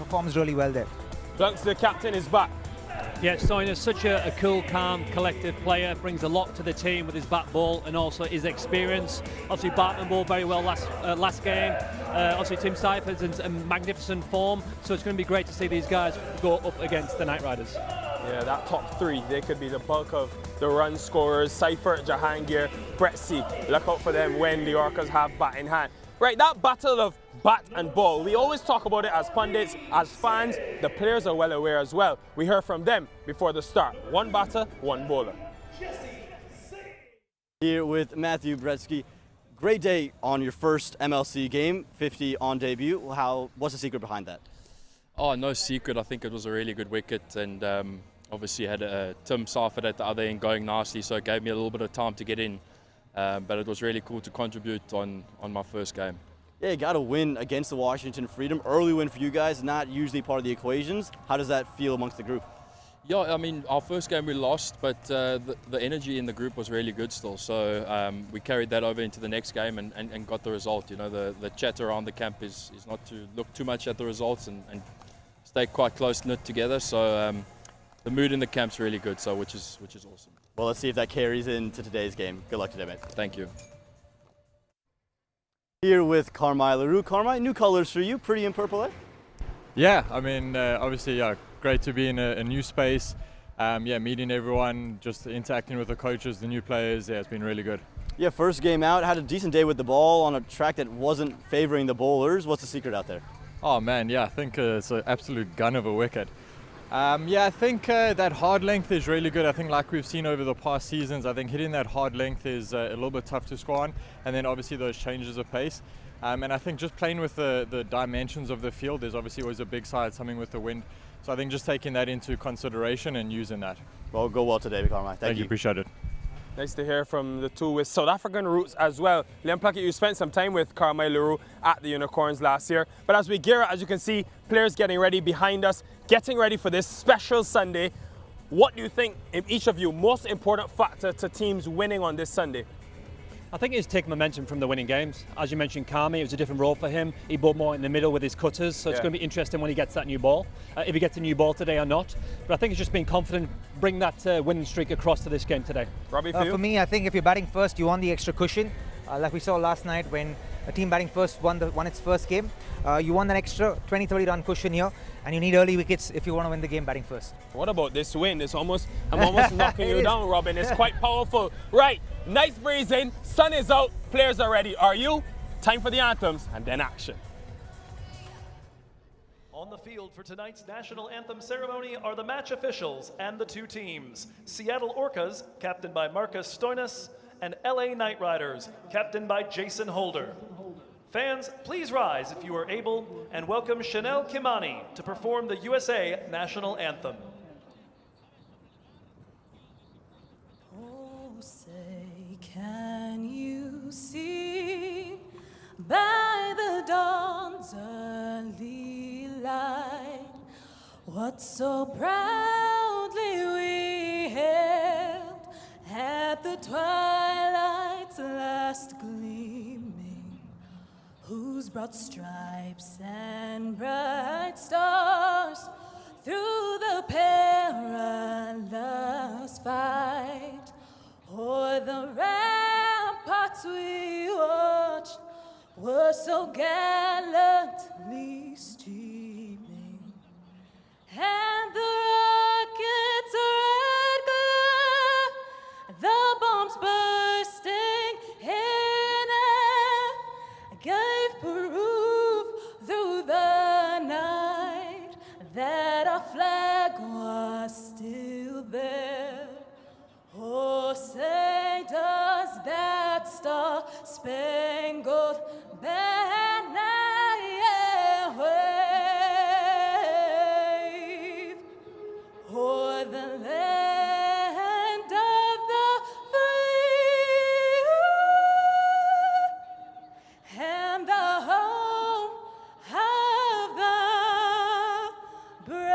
performs really well there. Blunks, the captain, is back. Yeah, Stoiner's such a cool, calm, collective player, brings a lot to the team with his bat ball and also his experience. Obviously, batting ball very well last game. Obviously, Tim Seifert is in magnificent form, so it's going to be great to see these guys go up against the Knight Riders. Yeah, that top three, they could be the bulk of the run scorers. Seifert, Jahangir, Breetzke. Look out for them when the Orcas have bat in hand. Right, that battle of bat and ball, we always talk about it as pundits, as fans. The players are well aware as well. We heard from them before the start. One batter, one bowler. Here with Matthew Breetzke. Great day on your first MLC game, 50 on debut. What's the secret behind that? Oh, no secret. I think it was a really good wicket, and obviously had Tim Seifert at the other end going nicely, so it gave me a little bit of time to get in. But it was really cool to contribute on my first game. Yeah, you got to win against the Washington Freedom. Early win for you guys, not usually part of the equations. How does that feel amongst the group? Yeah, I mean, our first game we lost, but the energy in the group was really good still. So we carried that over into the next game and got the result. You know, the chat around the camp is not to look too much at the results and stay quite close-knit together. So the mood in the camp's really good, so which is awesome. Well, let's see if that carries into today's game. Good luck today, mate. Thank you. Here with Carmi le Roux. Carmi, new colors for you, pretty in purple, eh? Yeah, I mean, obviously, yeah, great to be in a new space. Yeah, meeting everyone, just interacting with the coaches, the new players. Yeah, it's been really good. Yeah, first game out, had a decent day with the ball on a track that wasn't favoring the bowlers. What's the secret out there? Oh man, yeah, I think it's an absolute gun of a wicket. Yeah, I think that hard length is really good. I think like we've seen over the past seasons, I think hitting that hard length is a little bit tough to score on. And then obviously those changes of pace. And I think just playing with the dimensions of the field, there's obviously always a big side, something with the wind. So I think just taking that into consideration and using that. Well, go well today, Carmi. Thank you. Appreciate it. Nice to hear from the two with South African roots as well. Liam Pluckett, you spent some time with Carmi le Roux at the Unicorns last year. But as we gear up, as you can see, players getting ready behind us, getting ready for this special Sunday. What do you think, each of you, most important factor to teams winning on this Sunday? I think it's taking momentum from the winning games. As you mentioned, Carmi, it was a different role for him. He bowled more in the middle with his cutters, so it's going to be interesting when he gets that new ball, if he gets a new ball today or not. But I think it's just being confident, bring that winning streak across to this game today. Robbie, for me, I think if you're batting first, you want the extra cushion. Like we saw last night when a team batting first won its first game. You want an extra 20-30 run cushion here, and you need early wickets if you want to win the game batting first. What about this wind? I'm almost knocking you down, Robin. It's quite powerful. Right, nice breeze in, sun is out, players are ready. Are you? Time for the anthems and then action. On the field for tonight's national anthem ceremony are the match officials and the two teams. Seattle Orcas, captained by Marcus Stoinis, and LA Knight Riders, captained by Jason Holder. Fans, please rise if you are able and welcome Chanel Kimani to perform the USA National Anthem. Oh, say, can you see by the dawn's early light what so proudly we hailed at the twilight's last gleaming, whose broad stripes and bright stars through the perilous fight o'er the ramparts we watched were so gallantly streaming, and the rocket's red glare, the bombs bursting in air, gave proof through the night that our flag was still there. Oh, say does that star-spangled banner wave o'er the land of the free and the home of the brave.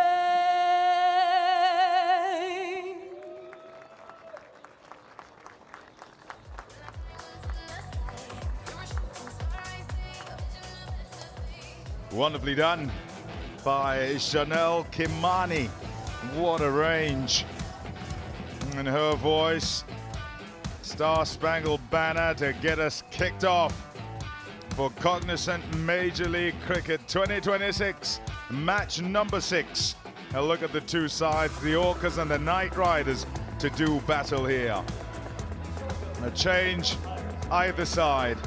Wonderfully done. by Chanel Kimani. What a range. And her voice, Star Spangled Banner to get us kicked off for Cognizant Major League Cricket 2026, match number 6. A look at the two sides, the Orcas and the Knight Riders, to do battle here. A change either side.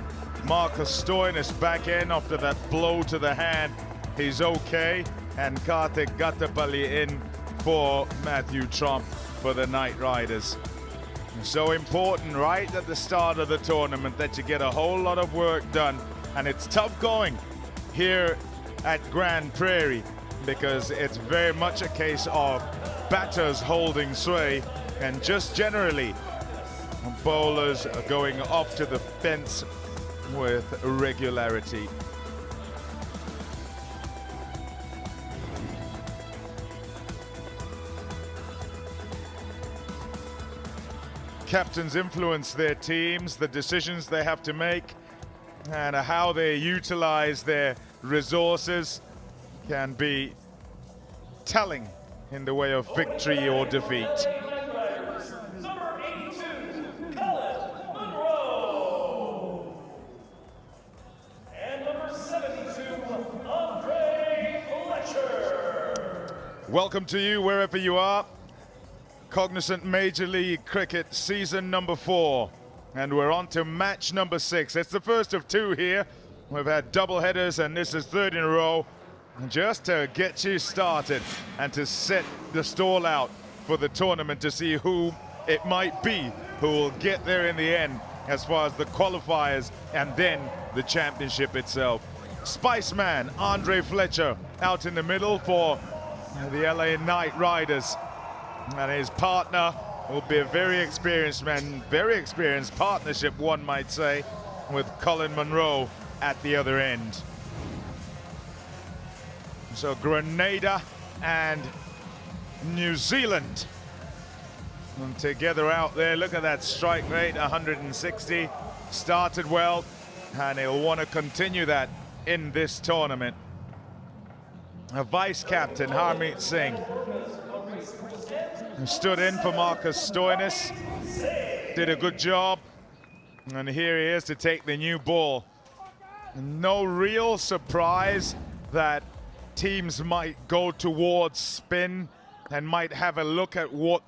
Marcus Stoinis back in after that blow to the hand. He's okay. And Karthik Gattapalli in for Matthew Trump for the Knight Riders. So important right at the start of the tournament that you get a whole lot of work done. And it's tough going here at Grand Prairie because it's very much a case of batters holding sway and just generally bowlers are going off to the fence with regularity. Captains influence their teams, the decisions they have to make, and how they utilize their resources can be telling in the way of victory or defeat. Number 82, Carmi le Roux. And number 72, Andre Fletcher. Welcome to you wherever you are. Cognizant Major League Cricket season number 4. And we're on to match number 6. It's the first of 2 here. We've had double headers and this is 3rd in a row. Just to get you started and to set the stall out for the tournament to see who it might be who will get there in the end as far as the qualifiers and then the championship itself. Spiceman Andre Fletcher out in the middle for the LA Knight Riders. And his partner will be a very experienced man, very experienced partnership, one might say, with Colin Munro at the other end. So Grenada and New Zealand together out there. Look at that strike rate, 160. Started well, and he'll want to continue that in this tournament. A vice captain, Harmeet Singh, who stood in for Marcus Stoinis, did a good job, and here he is to take the new ball. No real surprise that teams might go towards spin and might have a look at what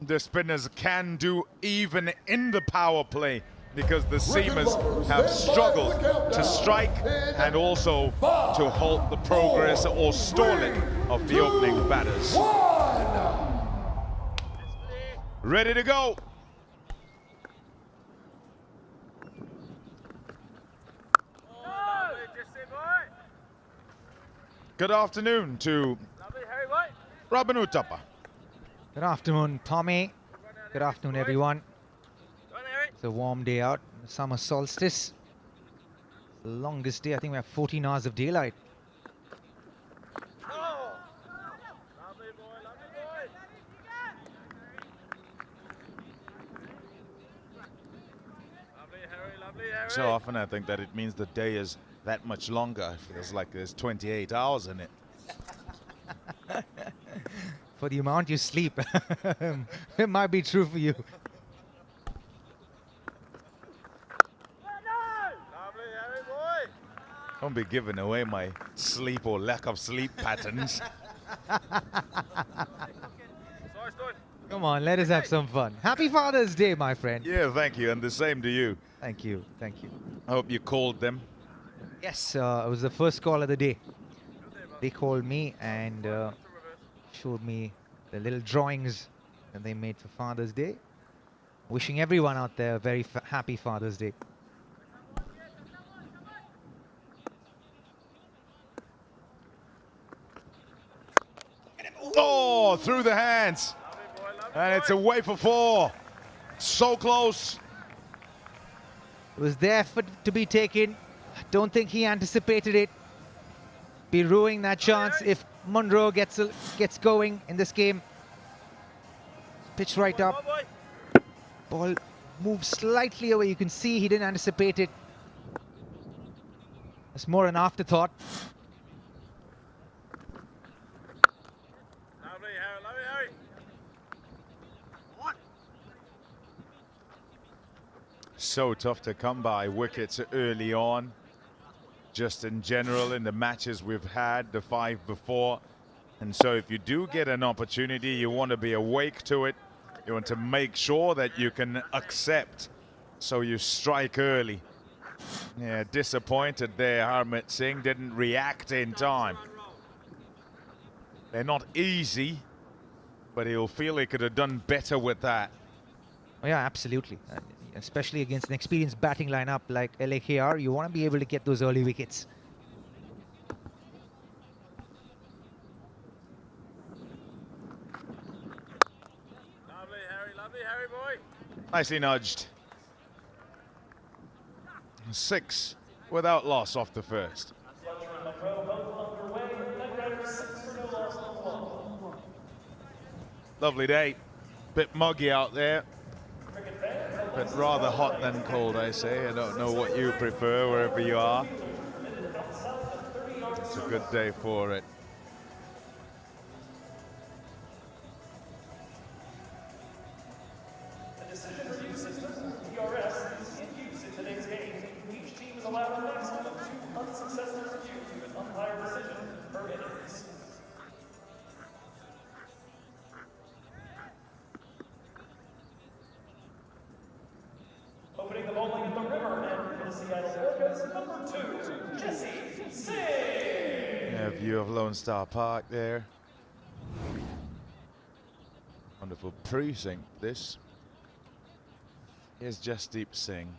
the spinners can do even in the power play, because the seamers have struggled to strike and also to halt the progress or stall it of the opening batters. Ready to go. Good afternoon to Robin Uthappa. Good afternoon, Tommy. Good afternoon, everyone. It's a warm day out, summer solstice. The longest day, I think we have 14 hours of daylight. So often I think that it means the day is that much longer. It feels like there's 28 hours in it. For the amount you sleep. It might be true for you. Don't be giving away my sleep or lack of sleep patterns. Come on, let us have some fun. Happy Father's Day, my friend. Yeah, thank you, and the same to you. Thank you, thank you. I hope you called them. Yes, it was the first call of the day. They called me and showed me the little drawings that they made for Father's Day. Wishing everyone out there a very happy Father's Day. Oh, through the hands. And it's away for 4. So close. It was there to be taken. I don't think he anticipated it. Be ruining that chance if Munro gets going in this game. Pitch right up. Ball moves slightly away. You can see he didn't anticipate it. It's more an afterthought. So tough to come by wickets early on. Just in general in the matches we've had, the 5 before. And so if you do get an opportunity, you want to be awake to it. You want to make sure that you can accept. So you strike early. Yeah, disappointed there. Harmit Singh didn't react in time. They're not easy, but he'll feel he could have done better with that. Oh, yeah, absolutely. Especially against an experienced batting lineup like LAKR, you want to be able to get those early wickets. Lovely, Harry boy. Nicely nudged. 6 without loss off the first. Lovely day. Bit muggy out there. But rather hot than cold, I say. I don't know what you prefer wherever you are. It's a good day for it. The decision review system, DRS, is in use in today's game. Each team is allowed a maximum of 2 unsuccessful reviews with umpire decision per innings. Opening the bowling at the river end for the Seattle Orcas, number 2, Jesse Singh. Yeah, view of Lone Star Park there. Wonderful precinct this. Here's Jasdeep Singh.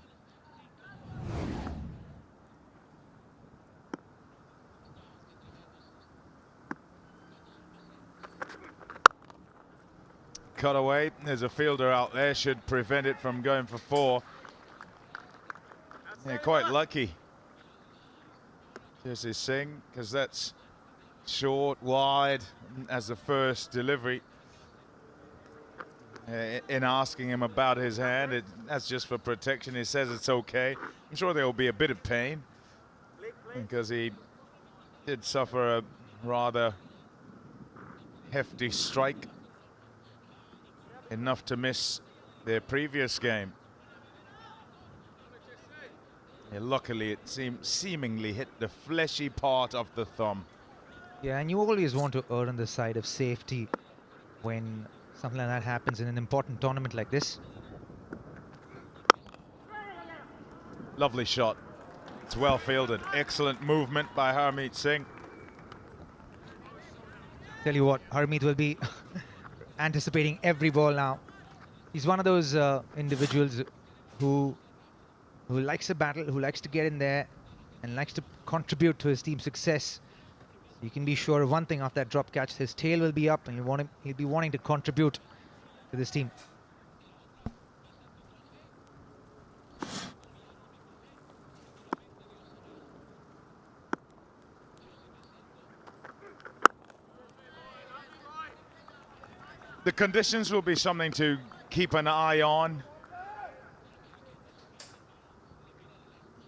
Cut away. There's a fielder out there, should prevent it from going for 4. Yeah, quite lucky. Jesse Singh, because that's short, wide as the first delivery. In asking him about his hand, that's just for protection. He says it's okay. I'm sure there will be a bit of pain because he did suffer a rather hefty strike, enough to miss their previous game. Yeah, luckily, it seemingly hit the fleshy part of the thumb. Yeah, and you always want to err on the side of safety when something like that happens in an important tournament like this. Lovely shot. It's well fielded. Excellent movement by Harmeet Singh. Tell you what, Harmeet will be anticipating every ball now. He's one of those individuals who likes a battle, who likes to get in there and likes to contribute to his team's success. You can be sure of one thing: after that drop catch, his tail will be up and he'll be wanting to contribute to this team. The conditions will be something to keep an eye on.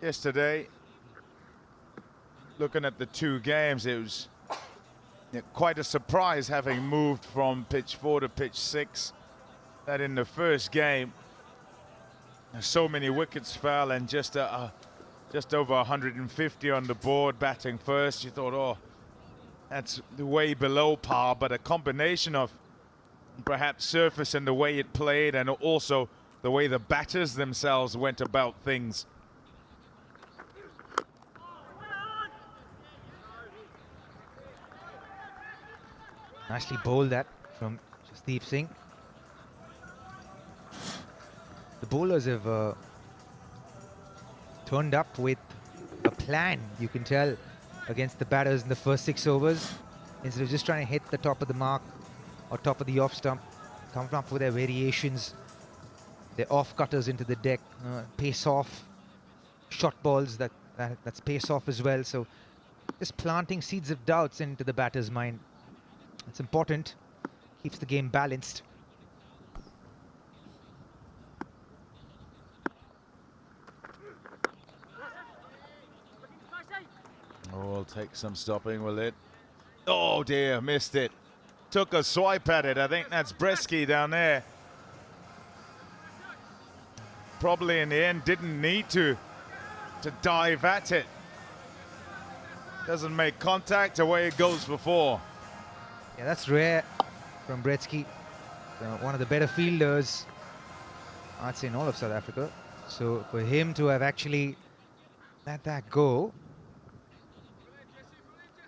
Yesterday, looking at the 2 games, it was quite a surprise having moved from pitch 4 to pitch 6. That in the first game, so many wickets fell and just over 150 on the board batting first. You thought, oh, that's way below par, but a combination of perhaps surface and the way it played, and also the way the batters themselves went about things. Nicely bowled that from Jasdeep Singh. The bowlers have turned up with a plan, you can tell, against the batters in the first 6 overs. Instead of just trying to hit the top of the mark or top of the off stump, come up with their variations, their off cutters into the deck, pace off, short balls that's pace off as well. So just planting seeds of doubts into the batter's mind. It's important, keeps the game balanced. Oh, will take some stopping, will it? Oh dear, missed it. took a swipe at it. I think that's Breetzke down there. Probably in the end didn't need to dive at it. Doesn't make contact, away it goes for 4. Yeah, that's rare from Breetzke. One of the better fielders, I'd say, in all of South Africa. So for him to have actually let that go,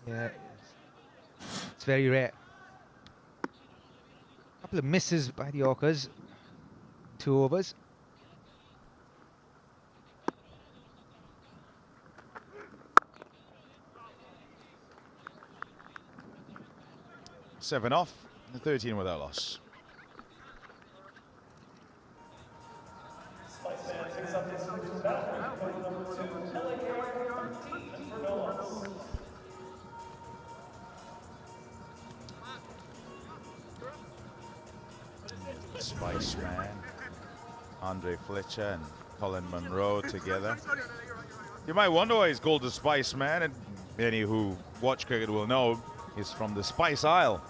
yeah, it's very rare. A couple of misses by the Orcas. 2 overs. Seven off, 13 without loss. Spiceman, Andre Fletcher and Colin Munro together. You might wonder why he's called the Spiceman, and any who watch cricket will know he's from the Spice Isle.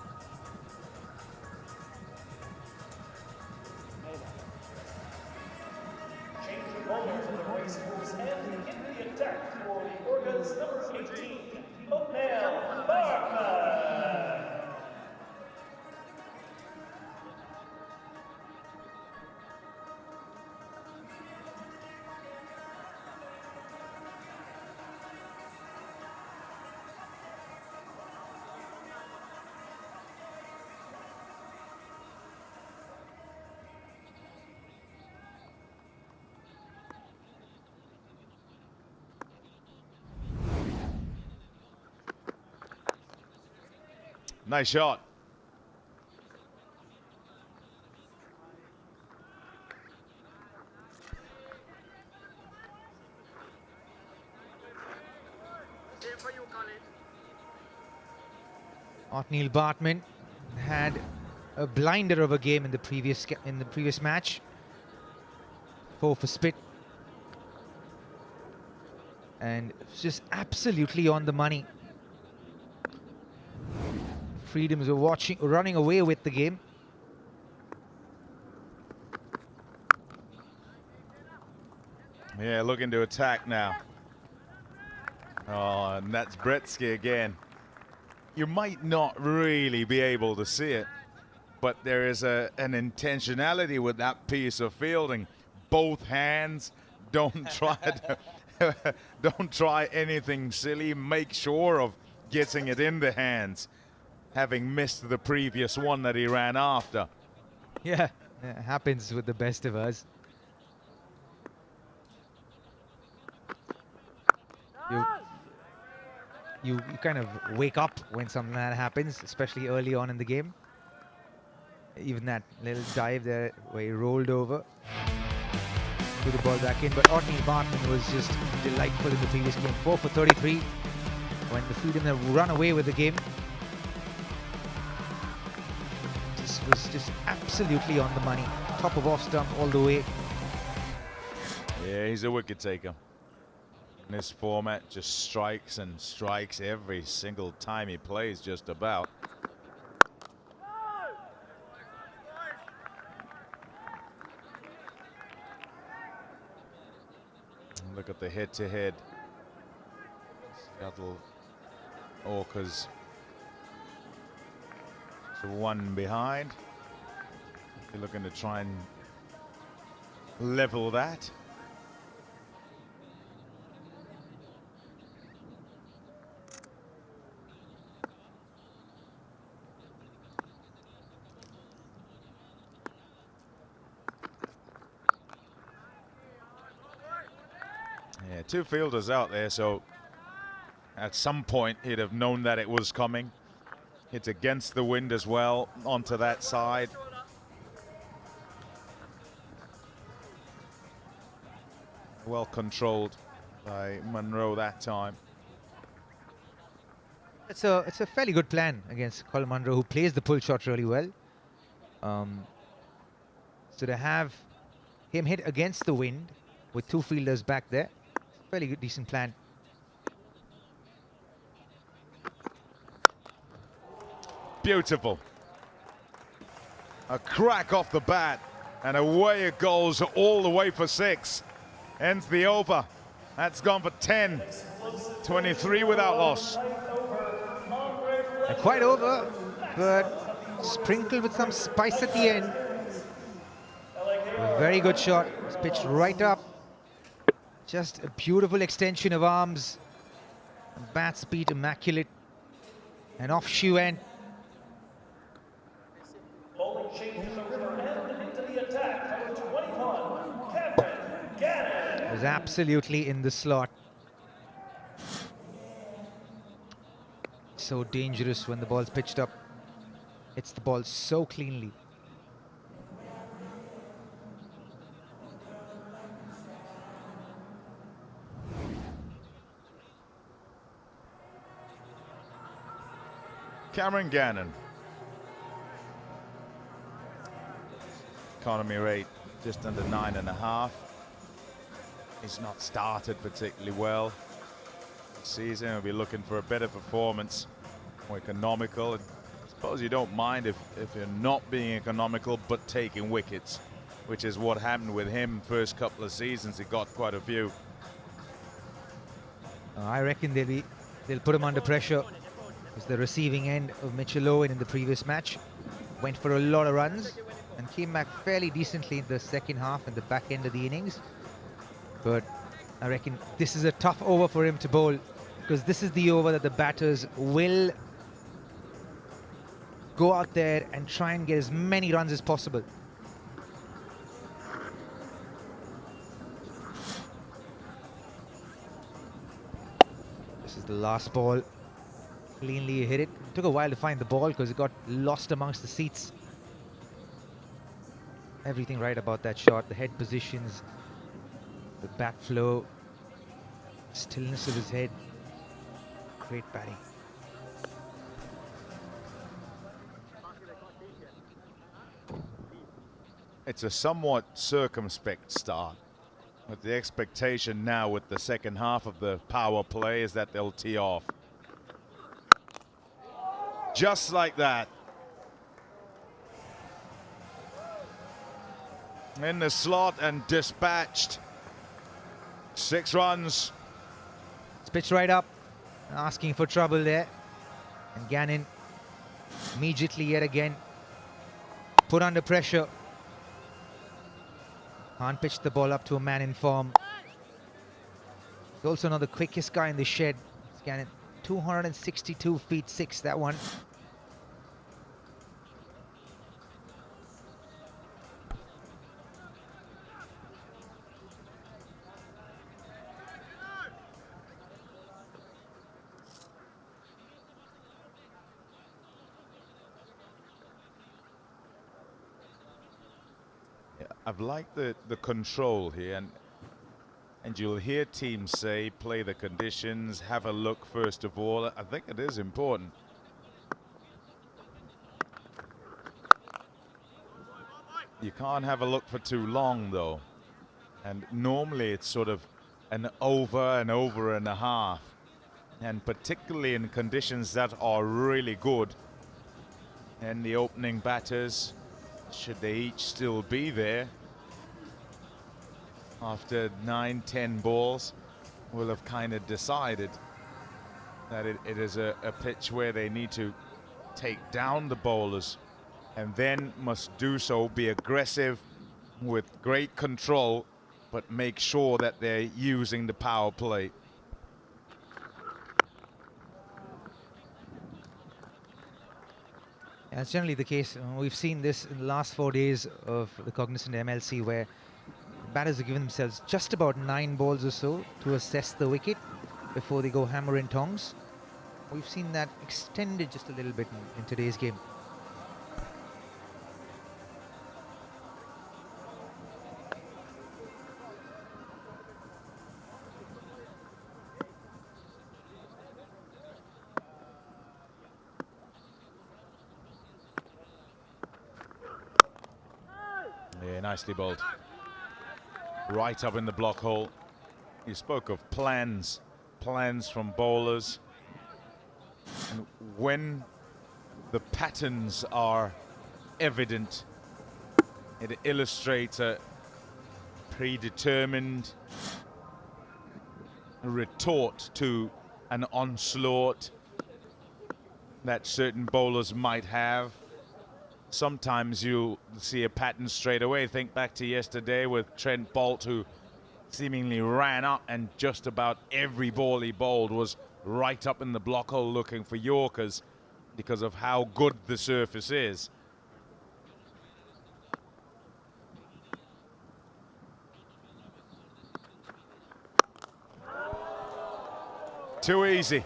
Nice shot. Othniel Bartman had a blinder of a game in the previous match. 4 for spit, and just absolutely on the money. Freedoms are running away with the game. Yeah, looking to attack now. Oh, and that's Breetzke again. You might not really be able to see it, but there is an intentionality with that piece of fielding. Both hands, don't try don't try anything silly. Make sure of getting it in the hands, having missed the previous one that he ran after. Yeah, it happens with the best of us. You kind of wake up when something like that happens, especially early on in the game. Even that little dive there where he rolled over, threw the ball back in. But Othniel Bartman was just delightful in the previous game. 4 for 33 when the Freedom have run away with the game. This was just absolutely on the money. Top of off stump all the way. Yeah, he's a wicket taker. In this format, just strikes and strikes every single time he plays, just about. Look at the head-to-head. Seattle Orcas. So 1 behind. They're looking to try and level that. Yeah, 2 fielders out there, so at some point he'd have known that it was coming. It's against the wind as well, onto that side. Well controlled by Munro that time. It's a fairly good plan against Colin Munro, who plays the pull shot really well. So to have him hit against the wind with 2 fielders back there, fairly good, decent plan. Beautiful. A crack off the bat, and away it goes all the way for 6. Ends the over. That's gone for 10. 23 without loss. Quite over, but sprinkled with some spice at the end. A very good shot. It's pitched right up. Just a beautiful extension of arms. Bat speed immaculate. An off shoe end. Bowling changes the river end into the attack. Number 21, Captain Gannon. It was absolutely in the slot. So dangerous when the ball's pitched up. Hits the ball so cleanly. Cameron Gannon. Economy rate just under 9.5. He's not started particularly well this season. He'll be looking for a better performance, more economical. And I suppose you don't mind if you're not being economical but taking wickets, which is what happened with him first couple of seasons. He got quite a few. I reckon they'll put him under pressure. Because the receiving end of Mitchell Owen in the previous match went for a lot of runs and came back fairly decently in the second half and the back end of the innings. But I reckon this is a tough over for him to bowl, because this is the over that the batters will go out there and try and get as many runs as possible. This is the last ball. Cleanly hit it. Took a while to find the ball because it got lost amongst the seats. Everything right about that shot. The head positions, the bat flow, stillness of his head. Great batting. It's a somewhat circumspect start, but the expectation now with the second half of the power play is that they'll tee off. Just like that. In the slot and dispatched. 6 runs. It's pitched right up, asking for trouble there. And Gannon immediately yet again put under pressure. Can't pitch the ball up to a man in form. He's also not the quickest guy in the shed. Gannon, 262 feet 6, that one. I've liked the control here, and you'll hear teams say play the conditions, have a look first of all. I think it is important. You can't have a look for too long though, and normally it's sort of an over and over and a half, and particularly in conditions that are really good. And the opening batters, should they each still be there after 9-10 balls, will have kind of decided that it is a pitch where they need to take down the bowlers, and then must do so, be aggressive with great control, but make sure that they're using the power play. That's generally the case. We've seen this in the last 4 days of the Cognizant MLC, where batters have given themselves just about 9 balls or so to assess the wicket before they go hammer and tongs. We've seen that extended just a little bit in today's game. Yeah, nicely bowled. Right up in the block hole. You spoke of plans from bowlers. And when the patterns are evident It illustrates a predetermined retort to an onslaught that certain bowlers might have. Sometimes you see a pattern straight away. Think back to yesterday with Trent Boult, who seemingly ran up and just about every ball he bowled was right up in the block hole looking for Yorkers because of how good the surface is. Too easy.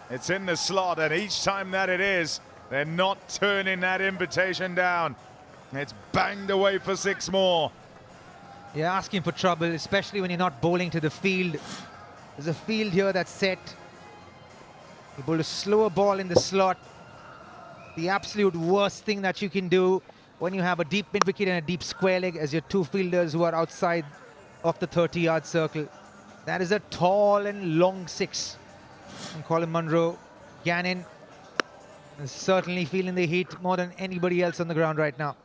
It's in the slot, and each time that it is, they're not turning that invitation down. It's banged away for 6 more. You're asking for trouble, especially when you're not bowling to the field. There's a field here that's set. You bowl a slower ball in the slot. The absolute worst thing that you can do when you have a deep mid-wicket and a deep square leg as your 2 fielders who are outside of the 30-yard circle. That is a tall and long 6. And Colin Munro, Gannon is certainly feeling the heat more than anybody else on the ground right now.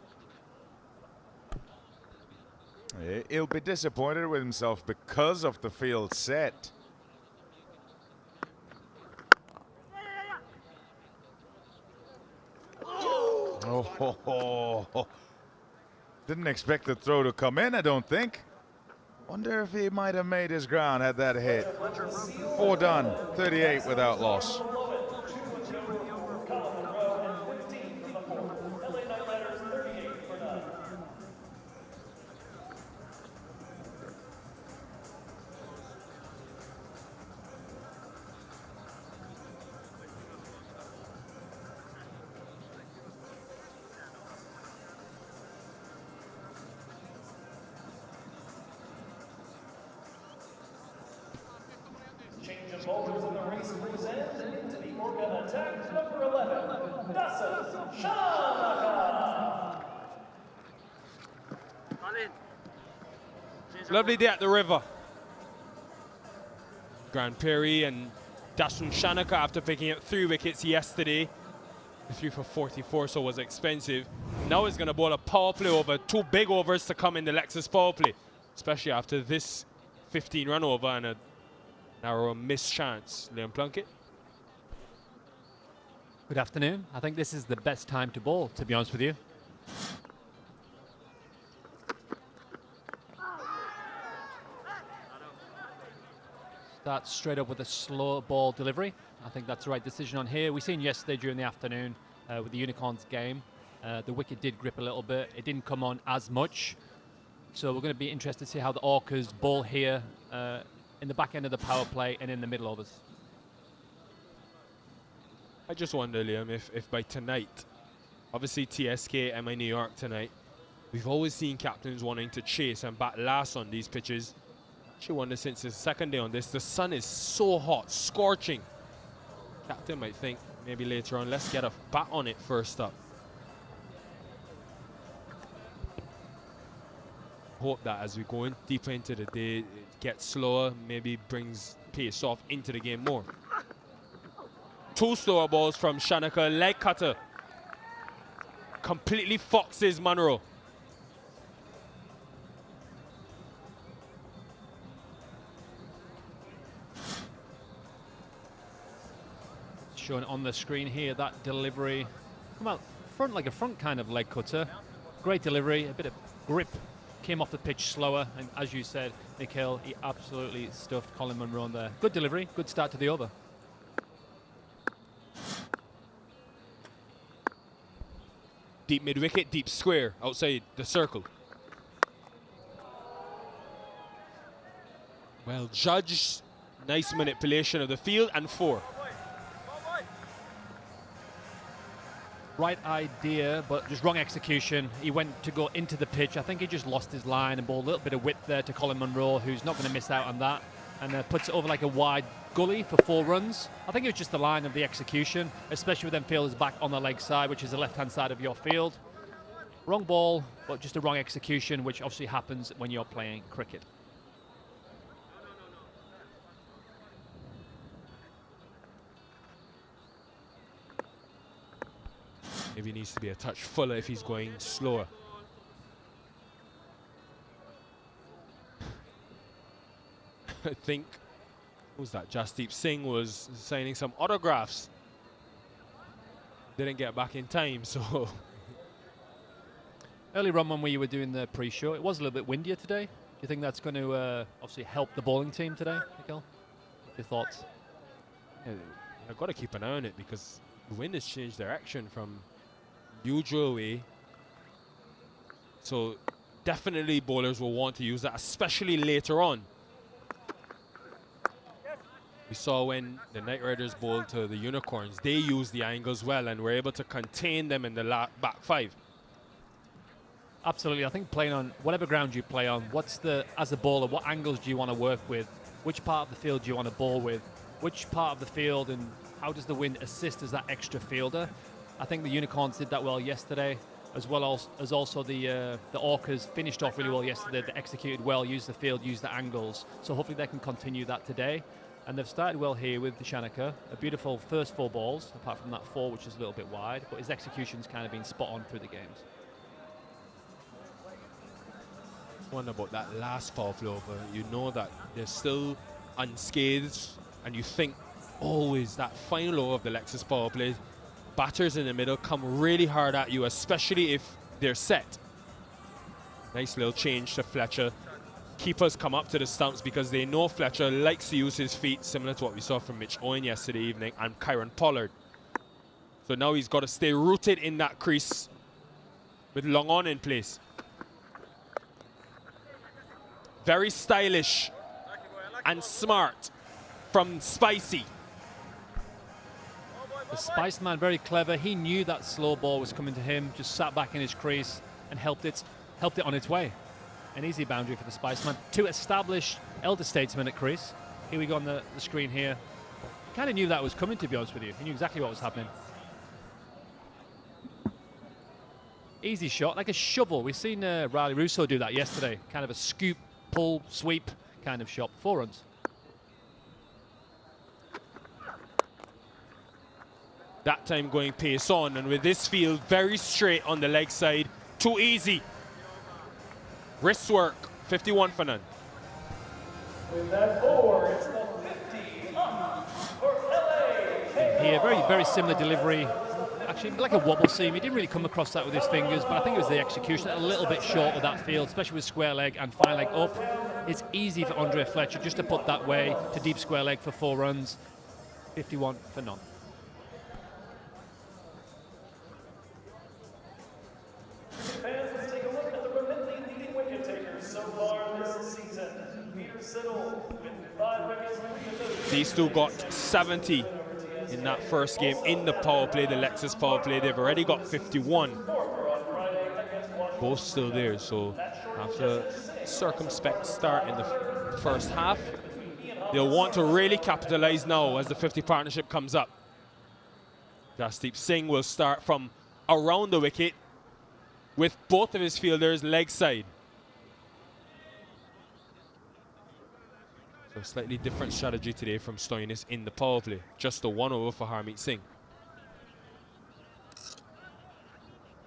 He'll be disappointed with himself because of the field set. Oh, didn't expect the throw to come in, I don't think. Wonder if he might have made his ground had that hit. 4 done, 38 without loss. Change of bowlers in the race brings end into the Orca attack, number 11, Dasan Shanaka. Lovely day at the river. Grant Perry and Dasun Shanaka, after picking up 3 wickets yesterday, 3 for 44, so was expensive. Now he's going to bowl a power play over 2 big overs to come in the Lexus power play, especially after this 15-run over and a narrow missed chance. Liam Plunkett. Good afternoon. I think this is the best time to bowl, to be honest with you. Start straight up with a slow ball delivery. I think that's the right decision on here. We seen yesterday during the afternoon with the Unicorns game, the wicket did grip a little bit. It didn't come on as much. So we're going to be interested to see how the Orcas bowl here in the back end of the power play and in the middle overs. I just wonder, Liam, if by tonight, obviously TSK, MI New York tonight, we've always seen captains wanting to chase and bat last on these pitches. I actually wonder, since the second day on this, the sun is so hot, scorching. Captain might think maybe later on, let's get a bat on it first up. Hope that as we go in deeper into the day, it gets slower, maybe brings pace off into the game more. 2 slower balls from Shanaka, leg cutter. Completely foxes Munro. Shown on the screen here, that delivery. Well, front like a front kind of leg cutter. Great delivery, a bit of grip. Came off the pitch slower, and as you said, Nikhil, he absolutely stuffed Colin Munro on there. Good delivery, good start to the over. Deep mid-wicket, deep square, outside the circle. Well judged, nice manipulation of the field, and 4. Right idea, but just wrong execution. He went to go into the pitch. I think he just lost his line and bowled a little bit of width there to Colin Munro, who's not going to miss out on that, and puts it over like a wide gully for 4 runs. I think it was just the line of the execution, especially with them fielders back on the leg side, which is the left-hand side of your field. Wrong ball, but just a wrong execution, which obviously happens when you're playing cricket. Maybe he needs to be a touch fuller if he's going slower. I think, who was that? Jasdeep Singh was signing some autographs. Didn't get back in time, so. Earlier on when we were doing the pre-show, it was a little bit windier today. Do you think that's going to obviously help the bowling team today, Miguel? Your thoughts? Yeah, I've got to keep an eye on it because the wind has changed direction from usual way. So definitely bowlers will want to use that, especially later on. We saw when the Knight Riders bowled to the Unicorns, they used the angles well and were able to contain them in the back five. Absolutely. I think playing on whatever ground you play on, as a bowler, what angles do you want to work with? Which part of the field do you want to bowl with? Which part of the field, and how does the wind assist as that extra fielder? I think the Unicorns did that well yesterday, as well as also the Orcas finished off really well yesterday. They executed well, used the field, used the angles. So hopefully they can continue that today. And they've started well here with the Shanaka. A beautiful first 4 balls, apart from that 4, which is a little bit wide. But his execution's kind of been spot on through the games. One about that last power play over, you know that they're still unscathed, and you think always that final over of the Lexus power play, batters in the middle come really hard at you, especially if they're set. Nice little change to Fletcher. Keepers come up to the stumps because they know Fletcher likes to use his feet, similar to what we saw from Mitch Owen yesterday evening and Kyron Pollard. So now he's got to stay rooted in that crease with long on in place. Very stylish and smart from Spicy. The Spice Man, very clever. He knew that slow ball was coming to him, just sat back in his crease and helped it on its way. An easy boundary for the Spice Man to establish elder statesman at crease. Here we go on the screen here. Kind of knew that was coming, to be honest with you. He knew exactly what was happening. Easy shot, like a shovel. We've seen Riley Russo do that yesterday. Kind of a scoop, pull, sweep kind of shot. 4 runs. That time going pace on, and with this field very straight on the leg side, too easy. Wrist work, 51 for none. With that 4, it's the 50 up for LA. Here, very similar delivery. Actually, like a wobble seam. He didn't really come across that with his fingers, but I think it was the execution a little bit short of that field, especially with square leg and fine leg up. It's easy for Andre Fletcher just to put that way to deep square leg for 4 runs. 51 for none. Fans, let's take a look at the remotely leading wicket takers so far this season. Peter Siddle with 5 wickets. These two got 70 in that first game in the power play, the Lexus power play. They've already got 51. Both still there, so after a circumspect start in the first half, they'll want to really capitalize now as the 50 partnership comes up. Jasdeep Singh will start from around the wicket with both of his fielders leg side. So slightly different strategy today from Stoinis in the power play. Just the 1 over for Harmeet Singh.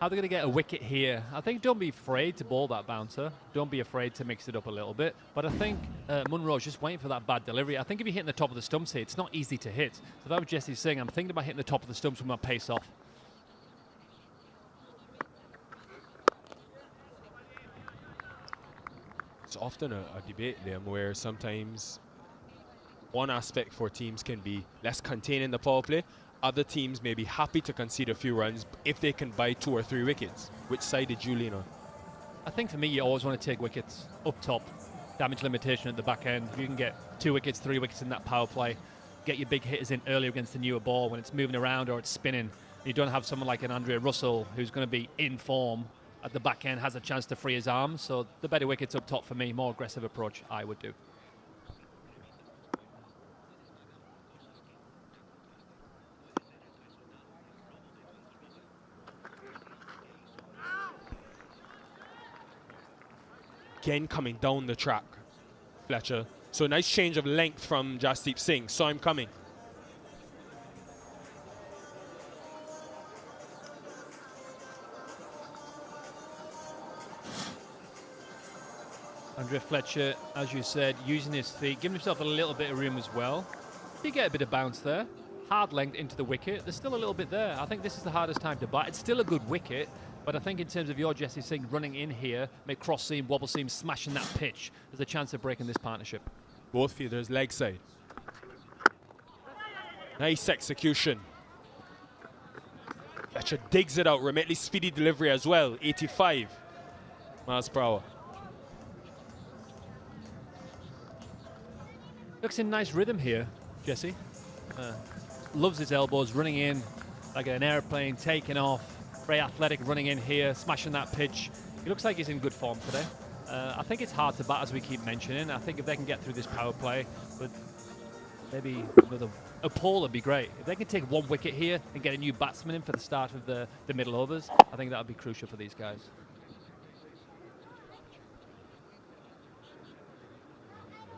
How they're going to get a wicket here? I think don't be afraid to bowl that bouncer. Don't be afraid to mix it up a little bit. But I think Munro's just waiting for that bad delivery. I think if you're hitting the top of the stumps here, it's not easy to hit. So if I was Jesse Singh, I'm thinking about hitting the top of the stumps with my pace off. It's often a debate, Liam, where sometimes one aspect for teams can be less contained in the power play. Other teams may be happy to concede a few runs if they can buy 2 or 3 wickets. Which side did you lean on? I think for me, you always want to take wickets up top. Damage limitation at the back end. If you can get 2 wickets, 3 wickets in that power play, get your big hitters in earlier against the newer ball when it's moving around or it's spinning. You don't have someone like an Andre Russell who's going to be in form at the back end, has a chance to free his arms. So the better wickets up top for me, more aggressive approach I would do. Again coming down the track, Fletcher. So a nice change of length from Jasdeep Singh. Saw him coming. Andre Fletcher, as you said, using his feet, giving himself a little bit of room as well. Did get a bit of bounce there. Hard length into the wicket. There's still a little bit there. I think this is the hardest time to bat. It's still a good wicket, but I think in terms of your Jesse Singh running in here, make cross seam, wobble seam, smashing that pitch, there's a chance of breaking this partnership. Both fielders leg side. Nice execution. Fletcher digs it out. Remotely speedy delivery as well. 85 miles per hour. Looks in nice rhythm here, Jesse. Loves his elbows, running in like an airplane, taking off. Very athletic, running in here, smashing that pitch. He looks like he's in good form today. I think it's hard to bat, as we keep mentioning. I think if they can get through this power play, but maybe with a pole would be great. If they can take one wicket here and get a new batsman in for the start of the middle overs, I think that would be crucial for these guys.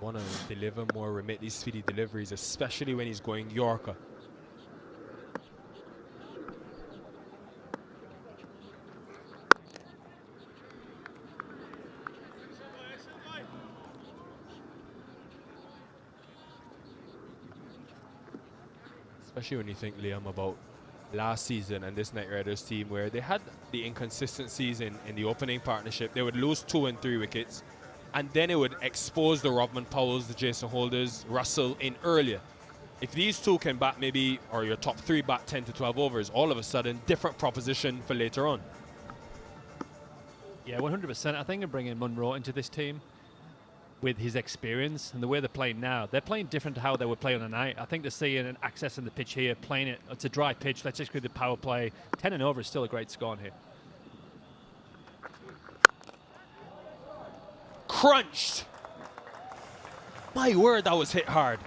Want to deliver more remotely speedy deliveries, especially when he's going Yorker. Especially when you think, Liam, about last season and this Knight Riders team, where they had the inconsistencies in the opening partnership. They would lose 2 and 3 wickets, and then it would expose the Rovman Powells, the Jason Holders, Russell in earlier. If these two can bat maybe, or your top 3 bat 10 to 12 overs, all of a sudden, different proposition for later on. Yeah, 100%. I think I'm bringing Munro into this team with his experience and the way they're playing now. They're playing different to how they were playing on the night. I think they're seeing an access in the pitch here, playing it. It's a dry pitch. Let's execute the power play. 10 and over is still a great score on here. Crunched. My word, that was hit hard.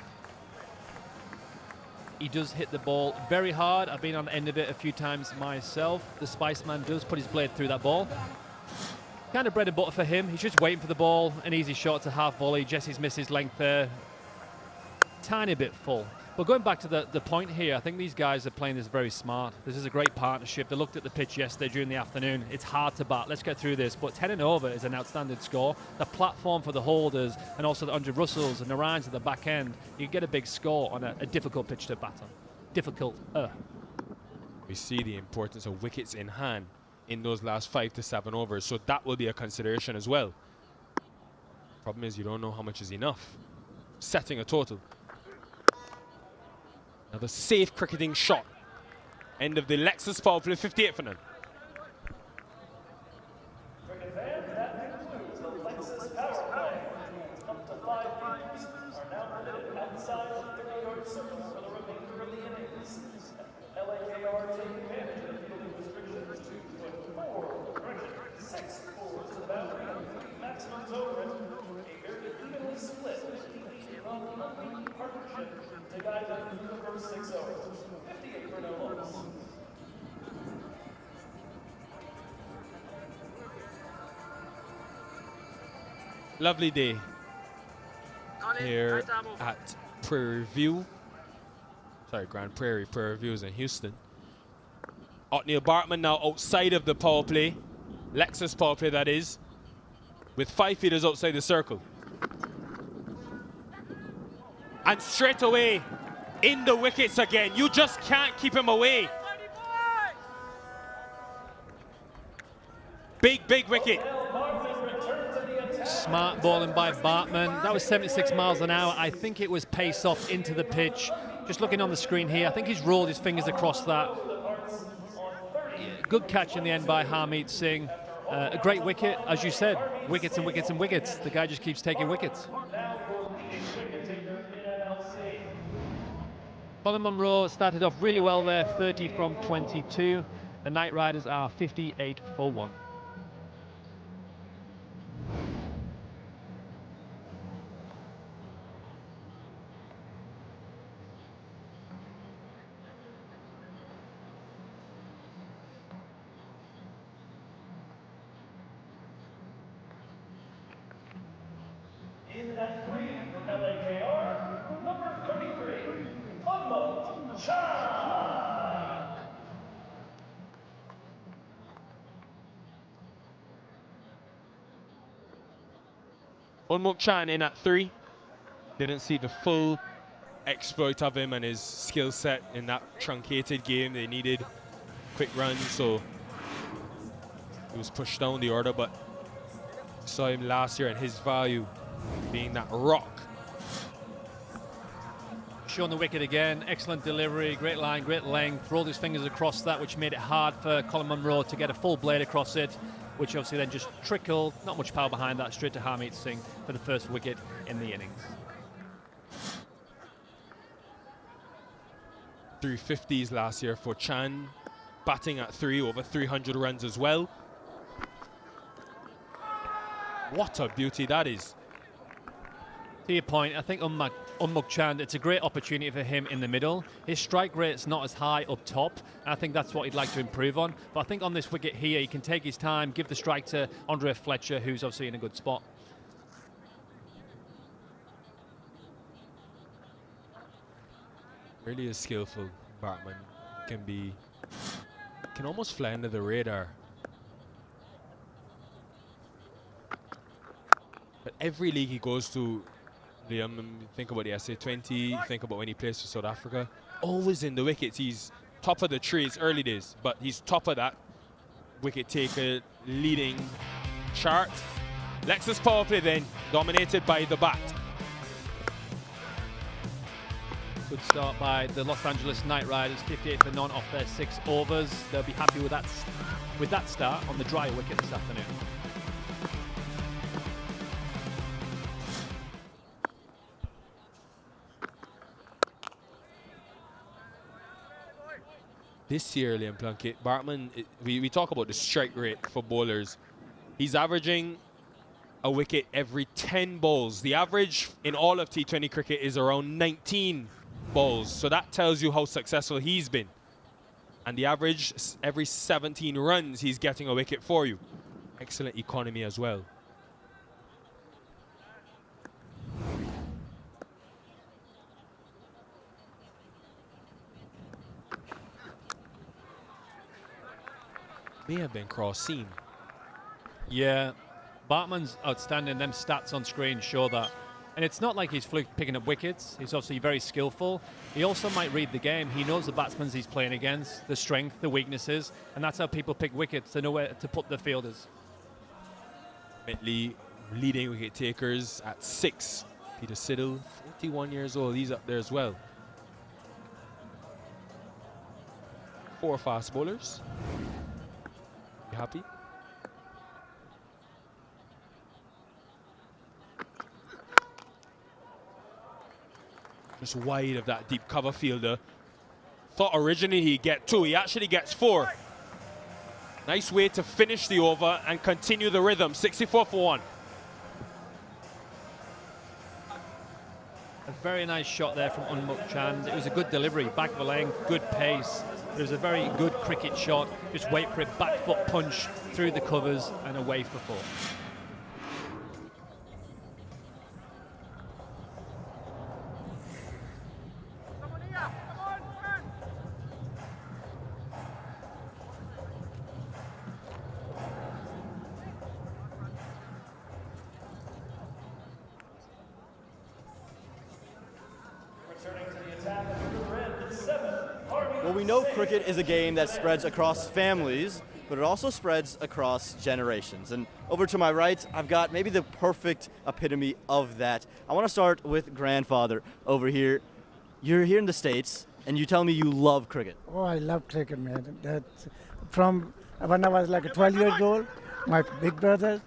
He does hit the ball very hard. I've been on the end of it a few times myself. The Spiceman does put his blade through that ball. Kind of bread and butter for him. He's just waiting for the ball. An easy shot to half volley. Jesse's missed his length there. Tiny bit full. But going back to the point here, I think these guys are playing this very smart. This is a great partnership. They looked at the pitch yesterday during the afternoon. It's hard to bat. Let's get through this. But 10 and over is an outstanding score. The platform for the Holders and also the Andre Russells and the Ryans at the back end, you get a big score on a difficult pitch to bat on. Difficult. We see the importance of wickets in hand in those last 5 to 7 overs, so that will be a consideration as well. Problem is, you don't know how much is enough. Setting a total. Another safe cricketing shot. End of the Lexus power play, 58 for none. That concludes the Lexus power play. Up to 5 fielders are now permitted outside the 30-yard circle for the remainder of the innings. LAKR taking advantage of the fielding restrictions to put 4 correction, 6 forwards to the boundary and 3 maximums over it. A very evenly split 50-50 partnership to guide them through the first 6 overs. 58 for no loss. Lovely day here at Prairie View. Sorry, Grand Prairie. Prairie View is in Houston. Othniel Bartman now outside of the power play. Lexus power play, that is. With 5 fielders outside the circle. And straight away, in the wickets again. You just can't keep him away. Big, big wicket. Smart bowling by Bartman. That was 76 miles an hour. I think it was pace off into the pitch. Just looking on the screen here, I think he's rolled his fingers across that. Yeah, good catch in the end by Harmeet Singh. A great wicket, as you said. Wickets and wickets and wickets. The guy just keeps taking wickets. Colin Munro started off really well there, 30 from 22. The Knight Riders are 58 for 1. In at 3 for LAKR, number 33, Unmo Chan. Unmuk Chan in at 3. Didn't see the full exploit of him and his skill set in that truncated game. They needed quick runs, so he was pushed down the order, but saw him last year and his value being that rock. Showing the wicket again, excellent delivery, great line, great length, rolled his fingers across that, which made it hard for Colin Munro to get a full blade across it, which obviously then just trickled, not much power behind that, straight to Harmeet Singh for the first wicket in the innings. 350s last year for Chan, batting at 3, over 300 runs as well. What a beauty that is. To your point, I think Unmuk Chan, it's a great opportunity for him in the middle. His strike rate's not as high up top, and I think that's what he'd like to improve on. But I think on this wicket here, he can take his time, give the strike to Andre Fletcher, who's obviously in a good spot. Really is skillful, Bartman. Can almost fly under the radar. But every league he goes to, Liam, think about the SA20, think about when he plays for South Africa, always in the wickets. He's top of the tree. It's early days, but he's top of that wicket taker leading chart. Lexus power play then, dominated by the bat. Good start by the Los Angeles Knight Riders, 58 for none off their 6 overs. They'll be happy with that start on the dry wicket this afternoon. This year, Liam Plunkett, Bartman, we talk about the strike rate for bowlers. He's averaging a wicket every 10 balls. The average in all of T20 cricket is around 19 balls. So that tells you how successful he's been. And the average, every 17 runs, he's getting a wicket for you. Excellent economy as well. May have been cross seam. Yeah, Bartman's outstanding. Them stats on screen show that. And it's not like he's picking up wickets. He's obviously very skillful. He also might read the game. He knows the batsmen he's playing against, the strength, the weaknesses, and that's how people pick wickets. They know where to put the fielders. Bentley leading wicket takers at 6. Peter Siddle, 41 years old. He's up there as well. 4 fast bowlers. You happy? Just wide of that deep cover fielder. Thought originally he'd get 2. He actually gets 4. Nice way to finish the over and continue the rhythm. 64 for 1. A very nice shot there from Unmuk Chan. It was a good delivery, back of the lane, good pace. It was a very good cricket shot. Just wait for it, back foot punch through the covers and away for 4. Well, we know cricket is a game that spreads across families, but it also spreads across generations. And over to my right, I've got maybe the perfect epitome of that. I want to start with grandfather over here. You're here in the States, and you tell me you love cricket. Oh, I love cricket, man. That's from when I was like 12 years old, my big brother,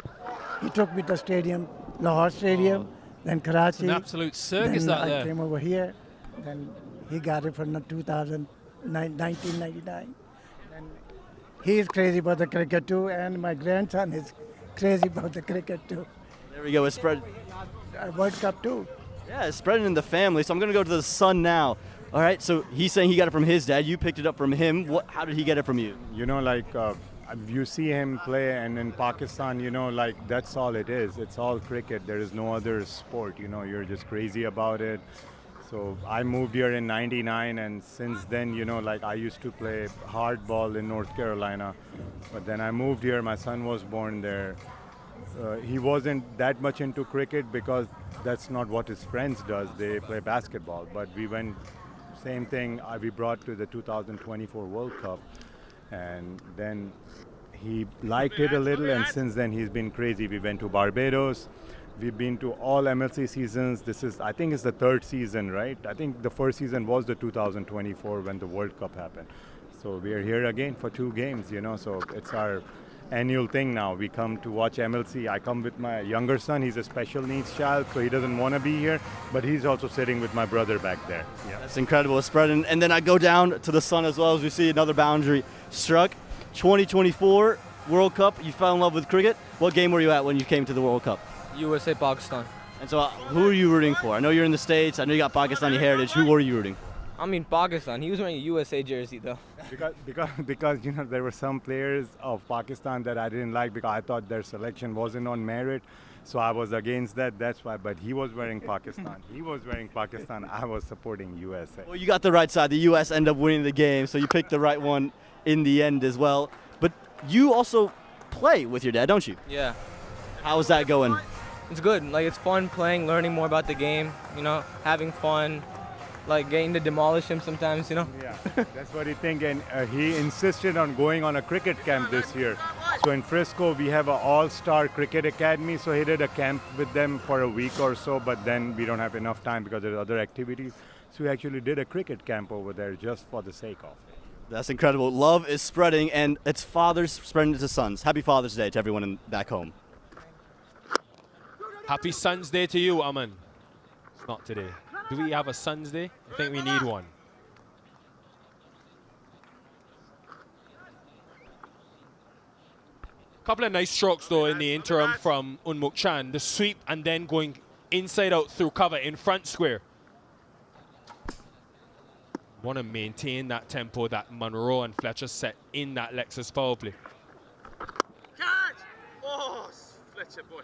he took me to stadium, Lahore Stadium, then Karachi. It's an absolute circus out there. I came over here, then he got it for 1999. And he is crazy about the cricket too, and my grandson is crazy about the cricket too. There we go, it's spread. World Cup too. Yeah, it's spreading in the family, so I'm going to go to the son now. All right, so he's saying he got it from his dad. You picked it up from him. How did he get it from you? You know, like you see him play, and in Pakistan, you know, like that's all it is. It's all cricket. There is no other sport. You know, you're just crazy about it. So I moved here in '99, and since then, you know, like I used to play hardball in North Carolina, but then I moved here. My son was born there, he wasn't that much into cricket because that's not what his friends does. They play basketball. But we went, same thing we brought to the 2024 World Cup. And then he liked it a little, and since then he's been crazy. We went to Barbados. We've been to all MLC seasons. This is, I think it's the third season, right? I think the first season was the 2024 when the World Cup happened. So we are here again for 2 games, you know, so it's our annual thing now. We come to watch MLC. I come with my younger son. He's a special needs child, so he doesn't want to be here, but he's also sitting with my brother back there. Yeah. That's incredible spread. And then I go down to the sun as well as we see another boundary struck. 2024 World Cup, you fell in love with cricket. What game were you at when you came to the World Cup? USA, Pakistan. And so who are you rooting for? I know you're in the States. I know you got Pakistani heritage. Who were you rooting for? I mean Pakistan. He was wearing a USA jersey though. Because you know, there were some players of Pakistan that I didn't like because I thought their selection wasn't on merit. So I was against that. That's why. But he was wearing Pakistan. He was wearing Pakistan. I was supporting USA. Well, you got the right side. The U.S. ended up winning the game, so you picked the right one in the end as well. But you also play with your dad, don't you? Yeah. How's that going? It's good. Like, it's fun playing, learning more about the game, you know, having fun, like getting to demolish him sometimes, you know. Yeah, that's what he think, and he insisted on going on a cricket camp this year. So in Frisco, we have an all-star cricket academy, so he did a camp with them for a week or so, but then we don't have enough time because there's other activities. So we actually did a cricket camp over there just for the sake of it. That's incredible. Love is spreading, and it's fathers spreading to sons. Happy Father's Day to everyone back home. Happy Son's Day to you, Aman. It's not today. Do we have a Son's Day? I think we need one. Couple of nice strokes though in the interim from Unmuk Chan. The sweep and then going inside out through cover in front square. Want to maintain that tempo that Monroe and Fletcher set in that Lexus power play. Catch! Oh, Fletcher boy.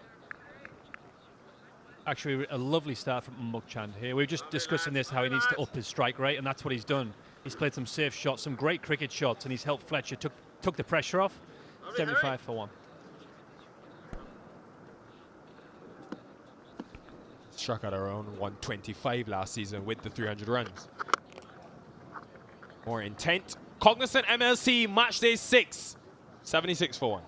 Actually, a lovely start from Unmuk Chan here. We were just discussing this, how he needs to up his strike rate, and that's what he's done. He's played some safe shots, some great cricket shots, and he's helped Fletcher, took the pressure off. 75 for 1. Struck at around 125 last season with the 300 runs. More intent. Cognizant MLC match day 6. 76 for 1.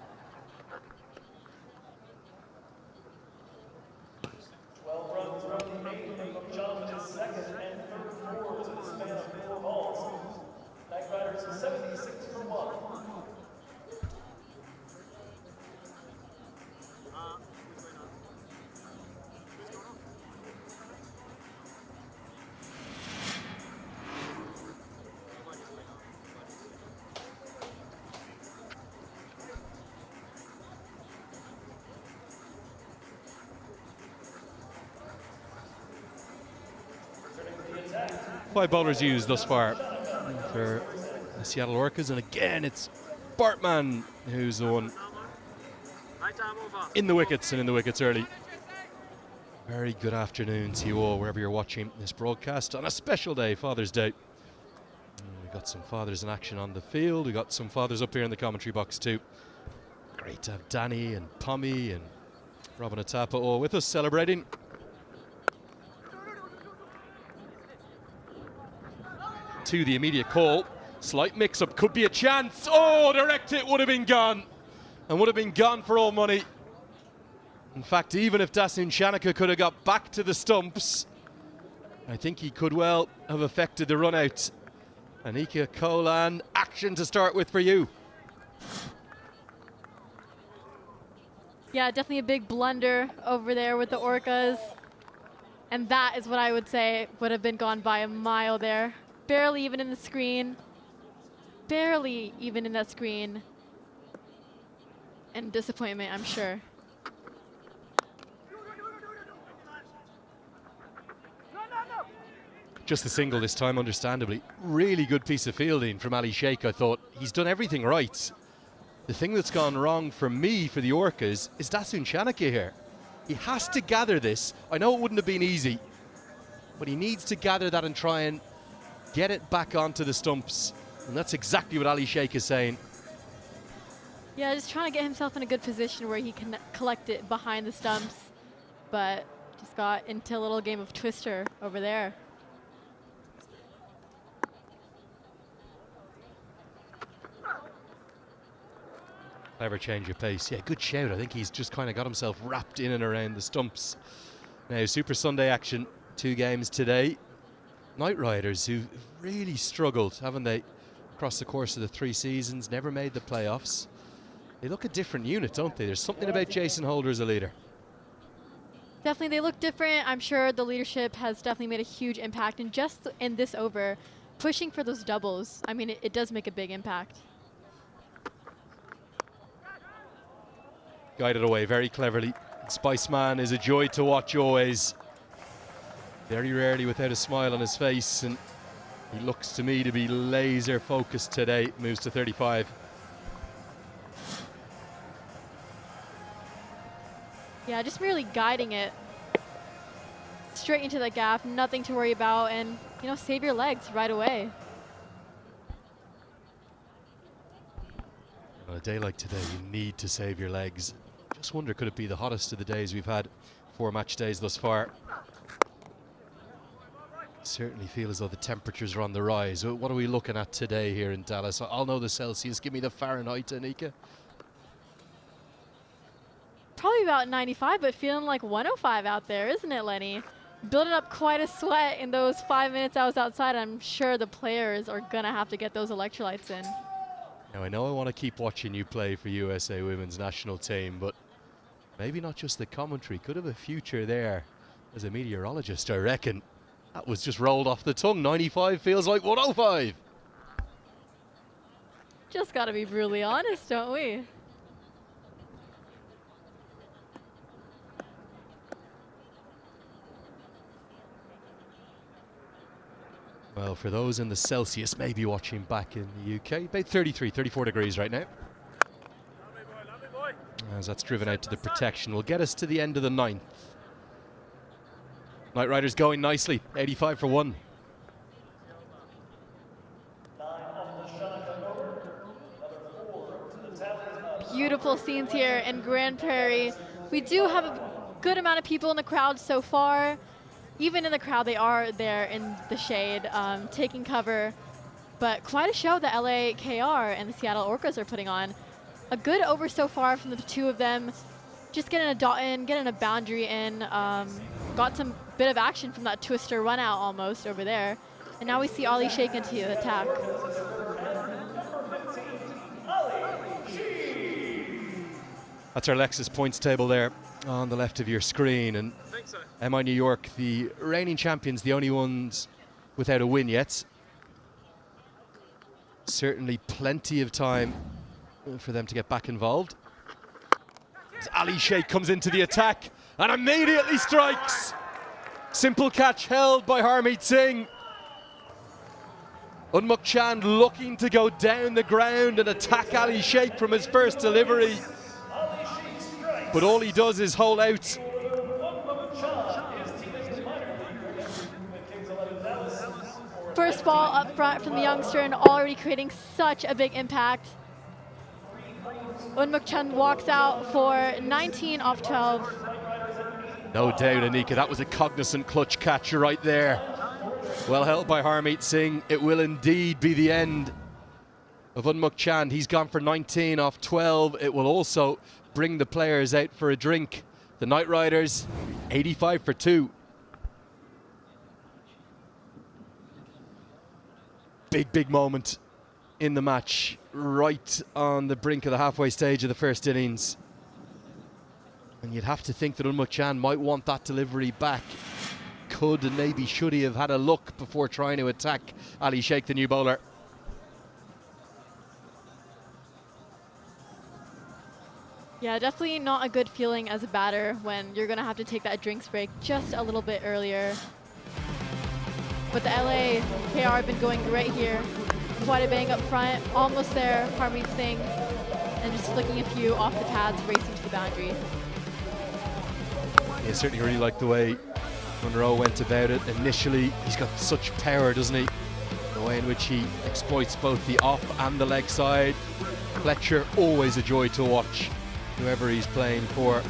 Five bowlers used thus far for the Seattle Orcas, and again it's Bartman who's the one in the wickets and in the wickets early. Very good afternoon to you all wherever you're watching this broadcast on a special day, Father's Day. We've got some fathers in action on the field. We've got some fathers up here in the commentary box too. Great to have Danny and Pommy and Robin Atapa all with us celebrating. To the immediate call. Slight mix-up, could be a chance. Oh, direct hit would have been gone. And would have been gone for all money. In fact, even if Dasun Shanaka could have got back to the stumps, I think he could well have affected the run out. Anika Kolan, action to start with for you. Yeah, definitely a big blunder over there with the Orcas. And that is what I would say would have been gone by a mile there. Barely even in the screen. Barely even in that screen. And disappointment, I'm sure. Just the single this time, understandably. Really good piece of fielding from Ali Sheikh, I thought. He's done everything right. The thing that's gone wrong for me, for the Orcas, is Dasun Shanaka here. He has to gather this. I know it wouldn't have been easy, but he needs to gather that and try and get it back onto the stumps. And that's exactly what Ali Sheikh is saying. Yeah, just trying to get himself in a good position where he can collect it behind the stumps, but just got into a little game of twister over there. Clever change of pace. Yeah, good shout. I think he's just kind of got himself wrapped in and around the stumps. Now, Super Sunday action, 2 games today. Knight Riders, who've really struggled, haven't they, across the course of the 3 seasons, never made the playoffs. They look a different unit, don't they? There's something about Jason Holder as a leader. Definitely, they look different. I'm sure the leadership has definitely made a huge impact. And just in this over, pushing for those doubles, I mean, it does make a big impact. Guided away very cleverly. Spiceman is a joy to watch always. Very rarely without a smile on his face, and he looks to me to be laser focused today. Moves to 35. Yeah, just merely guiding it straight into the gap, nothing to worry about, and, you know, save your legs right away. On a day like today, you need to save your legs. Just wonder, could it be the hottest of the days we've had? 4 match days thus far. Certainly feel as though the temperatures are on the rise. What are we looking at today here in Dallas? I'll know the Celsius. Give me the Fahrenheit, Anika. Probably about 95, but feeling like 105 out there, isn't it, Lenny? Building up quite a sweat in those 5 minutes I was outside. I'm sure the players are going to have to get those electrolytes in. Now, I know I want to keep watching you play for USA Women's National Team, but maybe not just the commentary. Could have a future there as a meteorologist, I reckon. That was just rolled off the tongue. 95 feels like 105. Just got to be brutally honest, don't we? Well, for those in the Celsius, maybe watching back in the UK, about 33, 34 degrees right now. As that's driven out to the protection, will get us to the end of the 9th. Knight Riders going nicely, 85 for 1. Beautiful scenes here in Grand Prairie. We do have a good amount of people in the crowd so far. Even in the crowd, they are there in the shade, taking cover. But quite a show the LAKR and the Seattle Orcas are putting on. A good over so far from the 2 of them. Just getting a dot in, getting a boundary in. Got some bit of action from that twister run out almost over there. And now we see Ali Sheikh into the attack. That's our Lexus points table there on the left of your screen. And MI New York, the reigning champions, the only ones without a win yet. Certainly plenty of time for them to get back involved. As Ali Sheikh comes into the attack and immediately strikes. Simple catch held by Harmeet Singh. Unmuk Chand looking to go down the ground and attack Ali Sheikh from his first delivery. But all he does is hold out. First ball up front from the youngster and already creating such a big impact. Unmuk Chand walks out for 19 off 12. No doubt, Anika, that was a Cognizant clutch catch right there. Well held by Harmeet Singh. It will indeed be the end of Unmuk Chand. He's gone for 19 off 12. It will also bring the players out for a drink. The Knight Riders, 85 for 2. Big moment in the match, right on the brink of the halfway stage of the first innings. And you'd have to think that Unmuk Chand might want that delivery back. Could and maybe should he have had a look before trying to attack Ali Sheikh, the new bowler. Yeah, definitely not a good feeling as a batter when you're going to have to take that drinks break just a little bit earlier. But the LAKR have been going great here. Quite a bang up front, almost there, Harmeet Singh, and just flicking a few off the pads, racing to the boundary. Yeah, certainly really like the way Monroe went about it. Initially, he's got such power, doesn't he? The way in which he exploits both the off and the leg side. Fletcher, always a joy to watch, whoever he's playing for.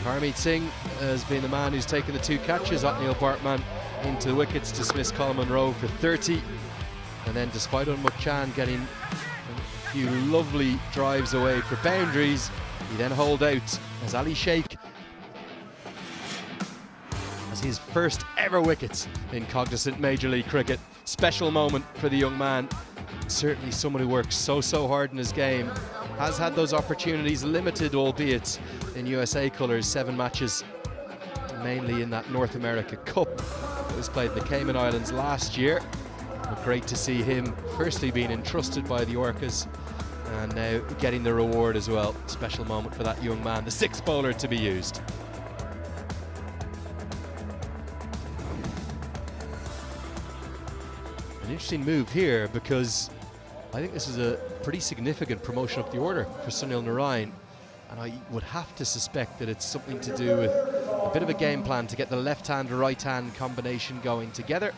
Carmi Singh has been the man who's taken the 2 catches. Otniel Bartman into the wickets, dismissed Coleman Rowe for 30. And then despite Unmuch getting a few lovely drives away for boundaries, he then holed out as Ali Sheikh has his first ever wickets in Cognizant Major League Cricket. Special moment for the young man. Certainly someone who works so hard in his game. Has had those opportunities, limited albeit, in USA colours, 7 matches, mainly in that North America Cup that was played in the Cayman Islands last year. But great to see him firstly being entrusted by the Orcas and now getting the reward as well. Special moment for that young man, the 6th bowler to be used. An interesting move here because I think this is a pretty significant promotion up the order for Sunil Narayan, and I would have to suspect that it's something to do with a bit of a game plan to get the left-hand right hand combination going together,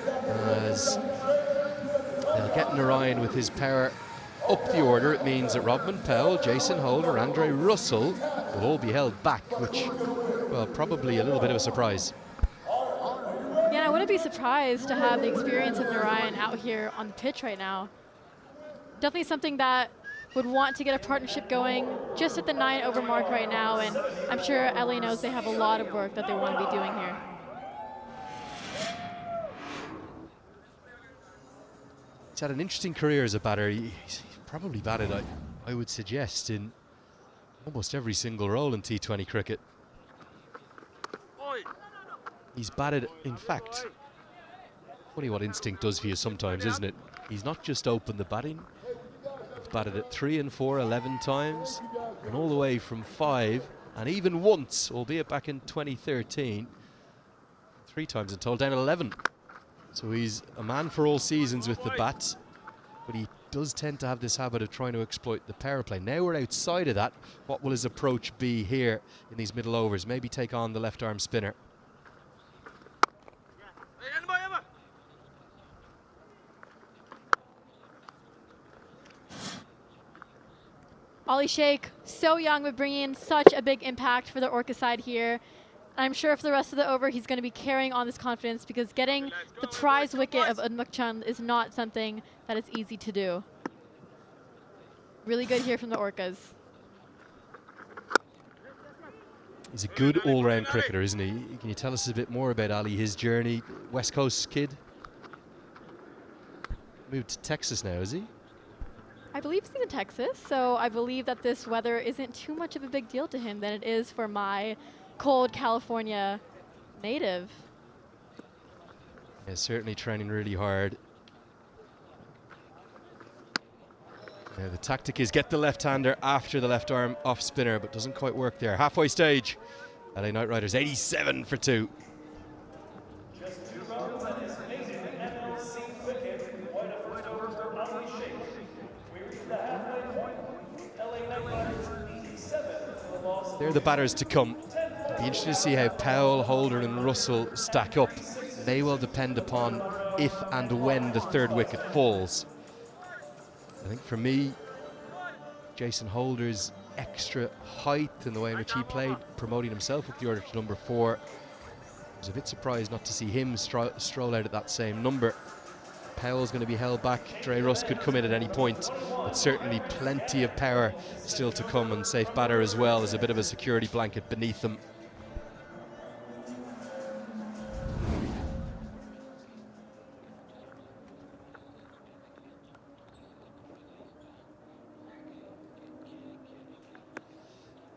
as they'll get Narayan with his power up the order. It means that Rovman Powell, Jason Holder, Andre Russell will all be held back, which, well, probably a little bit of a surprise. Yeah, I wouldn't be surprised to have the experience of Narayan out here on the pitch right now. Definitely something that would want to get a partnership going just at the 9 over mark right now, and I'm sure LA knows they have a lot of work that they want to be doing here. He's had an interesting career as a batter. He's probably batted, I would suggest, in almost every single role in T20 cricket. He's batted, in fact, funny what instinct does for you sometimes, isn't it? He's not just opened the batting. He's batted at 3 and 4 11 times, and all the way from 5, and even once, albeit back in 2013, 3 times in total, down at 11. So he's a man for all seasons with the bat, but he does tend to have this habit of trying to exploit the power play. Now we're outside of that. What will his approach be here in these middle overs? Maybe take on the left arm spinner. Ali Sheikh, so young, but bringing in such a big impact for the Orca side here. I'm sure for the rest of the over, he's going to be carrying on this confidence, because getting the prize wicket of Unmuch is not something that is easy to do. Really good here from the Orcas. He's a good all-round cricketer, isn't he? Can you tell us a bit more about Ali, his journey? West Coast kid? Moved to Texas now, is he? I believe he's in Texas, so I believe that this weather isn't too much of a big deal to him than it is for my cold California native. Yeah, certainly training really hard. Now the tactic is get the left-hander after the left arm off spinner, but doesn't quite work there. Halfway stage, LA Knight Riders 87 for 2. They're the batters to come. Be interesting to see how Powell, Holder and Russell stack up. May well depend upon if and when the 3rd wicket falls. I think for me, Jason Holder's extra height and the way in which he played, promoting himself up the order to number 4. I was a bit surprised not to see him stroll out at that same number. Powell's going to be held back. Dre Russ could come in at any point, but certainly plenty of power still to come, and safe batter as well as a bit of a security blanket beneath them.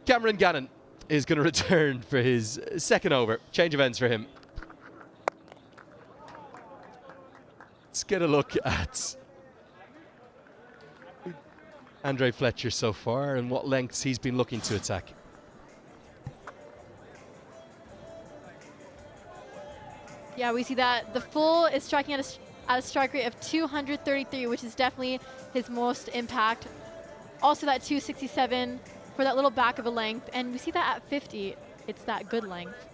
Cameron Gannon is going to return for his 2nd over. Change of ends for him. Let's get a look at Andre Fletcher so far and what lengths he's been looking to attack. Yeah, we see that the full is striking at a strike rate of 233, which is definitely his most impact. Also that 267 for that little back of a length, and we see that at 50, it's that good length.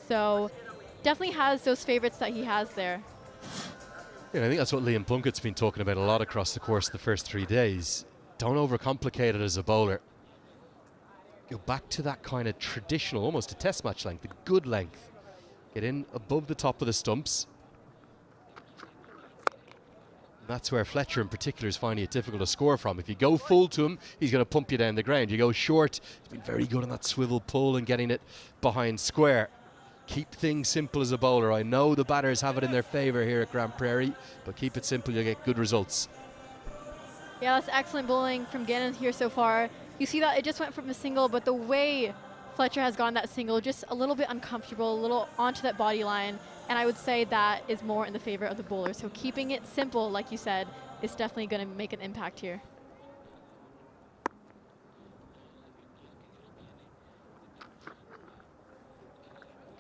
So definitely has those favorites that he has there. Yeah, I think that's what Liam Plunkett's been talking about a lot across the course of the first 3 days. don't overcomplicate it as a bowler. Go back to that kind of traditional, almost a test match length, a good length. Get in above the top of the stumps. And that's where Fletcher in particular is finding it difficult to score from. If you go full to him, he's going to pump you down the ground. You go short, he's been very good on that swivel pull and getting it behind square. Keep things simple as a bowler. I know the batters have it in their favour here at Grand Prairie, but keep it simple, you'll get good results. Yeah, that's excellent bowling from Gannon here so far. You see that it just went from a single, but the way Fletcher has gone that single, just a little bit uncomfortable, a little onto that body line, and I would say that is more in the favor of the bowler. So keeping it simple, like you said, is definitely going to make an impact here.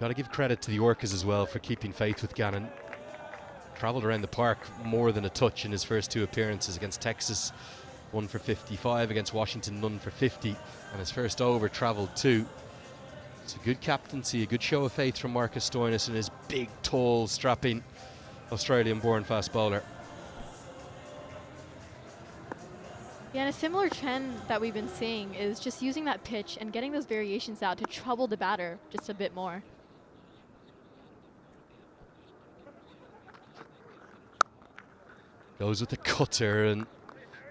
Got to give credit to the Orcas as well for keeping faith with Gannon. Travelled around the park more than a touch in his first 2 appearances against Texas. 1 for 55, against Washington, none for 50. And his first over travelled 2. It's a good captaincy, a good show of faith from Marcus Stoinis and his big, tall, strapping Australian-born fast bowler. Yeah, and a similar trend that we've been seeing is just using that pitch and getting those variations out to trouble the batter just a bit more. Goes with the cutter, and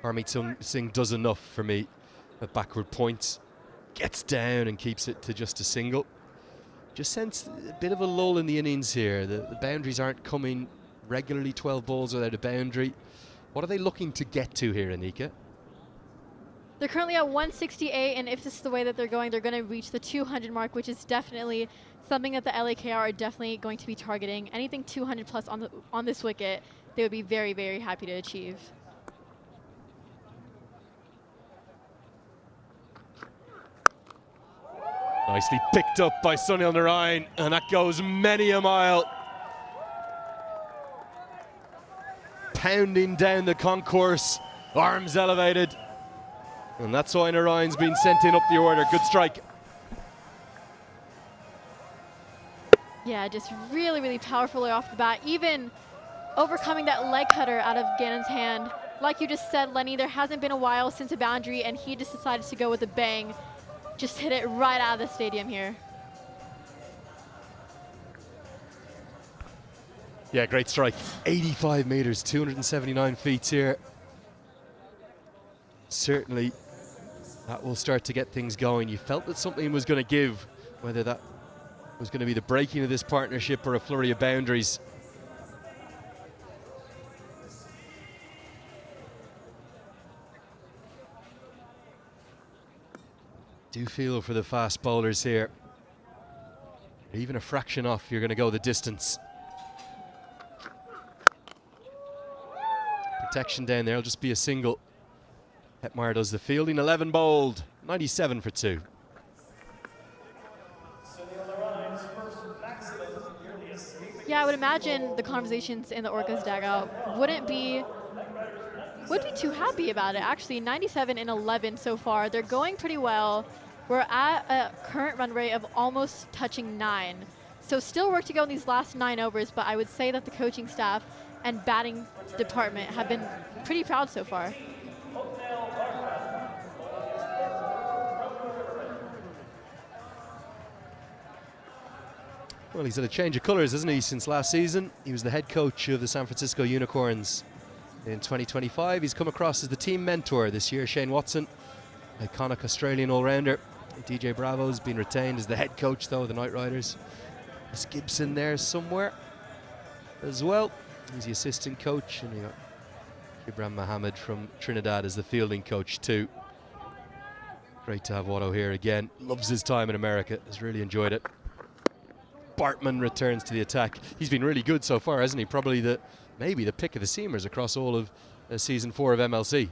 Carmi Singh does enough for me. A backward point, gets down and keeps it to just a single. Just sense a bit of a lull in the innings here. The boundaries aren't coming regularly, 12 balls without a boundary. What are they looking to get to here, Anika? They're currently at 168, and if this is the way that they're going to reach the 200 mark, which is definitely something that the LAKR are definitely going to be targeting. Anything 200 plus on this wicket, they would be very, very happy to achieve. Nicely picked up by Sunil Narayan, and that goes many a mile. Pounding down the concourse, arms elevated. And that's why Narayan's been sent in up the order. Good strike. Yeah, just really, really powerfully off the bat. Even overcoming that leg cutter out of Gannon's hand. Like you just said, Lenny, there hasn't been a while since a boundary, and he just decided to go with a bang. Just hit it right out of the stadium here. Yeah, great strike. 85 meters, 279 feet here. Certainly, that will start to get things going. You felt that something was going to give, whether that was going to be the breaking of this partnership or a flurry of boundaries. Do feel for the fast bowlers here. Even a fraction off, you're going to go the distance. Protection down there, it'll just be a single. Hetmar does the fielding, 11 bowled, 97 for 2. Yeah, I would imagine the conversations in the Orcas dugout would be too happy about it. Actually, 97 and 11 so far. They're going pretty well. We're at a current run rate of almost touching 9. So still work to go in these last 9 overs, but I would say that the coaching staff and batting department have been pretty proud so far. Well, he's had a change of colours, hasn't he, since last season? He was the head coach of the San Francisco Unicorns in 2025. He's come across as the team mentor this year. Shane Watson, iconic Australian all-rounder. DJ Bravo's been retained as the head coach, though, of the Knight Riders. Miss Gibson there somewhere as well. He's the assistant coach, and you got Ibrahim Mohammed from Trinidad as the fielding coach too. Great to have Watto here again. Loves his time in America. Has really enjoyed it. Bartman returns to the attack. He's been really good so far, hasn't he? Probably maybe the pick of the seamers across all of season 4 of MLC.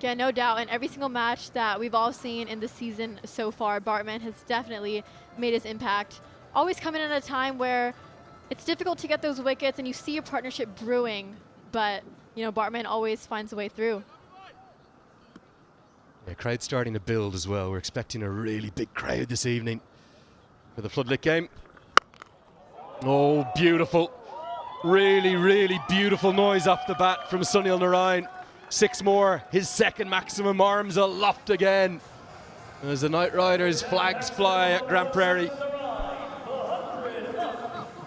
Yeah, no doubt. In every single match that we've all seen in the season so far, Bartman has definitely made his impact. Always coming in at a time where it's difficult to get those wickets and you see your partnership brewing, but you know, Bartman always finds a way through. Yeah, crowd starting to build as well. We're expecting a really big crowd this evening for the floodlit game. Oh, beautiful. Really, really beautiful noise off the bat from Sunil Narayan. 6 more, his second maximum, arms aloft again as the Knight Riders flags fly at Grand Prairie.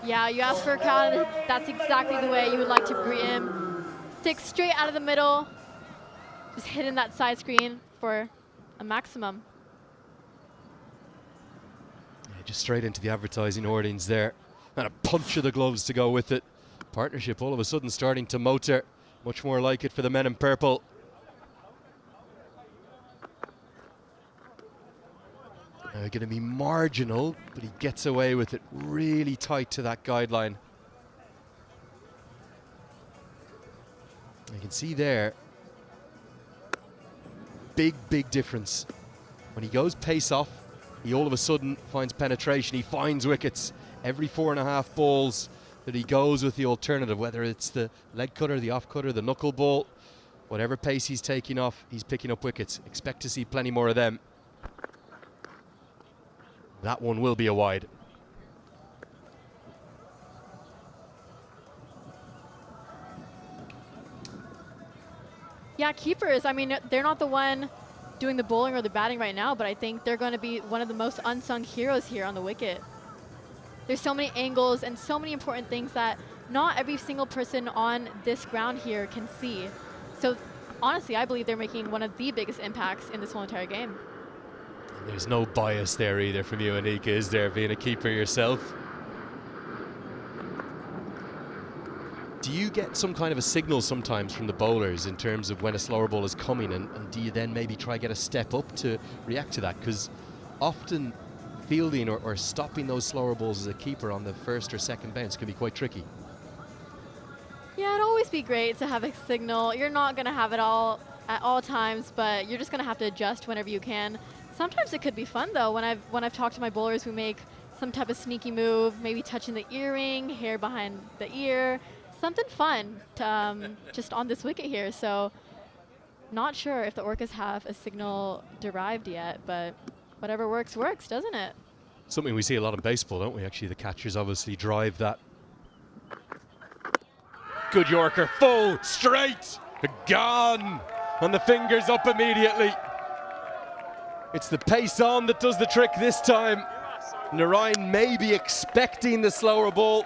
Yeah, you asked for a count, that's exactly the way you would like to greet him. 6 straight out of the middle, just hitting that side screen for a maximum. Yeah, just straight into the advertising hoardings there. And a punch of the gloves to go with it. Partnership all of a sudden starting to motor. Much more like it for the men in purple. Going to be marginal, but he gets away with it really tight to that guideline. You can see there, big difference. When he goes pace off, he all of a sudden finds penetration, he finds wickets. Every 4.5 balls that he goes with the alternative, whether it's the leg cutter, the off cutter, the knuckle ball, whatever pace he's taking off, he's picking up wickets. Expect to see plenty more of them. That one will be a wide. Yeah, keepers, I mean, they're not the one doing the bowling or the batting right now, but I think they're going to be one of the most unsung heroes here on the wicket. There's so many angles and so many important things that not every single person on this ground here can see. So honestly, I believe they're making one of the biggest impacts in this whole entire game. There's no bias there either from you, Anika, is there, being a keeper yourself? Do you get some kind of a signal sometimes from the bowlers in terms of when a slower ball is coming, and do you then maybe try get a step up to react to that? Because often fielding or stopping those slower balls as a keeper on the first or second bounce can be quite tricky. Yeah, it'd always be great to have a signal. You're not going to have it all at all times, but you're just going to have to adjust whenever you can. Sometimes it could be fun though, when I've talked to my bowlers who make some type of sneaky move, maybe touching the earring, hair behind the ear, something fun to, just on this wicket here. So not sure if the Orcas have a signal derived yet, but whatever works, works, doesn't it? Something we see a lot in baseball, don't we? Actually, the catchers obviously drive that. Good Yorker, full, straight, gone, and the fingers up immediately. It's the pace on that does the trick this time. Narayan may be expecting the slower ball,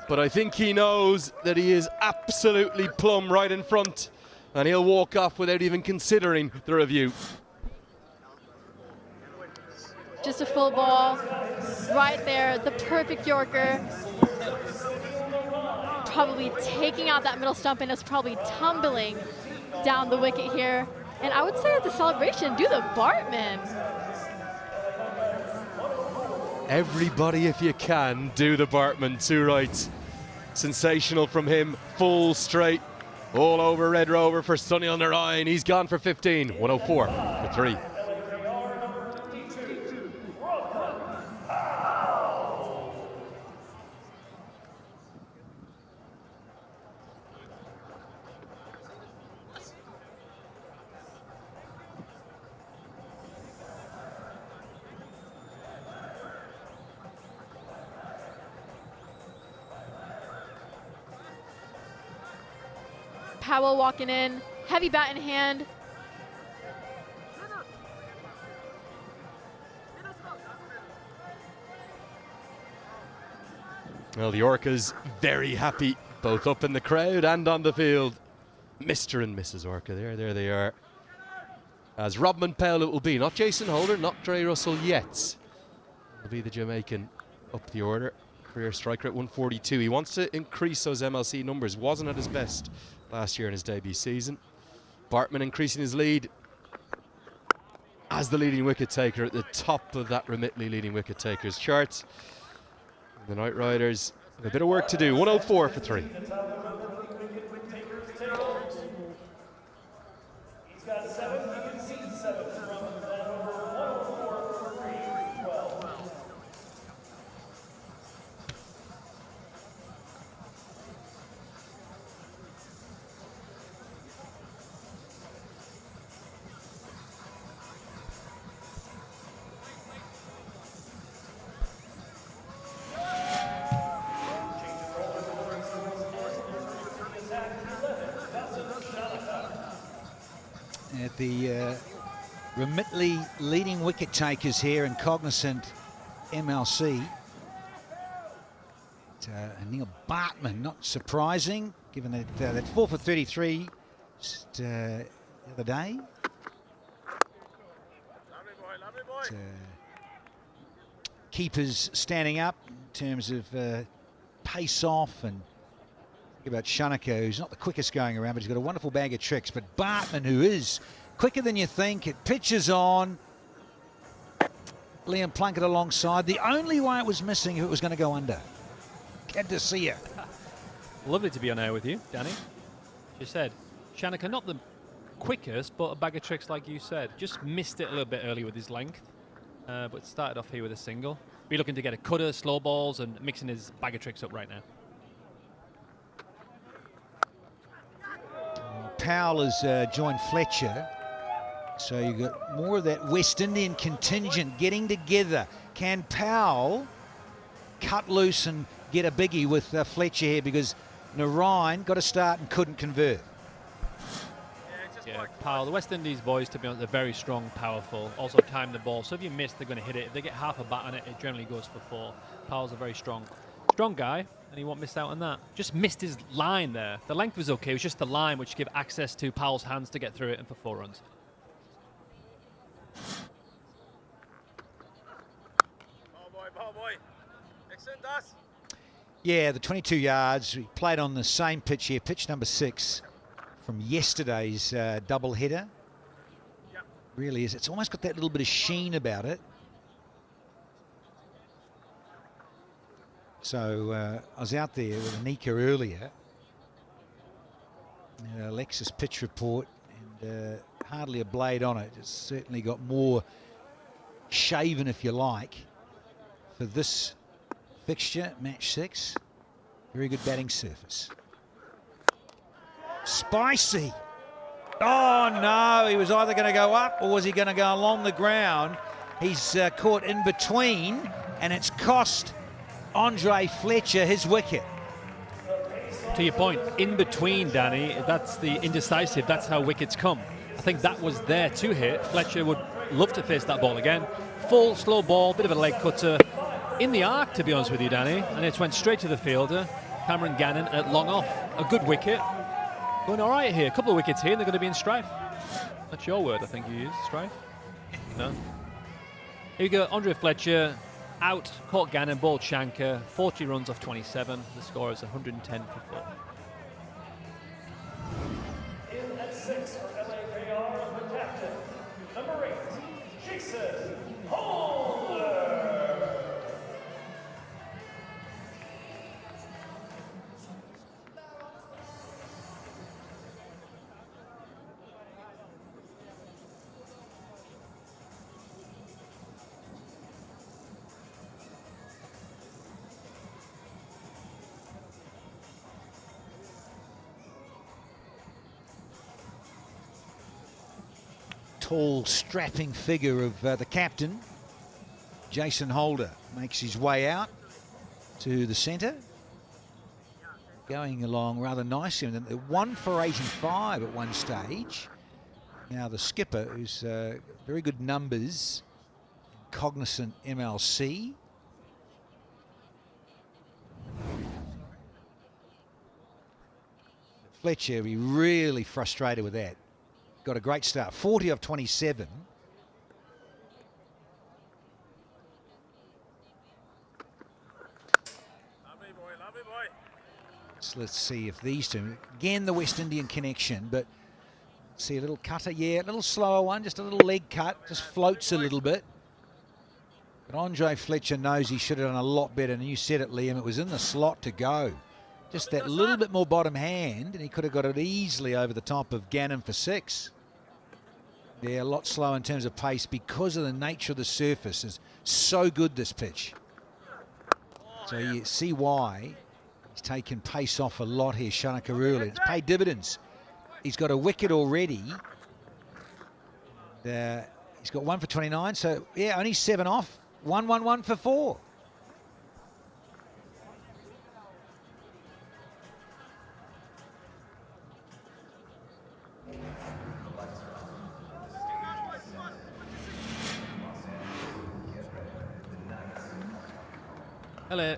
but I think he knows that he is absolutely plumb right in front, and he'll walk off without even considering the review. Just a full ball, right there, the perfect Yorker. Probably taking out that middle stump, and it's probably tumbling down the wicket here. And I would say it's a celebration. Do the Bartman. Everybody, if you can, do the Bartman, 2 rights. Sensational from him, full straight, all over Red Rover for Sunil Narayan. He's gone for 15, 104 for 3. Powell walking in, heavy bat in hand. Well, the Orcas very happy, both up in the crowd and on the field. Mr. and Mrs. Orca there they are. As Rovman Powell it will be, not Jason Holder, not Dre Russell yet. It'll be the Jamaican up the order. Career striker at 142. He wants to increase those MLC numbers. Wasn't at his best last year in his debut season. Bartman increasing his lead as the leading wicket taker at the top of that Remitly leading wicket takers chart. The Knight Riders have a bit of work to do. 104 for 3. He's got 7, you can see 7 from that over 104 for 3, 12. the remitly leading wicket takers here in Cognizant MLC. Neil Bartman, not surprising, given that that 4 for 33 just, the other day. Keepers standing up in terms of pace off, and think about Shanaka, who's not the quickest going around, but he's got a wonderful bag of tricks. But Bartman, who is quicker than you think, it pitches on. Liam Plunkett alongside. The only way it was missing if it was going to go under. Good to see you. Lovely to be on air with you, Danny. You said, Shanaka, not the quickest, but a bag of tricks like you said. Just missed it a little bit early with his length, but started off here with a single. Be looking to get a cutter, slow balls, and mixing his bag of tricks up right now. Powell has joined Fletcher. So you've got more of that West Indian contingent getting together. Can Powell cut loose and get a biggie with Fletcher here, because Narayan got a start and couldn't convert? Yeah, Powell, the West Indies boys, to be honest, they're very strong, powerful, also time the ball. So if you miss, they're going to hit it. If they get half a bat on it, it generally goes for 4. Powell's a very strong guy, and he won't miss out on that. Just missed his line there. The length was okay. It was just the line which gave access to Powell's hands to get through it, and for 4 runs. Yeah, the 22 yards. We played on the same pitch here, pitch number 6 from yesterday's doubleheader. Really is. It's almost got that little bit of sheen about it. So I was out there with Anika earlier. Alexis pitch report, and hardly a blade on it. It's certainly got more shaven, if you like, for this fixture, match 6. Very good batting surface. Spicy. Oh no, he was either going to go up or was he going to go along the ground. He's caught in between, and it's cost Andre Fletcher his wicket. To your point, in between, Danny, that's the indecisive. That's how wickets come. I think that was there to hit. Fletcher would love to face that ball again. Full, slow ball, bit of a leg cutter. In the arc, to be honest with you, Danny, and it went straight to the fielder, Cameron Gannon, at long off. A good wicket. Going all right here. A couple of wickets here, and they're going to be in strife. That's your word, I think you used, strife. No. Here we go, Andre Fletcher out, caught Gannon, bowled Shankar, 40 runs off 27. The score is 110 for 4. In at 6 for LAKR, the captain, number 8, Jason Holder. Tall, strapping figure of the captain, Jason Holder, makes his way out to the centre. Going along rather nicely. And 1 for 85 at one stage. Now the skipper, who's very good numbers, Cognizant MLC. Fletcher will be really frustrated with that. Got a great start, 40 of 27. Lovely boy. So let's see if these two, again the West Indian connection, but see a little cutter, yeah, a little slower one, just a little leg cut, just floats a little bit. But Andre Fletcher knows he should have done a lot better, and you said it, Liam, it was in the slot to go. Just that little bit more bottom hand, and he could have got it easily over the top of Gannon for 6. Yeah, a lot slower in terms of pace because of the nature of the surface. Is so good, this pitch. So you see why he's taken pace off a lot here, Shanaka early. It's paid dividends. He's got a wicket already. He's got 1 for 29, so yeah, only 7 off. 1 for 4. LA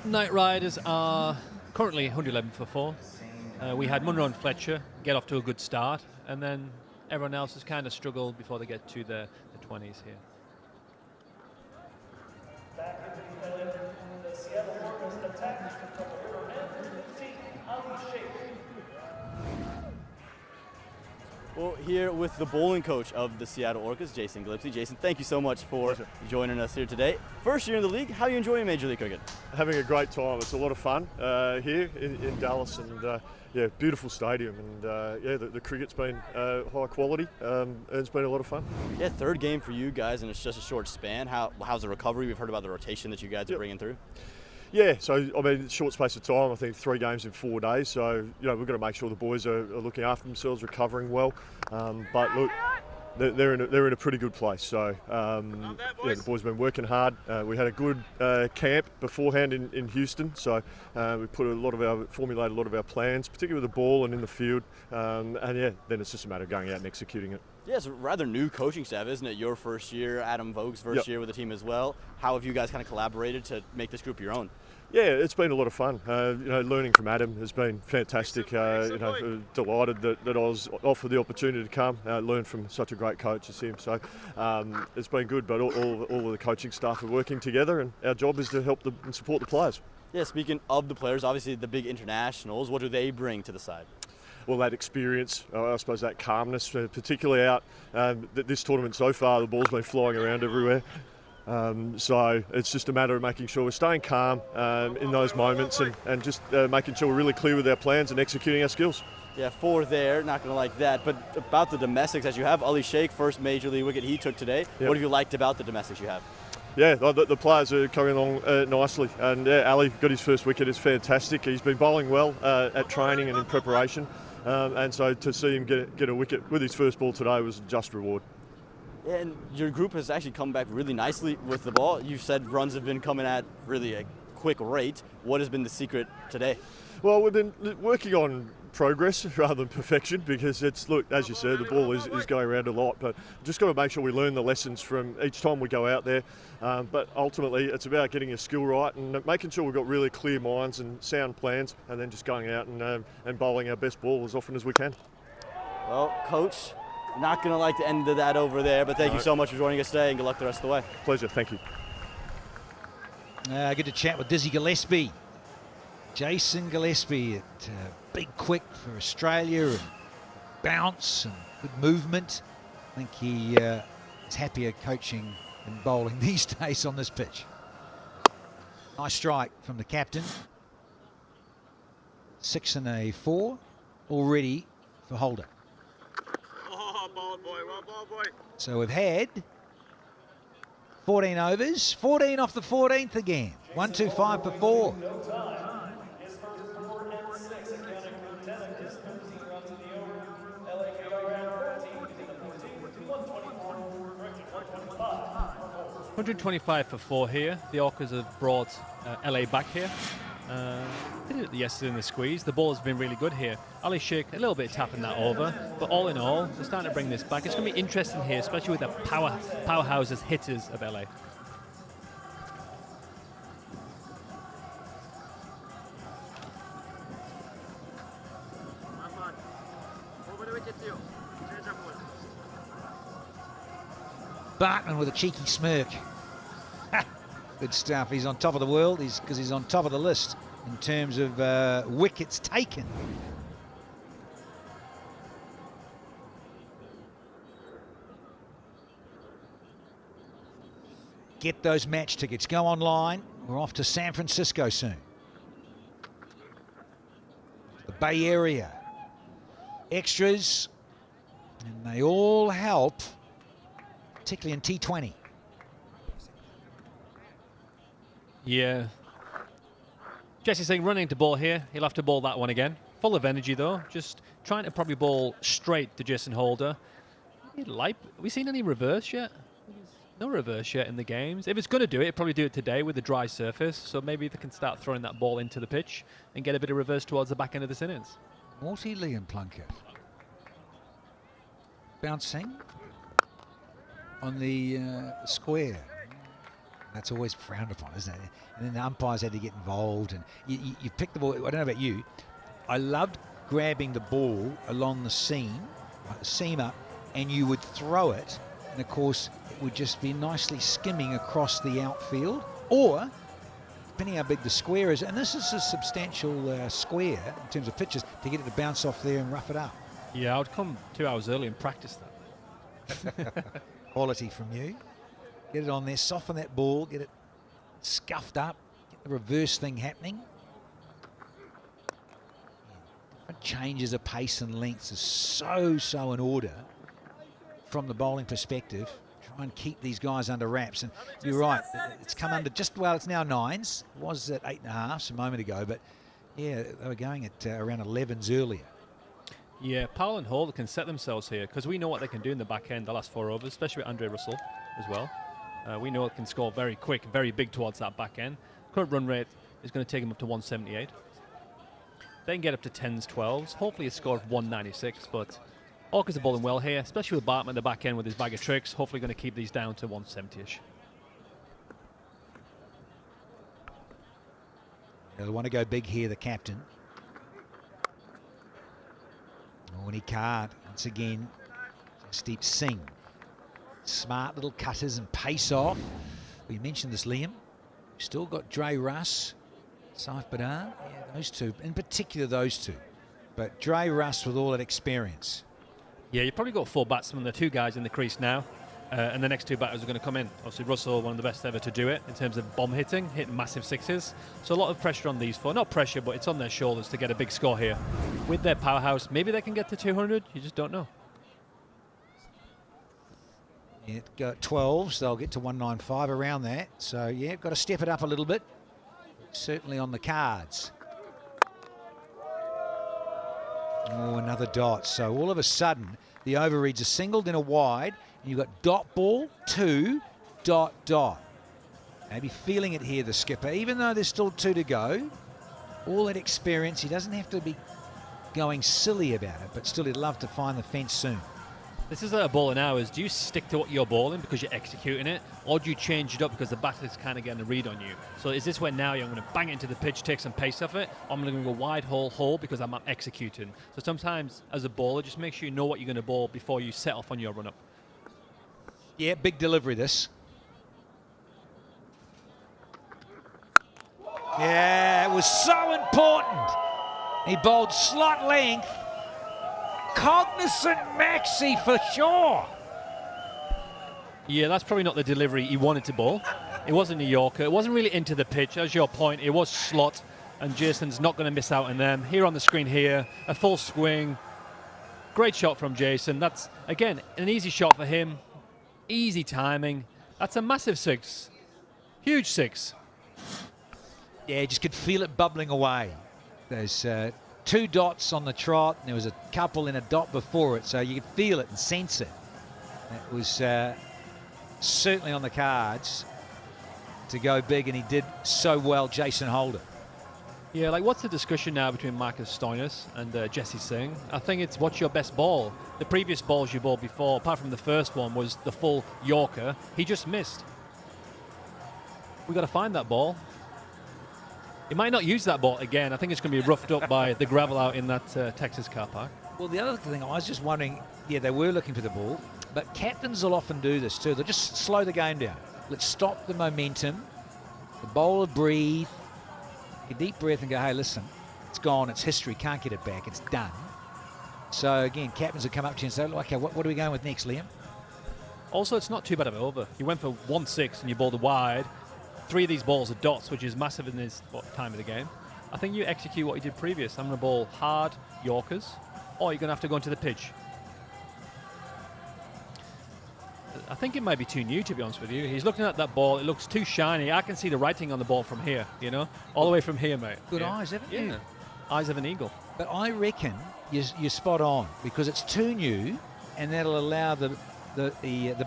Knight Riders are currently 111 for 4. We had Munro and Fletcher get off to a good start, and then everyone else has kind of struggled before they get to the 20s here. Back into the 11th, the Seattle Orcas attack from the river end, 15, Ali Sheikh. Well, here with the bowling coach of the Seattle Orcas, Jason Gillespie. Jason, thank you so much for joining us here today. First year in the league, how are you enjoying Major League Cricket? Having a great time. It's a lot of fun here in Dallas, and yeah, beautiful stadium, and yeah, the cricket's been high quality, and it's been a lot of fun. Yeah, third game for you guys, and it's just a short span. How's the recovery? We've heard about the rotation that you guys are bringing through. Yeah, so I mean, short space of time. I think 3 games in 4 days. So you know, we've got to make sure the boys are looking after themselves, recovering well. But look, they're in a pretty good place. So yeah, the boys have been working hard. We had a good camp beforehand in Houston. So we formulated a lot of our plans, particularly with the ball and in the field. And yeah, then it's just a matter of going out and executing it. Yeah, it's a rather new coaching staff, isn't it? Your first year, Adam Vogue's first year with the team as well. How have you guys kind of collaborated to make this group your own? Yeah, it's been a lot of fun. You know, learning from Adam has been fantastic. You know, delighted that I was offered the opportunity to come, learn from such a great coach as him. So it's been good, but all of the coaching staff are working together, and our job is to help and support the players. Yeah, speaking of the players, obviously the big internationals, what do they bring to the side? Well, that experience, I suppose that calmness, particularly out this tournament so far, the ball's been flying around everywhere. So it's just a matter of making sure we're staying calm in those moments, and just making sure we're really clear with our plans and executing our skills. Yeah, 4 there, not going to like that. But about the domestics, as you have Ali Sheikh, first major league wicket he took today. Yep. What have you liked about the domestics you have? Yeah, the players are coming along nicely, and yeah, Ali got his first wicket. It's fantastic. He's been bowling well at training and in preparation, and so to see him get a wicket with his first ball today was a just reward. Yeah, and your group has actually come back really nicely with the ball. You said runs have been coming at really a quick rate. What has been the secret today? Well, we've been working on progress rather than perfection, because it's, look, as you said, the ball is going around a lot, but just got to make sure we learn the lessons from each time we go out there. But ultimately, it's about getting your skill right and making sure we've got really clear minds and sound plans, and then just going out and bowling our best ball as often as we can. Well, Coach, not going to like the end of that over there, but thank you so much for joining us today, and good luck the rest of the way. Pleasure, thank you. Good to chat with Dizzy Gillespie. Jason Gillespie at big quick for Australia, and bounce and good movement. I think he is happier coaching than bowling these days on this pitch. Nice strike from the captain. 6 and a 4 already for Holder. Oh, ball boy, well, ball boy. So we've had 14 overs, 14 off the 14th again. 125 for 4. Six accounting for 10 of his 13 runs in the over. LA ran 14 in the 14 to 124, correction, 125. 125 for 4 here. The Orcas have brought LA back here. Did it yesterday in the squeeze. The ball has been really good here. Ali Sheikh a little bit tapping that over, but all in all, they're starting to bring this back. It's going to be interesting here, especially with the powerhouses hitters of LA. Bartman with a cheeky smirk. Good stuff. He's on top of the world because he's on top of the list in terms of wickets taken. Get those match tickets. Go online. We're off to San Francisco soon. The Bay Area. Extras. And they all help, particularly in T20. Yeah. Jesse's saying running to ball here. He'll have to ball that one again. Full of energy, though. Just trying to probably ball straight to Jason Holder. Have we seen any reverse yet? No reverse yet in the games. If it's going to do it, it'll probably do it today with a dry surface. So maybe they can start throwing that ball into the pitch and get a bit of reverse towards the back end of this innings. Morty Lee and Plunkett. Bouncing on the square. That's always frowned upon, isn't it? And then the umpires had to get involved, and you pick the ball. I don't know about you. I loved grabbing the ball along the seam, like the seam up, and you would throw it, and of course it would just be nicely skimming across the outfield, or depending how big the square is, and this is a substantial square in terms of pitches, to get it to bounce off there and rough it up. Yeah, I would come 2 hours early and practice that. Quality from you. Get it on there, soften that ball, get it scuffed up, get the reverse thing happening. Different changes of pace and lengths is so in order from the bowling perspective. Try and keep these guys under wraps. And you're right, it's come under just, well, it's now 9s. It was at 8.5 a moment ago, but yeah, they were going at around 11s earlier. Yeah, Powell and Holder can set themselves here because we know what they can do in the back end the last 4 overs, especially with Andre Russell as well. We know it can score very quick, very big towards that back end. Current run rate is going to take him up to 178. They can get up to 10s, 12s. Hopefully, a score of 196. But Orcas are bowling well here, especially with Bartman at the back end with his bag of tricks. Hopefully, going to keep these down to 170-ish. They want to go big here, the captain. Oh, and he can't. Once again, Steep Singh. Smart little cutters and pace off. We mentioned this, Liam. We've still got Dre Russ, Saif Badar. Yeah, those two. In particular, those two. But Dre Russ with all that experience. Yeah, you've probably got 4 batsmen. The 2 guys in the crease now. And the next 2 batters are going to come in. Obviously, Russell, one of the best ever to do it in terms of bomb hitting massive 6s. So a lot of pressure on these 4. Not pressure, but it's on their shoulders to get a big score here. With their powerhouse, maybe they can get to 200. You just don't know. Yeah, got 12s. They'll get to 195 around that. So, yeah, got to step it up a little bit. Certainly on the cards. Oh, another dot. So all of a sudden, the over reads a single, then a wide. And you've got dot ball, 2, dot, dot. Maybe feeling it here, the skipper. Even though there's still 2 to go, all that experience, he doesn't have to be going silly about it, but still he'd love to find the fence soon. This is a bowler now. Do you stick to what you're bowling because you're executing it, or do you change it up because the batter's kind of getting a read on you? So is this where now you're going to bang it into the pitch, take some pace off it, or I'm going to go wide hole because I'm executing? So sometimes as a bowler, just make sure you know what you're going to bowl before you set off on your run-up. Yeah, big delivery this. Yeah, it was so important. He bowled slot length. Cognizant maxi for sure. Yeah, that's probably not the delivery he wanted to bowl. It wasn't a Yorker. It wasn't really into the pitch. As your point, it was slot, and Jason's not going to miss out on them. Here on the screen here, a full swing. Great shot from Jason. That's, again, an easy shot for him. Easy timing. That's a massive 6. Huge 6. Yeah, you just could feel it bubbling away. There's 2 dots on the trot, and there was a couple in a dot before it, so you could feel it and sense it. It was certainly on the cards to go big, and he did so well, Jason Holder. Yeah, like what's the discussion now between Marcus Stoinis and Jesse Singh? I think it's what's your best ball. The previous balls you bowled before, apart from the first one, was the full Yorker. He just missed. We got to find that ball. He might not use that ball again. I think it's going to be roughed up by the gravel out in that Texas car park. Well, the other thing, I was just wondering, yeah, they were looking for the ball, but captains will often do this too. They'll just slow the game down. Let's stop the momentum. The bowler breathe. A deep breath and go, hey, listen, it's gone, it's history, can't get it back, it's done. So again, captains will come up to you and say, okay, what are we going with next, Liam? Also, it's not too bad of an over. You went for 1-6 and you bowled a wide. 3 of these balls are dots, which is massive in this time of the game. I think you execute what you did previous. I'm going to bowl hard Yorkers, or you're going to have to go into the pitch. I think it might be too new, to be honest with you. He's looking at that ball. It looks too shiny. I can see the writing on the ball from here, you know, all the way from here, mate. Good eyes, haven't you? Yeah, eyes of an eagle. But I reckon you're spot on because it's too new, and that'll allow the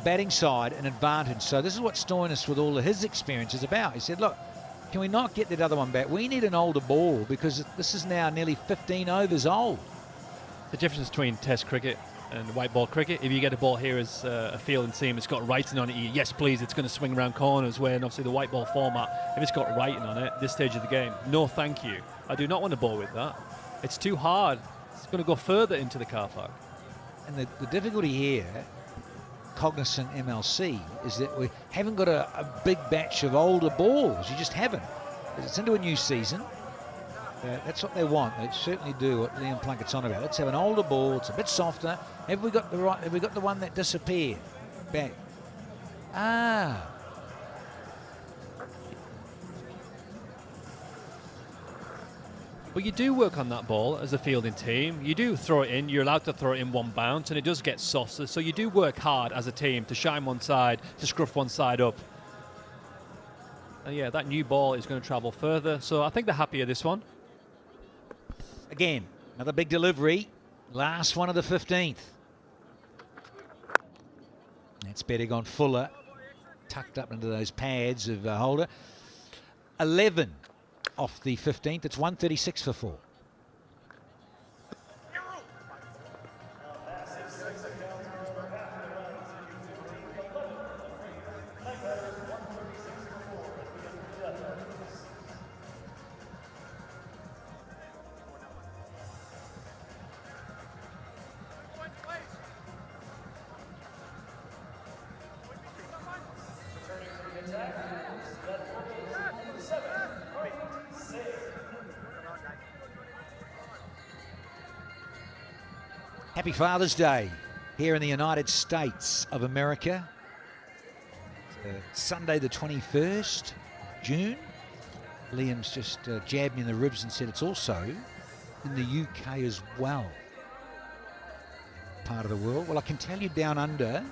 batting side an advantage. So this is what Stoinis, with all of his experience, is about. He said, look, can we not get that other one back? We need an older ball because this is now nearly 15 overs old. The difference between Test cricket And white ball cricket, if you get a ball here as a fielding team, it's got writing on it, yes please, it's going to swing around corners, where obviously the white ball format, if it's got writing on it, this stage of the game, no thank you. I do not want to ball with that. It's too hard. It's going to go further into the car park. And the difficulty here, Cognizant MLC, is that we haven't got a big batch of older balls. You just haven't. It's into a new season. That's what they want. They certainly do what Liam Plunkett's on about. Let's have an older ball. It's a bit softer. Have we got the right? Have we got the one that disappeared? Back. Ah. But you do work on that ball as a fielding team. You do throw it in. You're allowed to throw it in one bounce, and it does get softer. So you do work hard as a team to shine one side, to scruff one side up. And yeah, that new ball is going to travel further. So I think they're happy with this one. Again, another big delivery. Last one of the 15th. That's betting on Fuller. Tucked up into those pads of Holder. 11 off the 15th. It's 136 for 4. Happy Father's Day here in the United States of America. Sunday the 21st June. Liam's just jabbed me in the ribs and said it's also in the UK as well. Part of the world. Well, I can tell you down under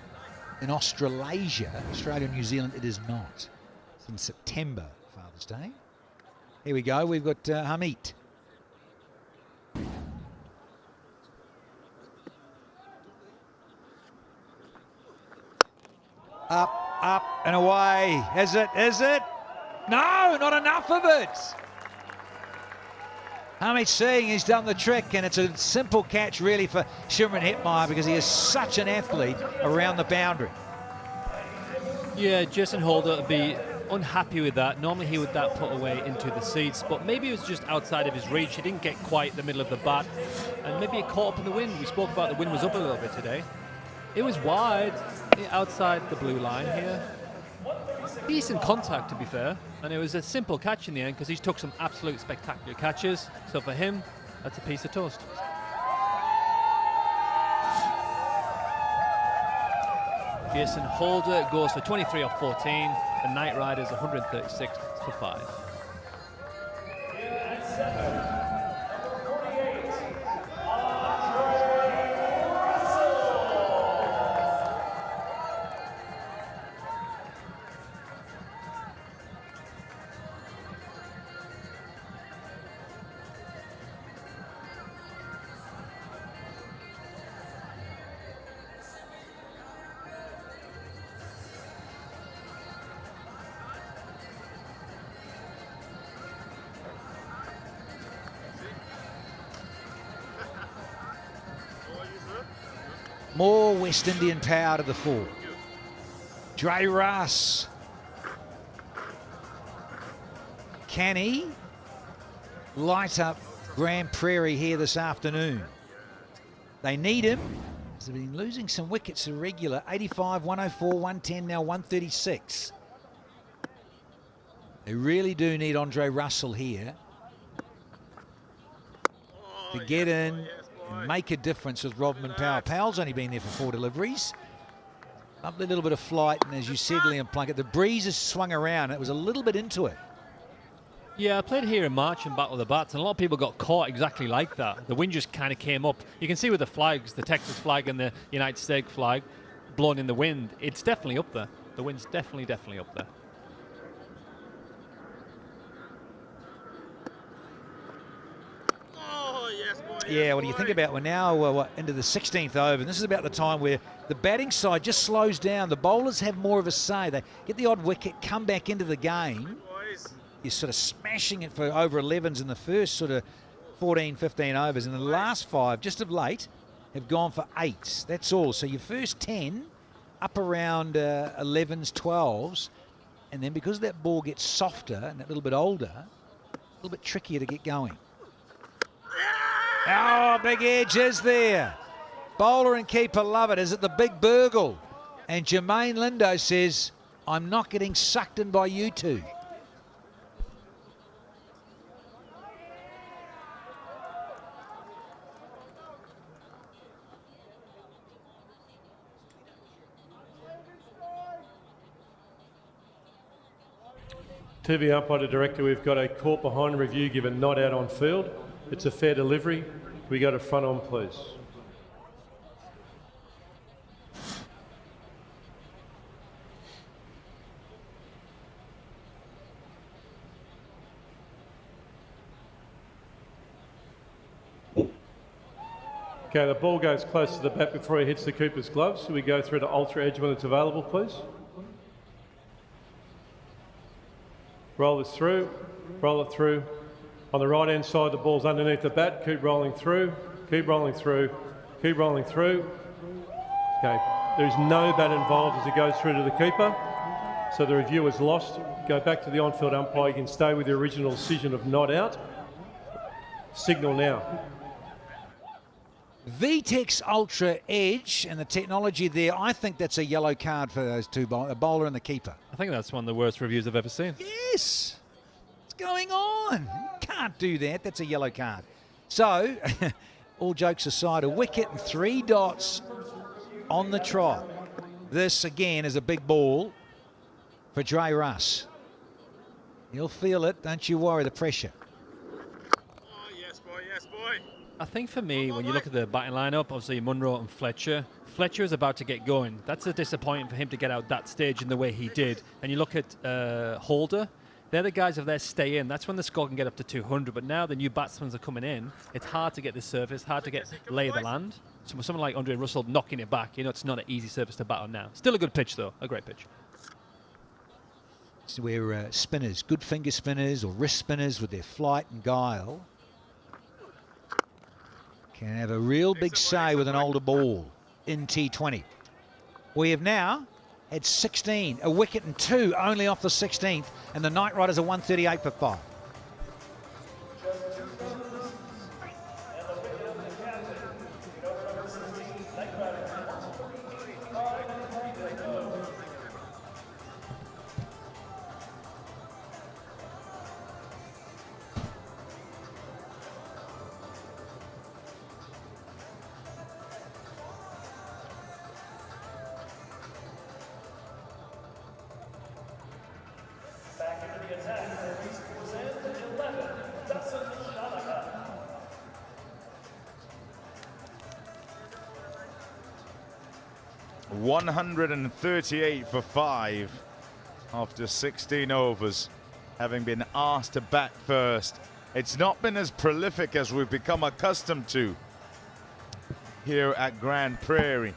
in Australasia, Australia and New Zealand, it is not. It's in September, Father's Day. Here we go. We've got Hamid. Up, up, and away. Is it? Is it? No, not enough of it. Hamid Singh, he's done the trick, and it's a simple catch really for Shimron Hetmeyer because he is such an athlete around the boundary. Yeah, Jason Holder would be unhappy with that. Normally he would that put away into the seats, but maybe it was just outside of his reach. He didn't get quite the middle of the bat, and maybe it caught up in the wind. We spoke about the wind was up a little bit today. It was wide, outside the blue line here. Decent contact, to be fair, and it was a simple catch in the end because he took some absolute spectacular catches. So for him, that's a piece of toast. Jason Holder goes for 23 off 14. The Knight Riders 136 for 5. More West Indian power to the fore. Dre Russ. Can he light up Grand Prairie here this afternoon? They need him. They've been losing some wickets irregular. 85, 104, 110, now 136. They really do need Andre Russell here to get in and make a difference with Rovman Powell. Powell's only been there for 4 deliveries. Lovely little bit of flight, and as you said, Liam Plunkett, the breeze has swung around. It was a little bit into it. Yeah, I played here in March in Battle of the Bats, and a lot of people got caught exactly like that. The wind just kind of came up. You can see with the flags, the Texas flag and the United States flag blowing in the wind, it's definitely up there. The wind's definitely up there. Yeah, what do you think about? We're now into the 16th over, and this is about the time where the batting side just slows down. The bowlers have more of a say. They get the odd wicket, come back into the game. You're sort of smashing it for over 11s in the first sort of 14, 15 overs. And the last 5, just of late, have gone for 8s. That's all. So your first 10 up around 11s, 12s, and then because that ball gets softer and a little bit older, a little bit trickier to get going. Oh, big edges there. Bowler and keeper love it. Is it the big burgle? And Jermaine Lindo says, I'm not getting sucked in by you two. TV umpire director, we've got a caught behind review given not out on field. It's a fair delivery. We go to front on, please. Okay, the ball goes close to the bat before it hits the keeper's gloves. So we go through to ultra edge when it's available, please. Roll this through, roll it through. On the right hand side, the ball's underneath the bat. Keep rolling through, keep rolling through, keep rolling through. Okay, there's no bat involved as it goes through to the keeper. So the review is lost. Go back to the on-field umpire. You can stay with the original decision of not out. Signal now. VTEX Ultra Edge and the technology there, I think that's a yellow card for those two, a bowler and the keeper. I think that's one of the worst reviews I've ever seen. Yes! What's going on? You can't do that. That's a yellow card. So, all jokes aside, a wicket and 3 dots on the trot. This, again, is a big ball for Dre Russ. He'll feel it. Don't you worry, the pressure. I think for me, when you look at the batting lineup, obviously Munro and Fletcher is about to get going. That's a disappointment for him to get out that stage in the way he did. And you look at Holder, they're the guys, if they stay in, that's when the score can get up to 200. But now the new batsmen are coming in, it's hard to get the surface, hard to get lay of the land. So with someone like Andre Russell knocking it back, you know, it's not an easy surface to bat on now. Still a good pitch, though, a great pitch. This is where spinners, good finger spinners or wrist spinners with their flight and guile, can have a real big say with an older ball in T20. We have now had 16, a wicket and 2 only off the 16th, and the Knight Riders are 138 for 5. Back into the attack for East Queensland, 11, Dustin Shanaka. $138 for 5 after 16 overs, having been asked to bat first. It's not been as prolific as we've become accustomed to here at Grand Prairie.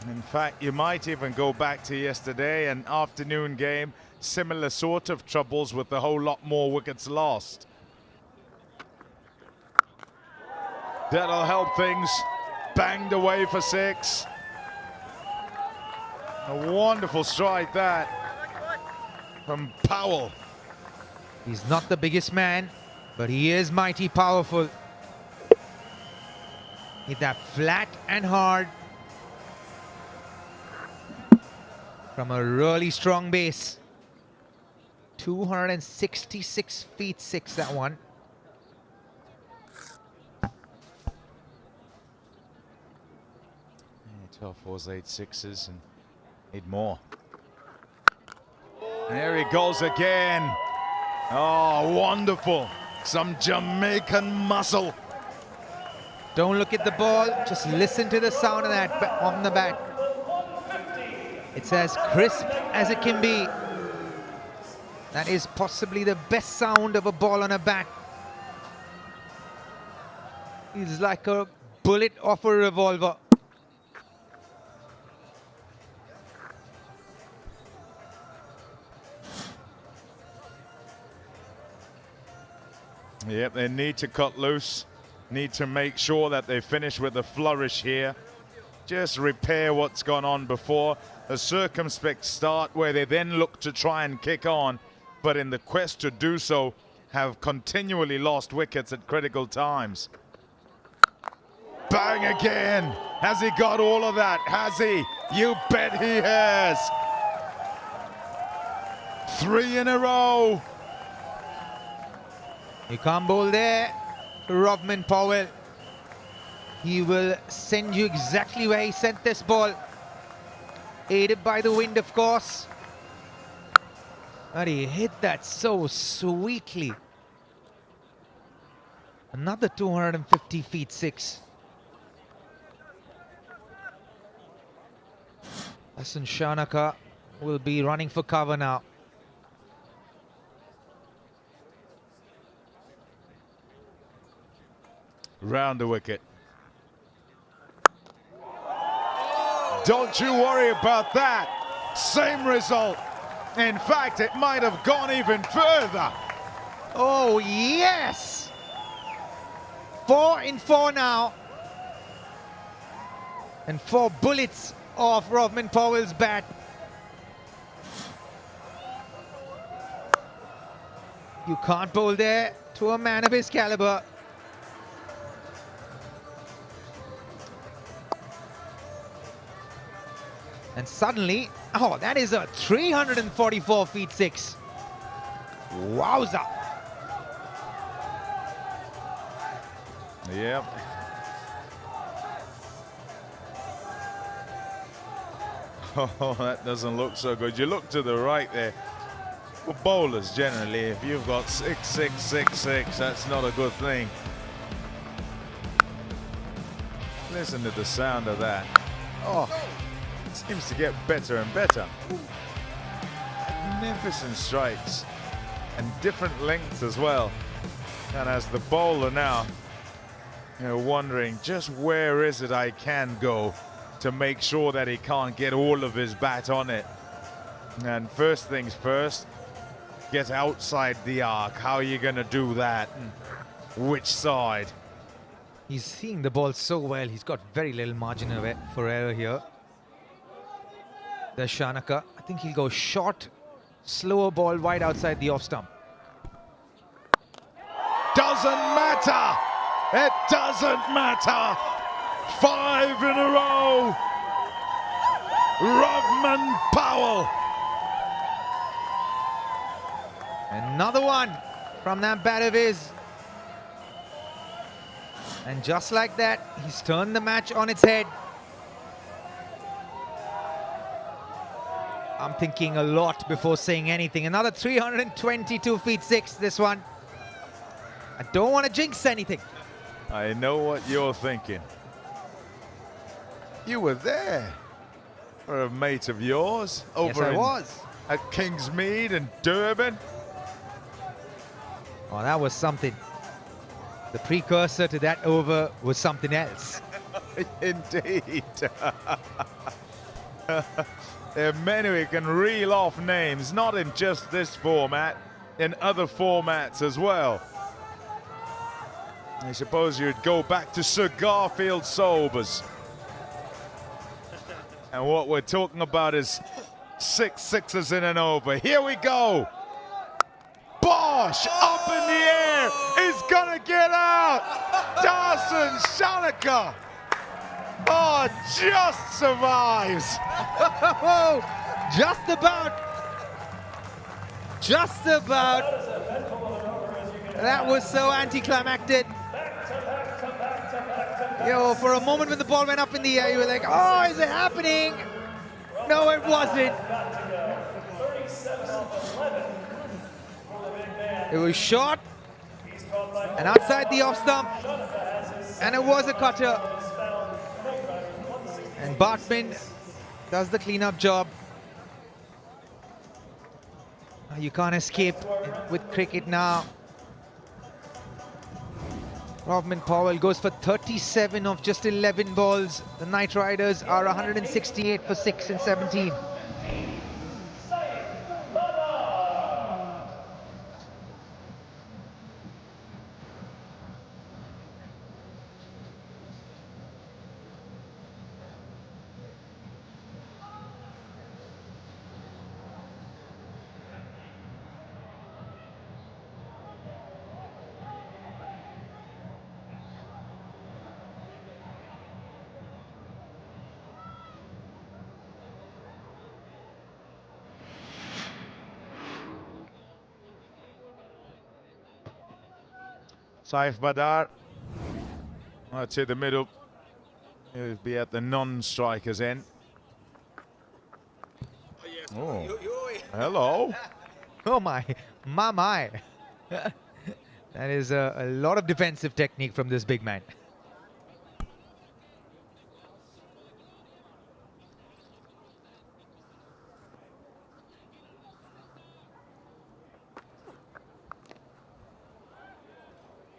In fact, you might even go back to yesterday, an afternoon game, similar sort of troubles with a whole lot more wickets lost. That'll help things. Banged away for 6. A wonderful strike that from Powell. He's not the biggest man, but he is mighty powerful. Hit that flat and hard from a really strong base. 266 feet 6, that one. Yeah, 12 fours, 8 sixes, and need more. There he goes again. Oh, wonderful. Some Jamaican muscle. Don't look at the ball, just listen to the sound of that on the bat. It's as crisp as it can be. That is possibly the best sound of a ball on a bat. It's like a bullet off a revolver. Yep, they need to cut loose. need to make sure that they finish with a flourish here. Just repair what's gone on before. A circumspect start where they then look to try and kick on, but in the quest to do so, have continually lost wickets at critical times. Bang again! Has he got all of that? Has he? You bet he has! 3 in a row! You can't bowl there. Rovman Powell. He will send you exactly where he sent this ball. Aided by the wind, of course. But he hit that so sweetly. Another 250 feet 6. Hassan Shanaka will be running for cover now. Round the wicket. Don't you worry about that. Same result. In fact, it might have gone even further. Oh, yes! 4 in 4 now. And 4 bullets off Rovman Powell's bat. You can't bowl there to a man of his caliber. And suddenly, oh, that is a 344 feet 6. Wowza. Yep. Oh, that doesn't look so good. You look to the right there. For bowlers, generally, if you've got 6, 6, 6, 6, that's not a good thing. Listen to the sound of that. Oh, it seems to get better and better. Magnificent strikes and different lengths as well. And as the bowler now, wondering just where is it I can go to make sure that he can't get all of his bat on it. And first things first, get outside the arc. How are you going to do that? And which side? He's seeing the ball so well. He's got very little margin of it for error here. There's Shanaka. I think he'll go short, slower ball wide outside the off stump. Doesn't matter. It doesn't matter. 5 in a row. Rovman Powell. Another one from that bat of his. And just like that, he's turned the match on its head. I'm thinking a lot before saying anything. Another 322 feet 6, this one. I don't want to jinx anything. I know what you're thinking. You were there for a mate of yours over Yes, I was. At Kingsmead and Durban. Oh, that was something. The precursor to that over was something else. Indeed. There are many who can reel off names, not in just this format, in other formats as well. I suppose you'd go back to Sir Garfield Sobers. And what we're talking about is 6 sixes in and over. Here we go. Bosh up in the air. He's gonna get out. Dawson Shanaka. Oh, just survives. Just about. Just about. That was so anticlimactic. Yo, for a moment when the ball went up in the air, you were like, oh, is it happening? No, it wasn't. It was short and outside the off stump, and it was a cutter. And Bartman does the cleanup job. You can't escape with cricket now. Rovman Powell goes for 37 of just 11 balls. The Knight Riders are 168 for 6 and 17. Saif Badar. To the middle. He'll be at the non-striker's end. Oh, hello. Oh my. That is a lot of defensive technique from this big man.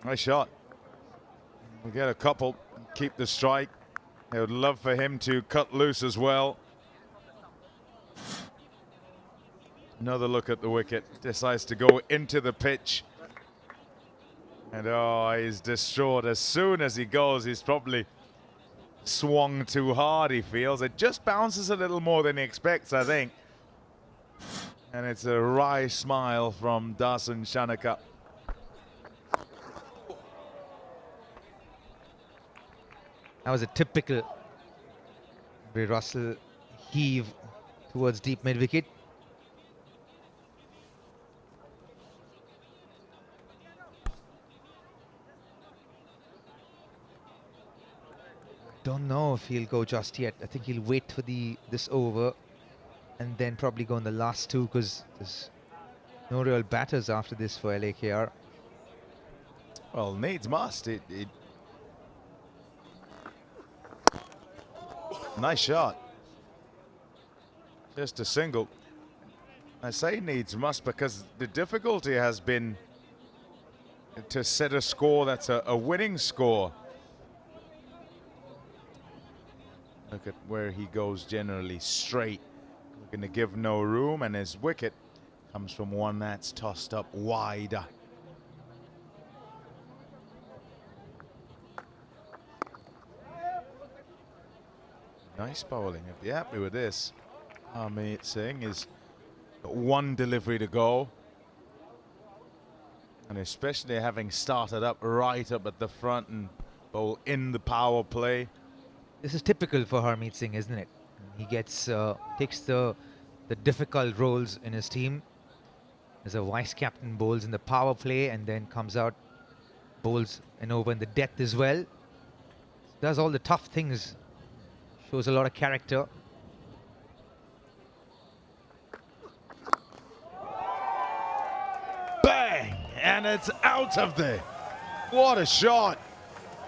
Nice shot. We'll get a couple, keep the strike. They would love for him to cut loose as well. Another look at the wicket. Decides to go into the pitch. And oh, he's distraught. As soon as he goes, he's probably swung too hard, he feels. It just bounces a little more than he expects, I think. And it's a wry smile from Dasun Shanaka. That was a typical Russell heave towards deep mid-wicket. Don't know if he'll go just yet. I think he'll wait for this over and then probably go in the last two, because there's no real batters after this for LAKR. Well, needs must. Nice shot. Just a single. I say needs must because the difficulty has been to set a score that's a winning score. Look at where he goes generally straight. We're going to give no room, and his wicket comes from one that's tossed up wider. Nice bowling. I'd be happy with this. Harmeet Singh is got one delivery to go. And especially having started up right up at the front and bowl in the power play. This is typical for Harmeet Singh, isn't it? He gets takes the difficult roles in his team. As a vice captain, bowls in the power play and then comes out, bowls an over in the death as well. Does all the tough things. Shows a lot of character. Bang! And it's out of there. What a shot.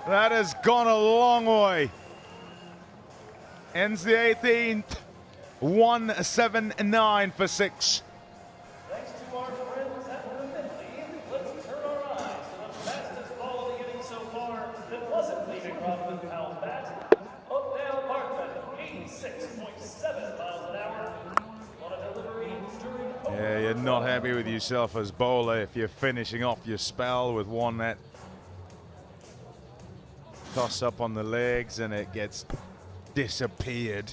That has gone a long way. Ends the 18th. 179 for 6. Thanks to our friends at the Mid-innings, let's turn our eyes to the fastest ball of the inning so far that wasn't leaving Rovman Powell's bat. Oakdale Parkman, 86.7 miles an hour on a delivery during. Yeah, you're not happy with yourself as bowler if you're finishing off your spell with one that toss up on the legs and it gets disappeared.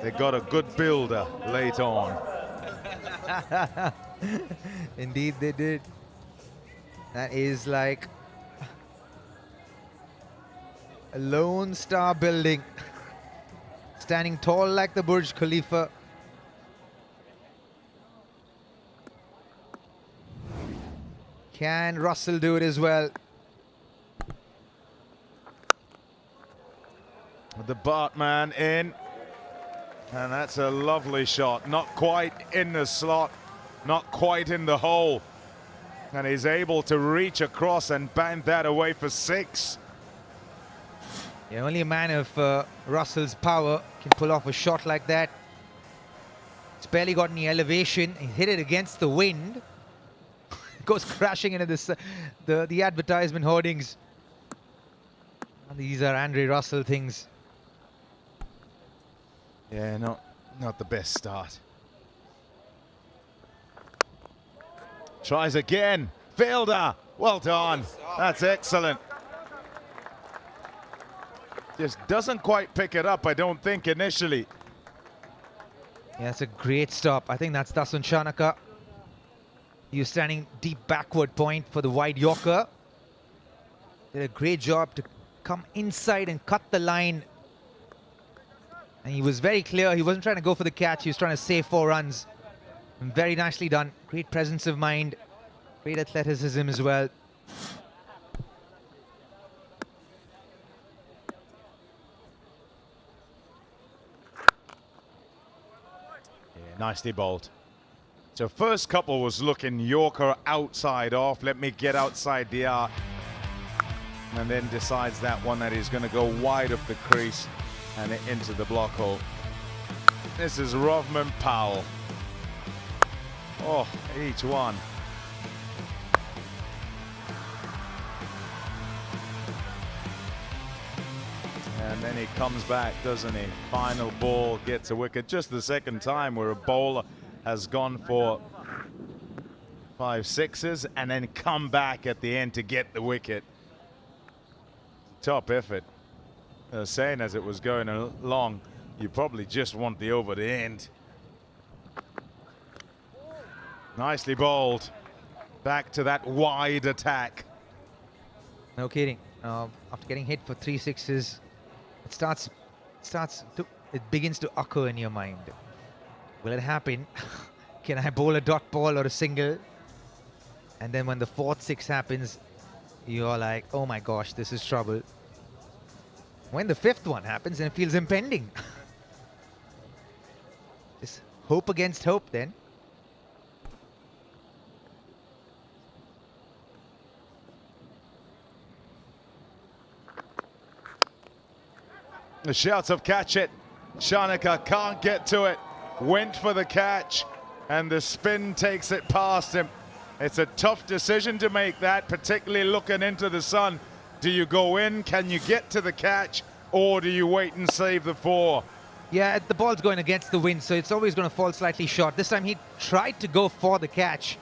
They got a good builder late on. Indeed they did. That is like a Lone Star building. Standing tall like the Burj Khalifa. Can Russell do it as well? The Bartman in. And that's a lovely shot. Not quite in the slot, not quite in the hole. And he's able to reach across and band that away for 6. Yeah, only a man of Russell's power can pull off a shot like that. It's barely got any elevation. He hit it against the wind. Goes crashing into this, the advertisement hoardings. These are Andre Russell things. Yeah, not the best start. Tries again. Fielder, well done. That's excellent. Just doesn't quite pick it up, I don't think, initially. Yeah, that's a great stop. I think that's Dasun Shanaka. He was standing deep backward point for the wide Yorker. Did a great job to come inside and cut the line. And he was very clear. He wasn't trying to go for the catch. He was trying to save 4 runs. And very nicely done. Great presence of mind. Great athleticism as well. Yeah, nicely bowled. So first couple was looking Yorker outside off. Let me get outside the arc. And then decides that one that he's going to go wide of the crease and into the block hole. This is Rovman Powell. Oh, each one. And then he comes back, doesn't he? Final ball, gets a wicket. Just the second time where a bowler has gone for 5 sixes and then come back at the end to get the wicket. Top effort. Saying as it was going along, you probably just want the over to end. Nicely bowled. Back to that wide attack. No kidding. After getting hit for 3 sixes, it begins to occur in your mind. Will it happen? Can I bowl a dot ball or a single? And then when the 4th 6 happens, you're like, oh my gosh, this is trouble. When the 5th one happens, then it feels impending. Just hope against hope then. The shouts of catch it. Shanaka can't get to it. Went for the catch and the spin takes it past him. It's a tough decision to make that, particularly looking into the sun. Do you go in? Can you get to the catch? Or do you wait and save the 4? Yeah, the ball's going against the wind, so it's always going to fall slightly short. This time he tried to go for the catch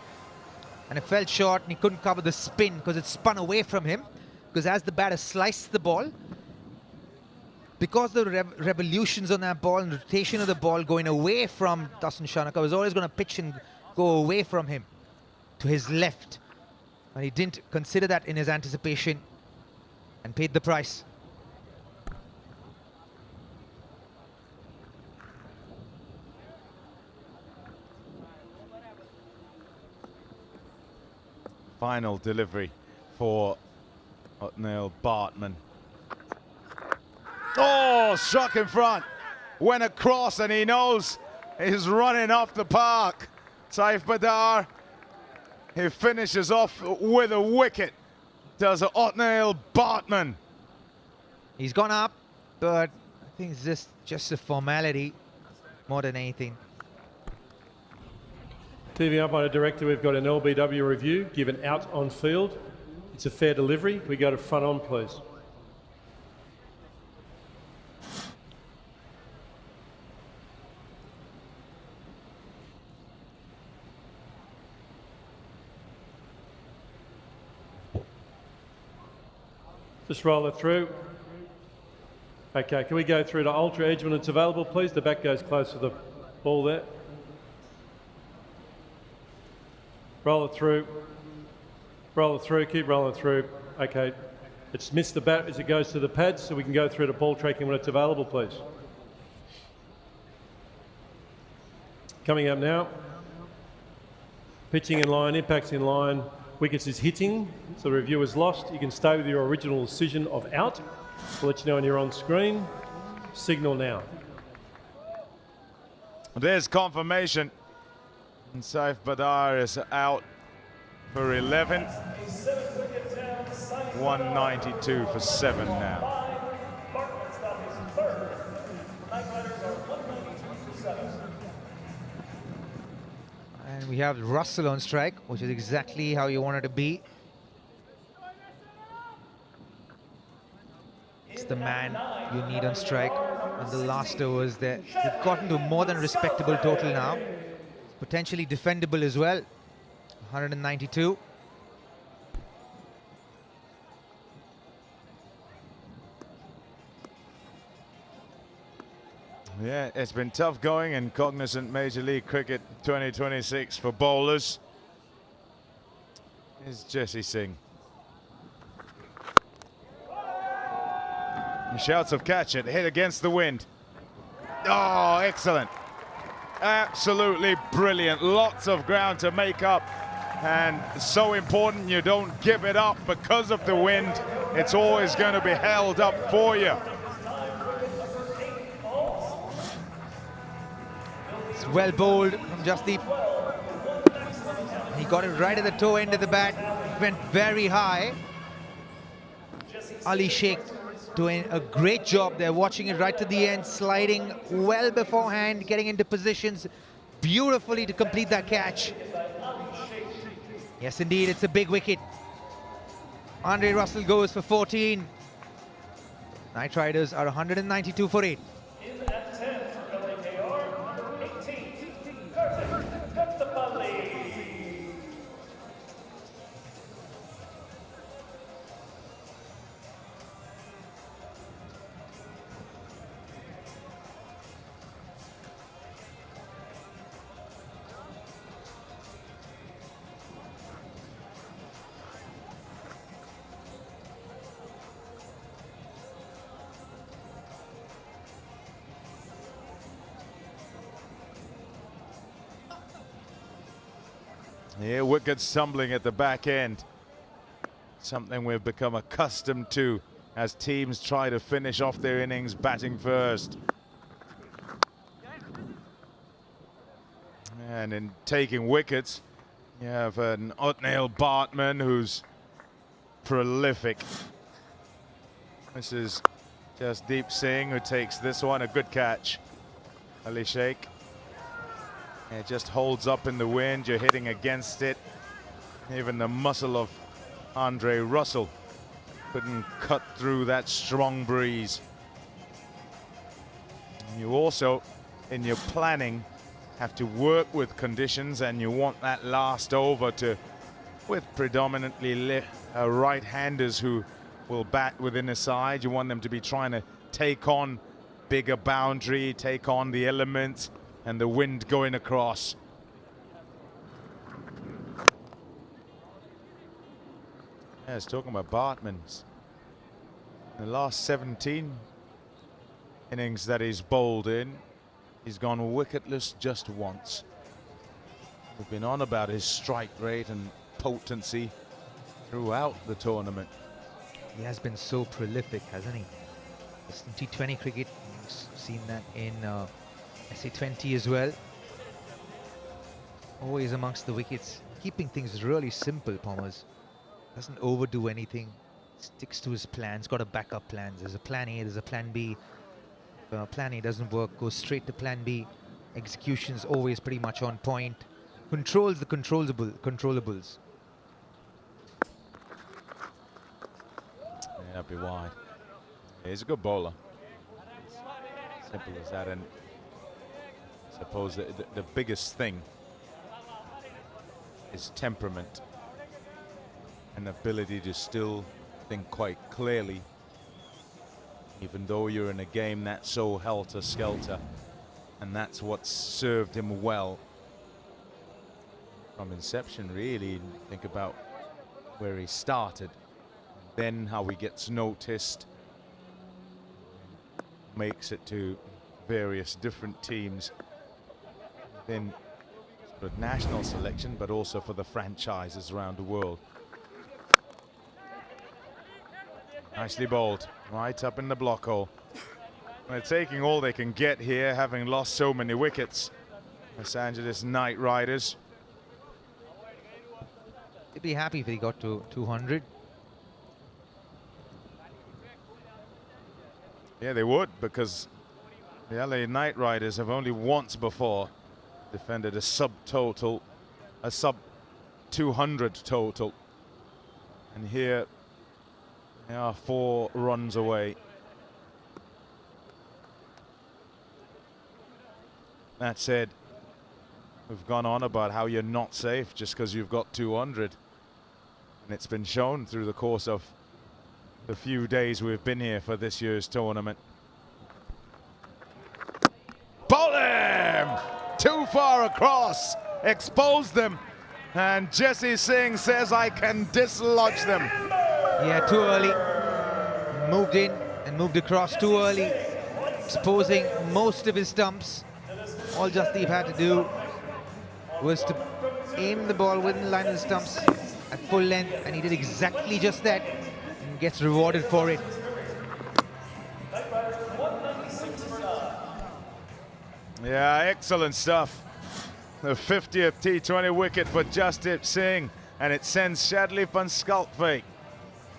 and it fell short and he couldn't cover the spin because it spun away from him. Because as the batter sliced the ball, because the revolutions on that ball and rotation of the ball going away from Dasun Shanaka was always going to pitch and go away from him to his left. And he didn't consider that in his anticipation and paid the price. Final delivery for Otniel Bartman. Oh, struck in front. Went across and he knows he's running off the park. Saif Badar, he finishes off with a wicket. Does Otniel Bartman. He's gone up, but I think it's just a formality more than anything. TV umpire director, we've got an LBW review given out on field. It's a fair delivery. We go to front on, please. Just roll it through. Okay, can we go through to ultra edge when it's available, please? The back goes close to the ball there. Roll it through. Roll it through, keep rolling through. Okay, it's missed the bat as it goes to the pads, so we can go through to ball tracking when it's available, please. Coming up now. Pitching in line, impacts in line. Wickets is hitting, so the review is lost. You can stay with your original decision of out. We'll let you know when you're on screen. Signal now. There's confirmation. And Saif Badar is out for 11. 192 for 7 now. And we have Russell on strike, which is exactly how you want it to be. It's the man you need on strike. And the last overs there. We've gotten to more than respectable total now. Potentially defendable as well. 192. Yeah, it's been tough going in Cognizant Major League Cricket 2026 for bowlers. Here's Jesse Singh. He shouts of catch it, hit against the wind. Oh, excellent. Absolutely brilliant. Lots of ground to make up. And so important you don't give it up because of the wind. It's always going to be held up for you. It's well bowled from Jasdeep. He got it right at the toe end of the bat. Went very high. Ali Sheikh doing a great job there, watching it right to the end, sliding well beforehand, getting into positions beautifully to complete that catch. Yes, indeed, it's a big wicket. Andre Russell goes for 14. Knight Riders are 192 for 8. In at 10 for LAKR, 18, Kartipalli. Yeah, wickets tumbling at the back end. Something we've become accustomed to as teams try to finish off their innings batting first. And in taking wickets, you have an Otniel Bartman who's prolific. This is Jasdeep Singh who takes this one, a good catch. Ali Sheikh. It just holds up in the wind, you're hitting against it. Even the muscle of Andre Russell couldn't cut through that strong breeze. You also, in your planning, have to work with conditions, and you want that last over to, with predominantly right-handers who will bat within a side, you want them to be trying to take on bigger boundary, take on the elements, and the wind going across. Yeah, I was talking about Bartman's. In the last 17 innings that he's bowled in, he's gone wicketless just once. We've been on about his strike rate and potency throughout the tournament. He has been so prolific, hasn't he? In T20 cricket, we've seen that in SA20 as well. Always amongst the wickets, keeping things really simple, Palmers. Doesn't overdo anything, sticks to his plans, got a backup plans. There's a plan A, there's a plan B. If plan A doesn't work, goes straight to plan B. Execution's always pretty much on point. Controls the controllables. Yeah, that'd be wide. Yeah, he's a good bowler. Simple as that. And I suppose the biggest thing is temperament and ability to still think quite clearly, even though you're in a game that's so helter-skelter. And that's what's served him well from inception, really. Think about where he started, then how he gets noticed, makes it to various different teams, then sort of national selection, but also for the franchises around the world. Nicely bowled, right up in the block hole. They're taking all they can get here, having lost so many wickets. Los Angeles Knight Riders. They'd be happy if they got to 200. Yeah, they would, because the LA Knight Riders have only once before defended a sub-200 total. And here they are 4 runs away. That said, we've gone on about how you're not safe just because you've got 200. And it's been shown through the course of the few days we've been here for this year's tournament. Bowl him! Too far across, expose them. And Jesse Singh says, I can dislodge them. Yeah, too early. Moved in and moved across too early. exposing most of his stumps. All Jasdeep had to do was to aim the ball within the line of the stumps at full length, and he did exactly just that and gets rewarded for it. Yeah, excellent stuff. The 50th T20 wicket for Jasdeep Singh, and it sends Shadley van Schalkwyk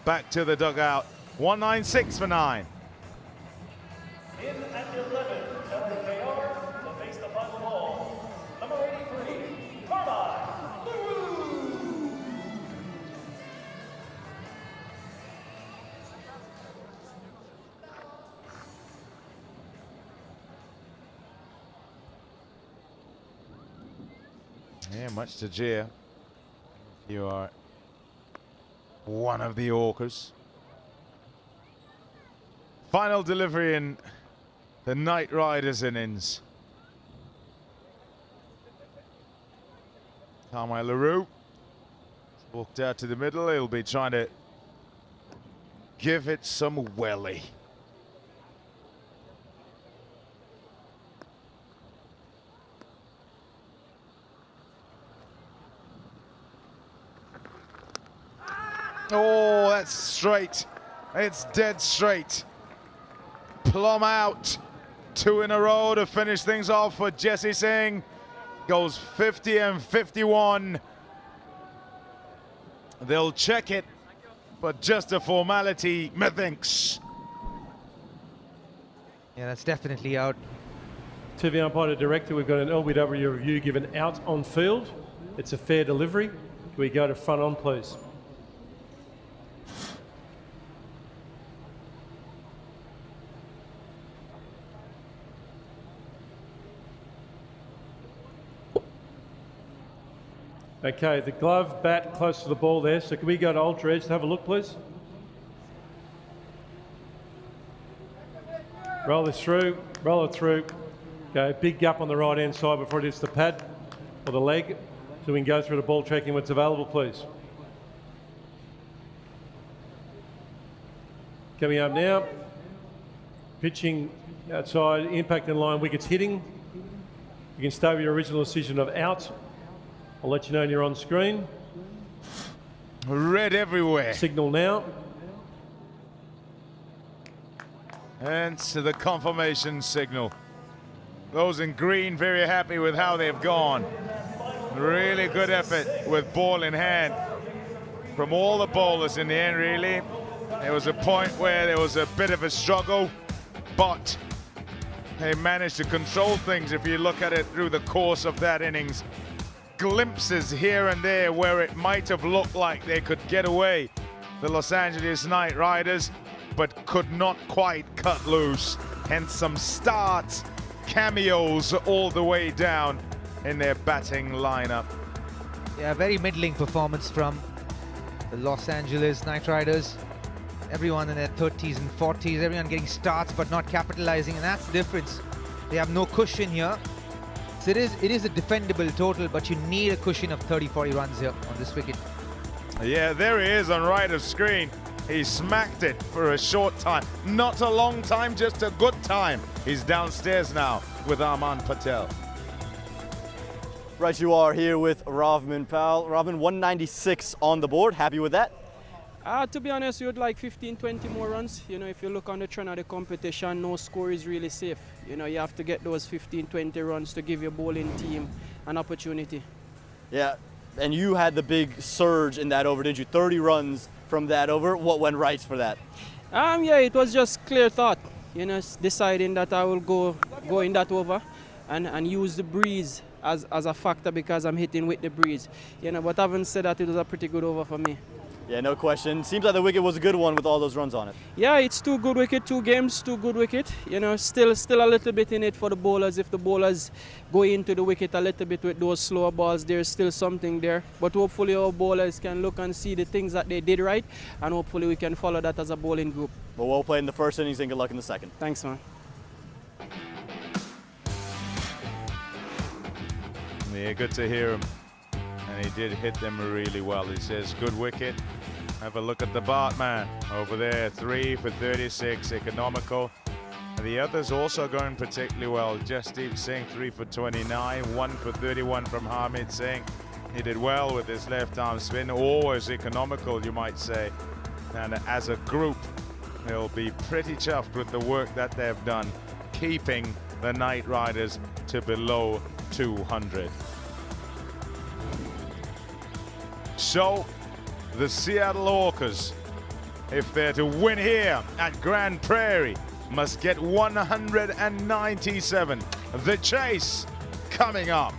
back to the dugout. 196 for 9. In at 11, LKR to face the final ball. Number 83, Carmi le Roux. Yeah, much to jeer. You are one of the Orcas. Final delivery in the Knight Riders innings. Carmi le Roux walked out to the middle. He'll be trying to give it some welly. Oh, that's straight. It's dead straight. Plumb out. 2 in a row to finish things off for Jesse Singh. Goes 50 and 51. They'll check it, but just a formality, methinks. Yeah, that's definitely out. To the umpire director, we've got an LBW review given out on field. It's a fair delivery. Can we go to front on, please? Okay, the glove, bat close to the ball there. So can we go to ultra edge to have a look, please? Roll this through, roll it through. Okay, big gap on the right hand side before it hits the pad or the leg. So we can go through the ball tracking what's available, please. Coming up now. Pitching outside, impact in line, wickets hitting. You can stay with your original decision of out. I'll let you know when you're on screen. Red everywhere. Signal now. And to the confirmation signal. Those in green very happy with how they've gone. Really good effort with ball in hand from all the bowlers in the end, really. There was a point where there was a bit of a struggle, but they managed to control things if you look at it through the course of that innings. Glimpses here and there where it might have looked like they could get away, the Los Angeles Knight Riders, but could not quite cut loose. Hence some starts, cameos all the way down in their batting lineup. Yeah, very middling performance from the Los Angeles Knight Riders. Everyone in their 30s and 40s, everyone getting starts but not capitalizing, and that's the difference. They have no cushion here. So it is a defendable total, but you need a cushion of 30-40 runs here on this wicket. Yeah, there he is on right of screen. He smacked it for a short time. Not a long time, just a good time. He's downstairs now with Arman Patel. Right, you are here with Rovman Powell. Rovman, 196 on the board. Happy with that? To be honest, you would like 15-20 more runs. You know, if you look on the trend of the competition, no score is really safe. You know, you have to get those 15-20 runs to give your bowling team an opportunity. Yeah, and you had the big surge in that over, didn't you? 30 runs from that over. What went right for that? Yeah, it was just clear thought. You know, deciding that I will go in that over and use the breeze as a factor because I'm hitting with the breeze. You know, but having said that, it was a pretty good over for me. Yeah, no question. Seems like the wicket was a good one with all those runs on it. Yeah, it's 2 good wicket, 2 games, 2 good wicket. You know, still a little bit in it for the bowlers. If the bowlers go into the wicket a little bit with those slower balls, there's still something there. But hopefully our bowlers can look and see the things that they did right, and hopefully we can follow that as a bowling group. Well played in the first innings and good luck in the second. Thanks, man. Yeah, good to hear him. And he did hit them really well. He says, good wicket. Have a look at the Bart man over there. 3 for 36, economical. The others also going particularly well. Jasdeep Singh 3 for 29, 1 for 31 from Harmeet Singh. He did well with his left arm spin, always economical, you might say. And as a group, they'll be pretty chuffed with the work that they've done, keeping the Knight Riders to below 200. So, the Seattle Orcas, if they're to win here at Grand Prairie, must get 197. The chase coming up.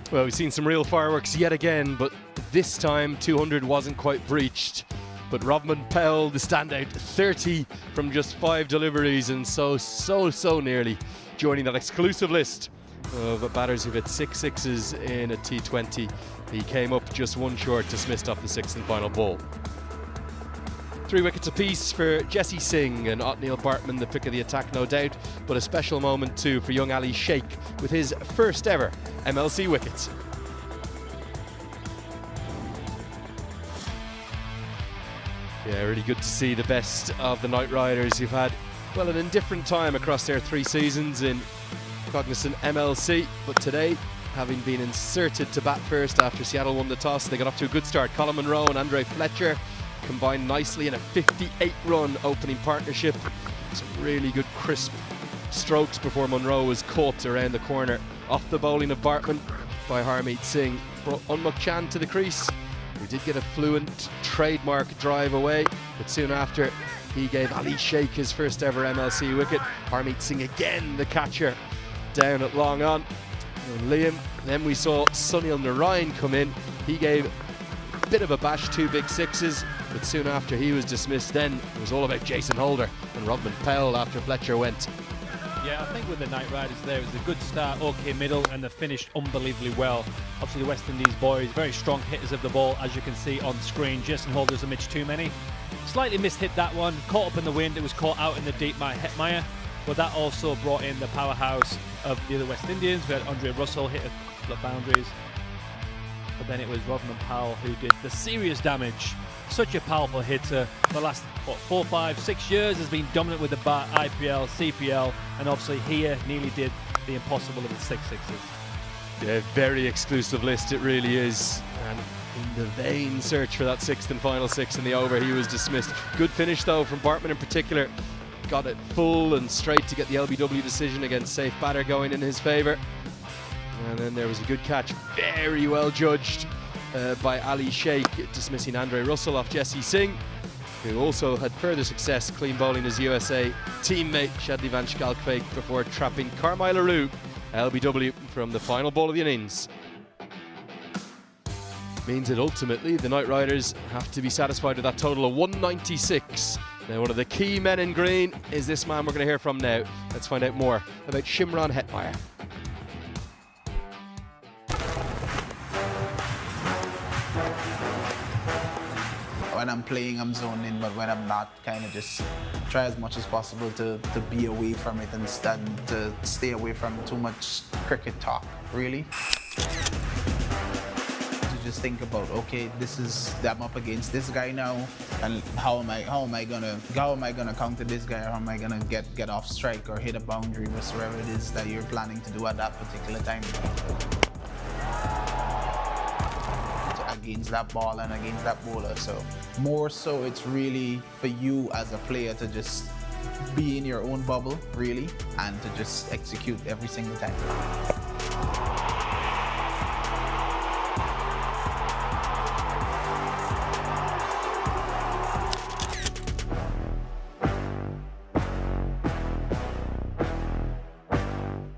Well, we've seen some real fireworks yet again, but this time 200 wasn't quite breached. But Rovman Powell, the standout, 30 from just 5 deliveries, and so nearly joining that exclusive list of batters who've hit 6 sixes in a T20. He came up just one short, dismissed off the 6th and final ball. 3 wickets apiece for Jesse Singh and Otniel Bartman, the pick of the attack, no doubt, but a special moment too for young Ali Sheikh with his first ever MLC wicket. Yeah, really good to see the best of the Knight Riders who've had, well, an indifferent time across their 3 seasons in Cognizant MLC, but today, having been inserted to bat first after Seattle won the toss, they got off to a good start. Colin Monroe and Andre Fletcher combined nicely in a 58-run opening partnership. Some really good crisp strokes before Monroe was caught around the corner off the bowling of Bartman by Harmeet Singh. Brought Unmuck Chan to the crease. We did get a fluent trademark drive away, but soon after he gave Ali Sheikh his first ever MLC wicket. Harmeet Singh again the catcher down at long on. And Liam, then we saw Sunil Narayan come in. He gave a bit of a bash, 2 big sixes, but soon after he was dismissed, then it was all about Jason Holder and Rovman Powell after Fletcher went. Yeah, I think with the Knight Riders there, it was a good start, okay middle, and they finished unbelievably well. Obviously the West Indies boys, very strong hitters of the ball, as you can see on screen. Jason Holder doesn't mitch too many. Slightly mishit that one, caught up in the wind, it was caught out in the deep by Hetmeyer, but that also brought in the powerhouse of the other West Indians. We had Andre Russell hit a couple of boundaries, but then it was Rovman Powell who did the serious damage. Such a powerful hitter. The last, 4, 5, 6 years has been dominant with the bat, IPL, CPL, and obviously here nearly did the impossible of the 6 sixes. Yeah, very exclusive list, it really is. And in the vain search for that 6th and final 6 in the over, he was dismissed. Good finish though from Bartman in particular. Got it full and straight to get the LBW decision against safe batter going in his favour. And then there was a good catch, very well judged by Ali Sheikh, dismissing Andre Russell off Jesse Singh, who also had further success clean bowling his USA teammate Shadli Van Schalkwyk before trapping Carmi le Roux, LBW, from the final ball of the innings. Means that ultimately the Knight Riders have to be satisfied with that total of 196. Now one of the key men in green is this man we're going to hear from now. Let's find out more about Shimron Hetmeyer. When I'm playing, I'm zoned in, but when I'm not, kind of just try as much as possible to be away from it and to stay away from too much cricket talk, really. To just think about, okay, I'm up against this guy now, and how am I gonna counter this guy, or how am I gonna get off strike or hit a boundary, whatever it is that you're planning to do at that particular time. Against that ball and against that bowler. So more so it's really for you as a player to just be in your own bubble, really, and to just execute every single time.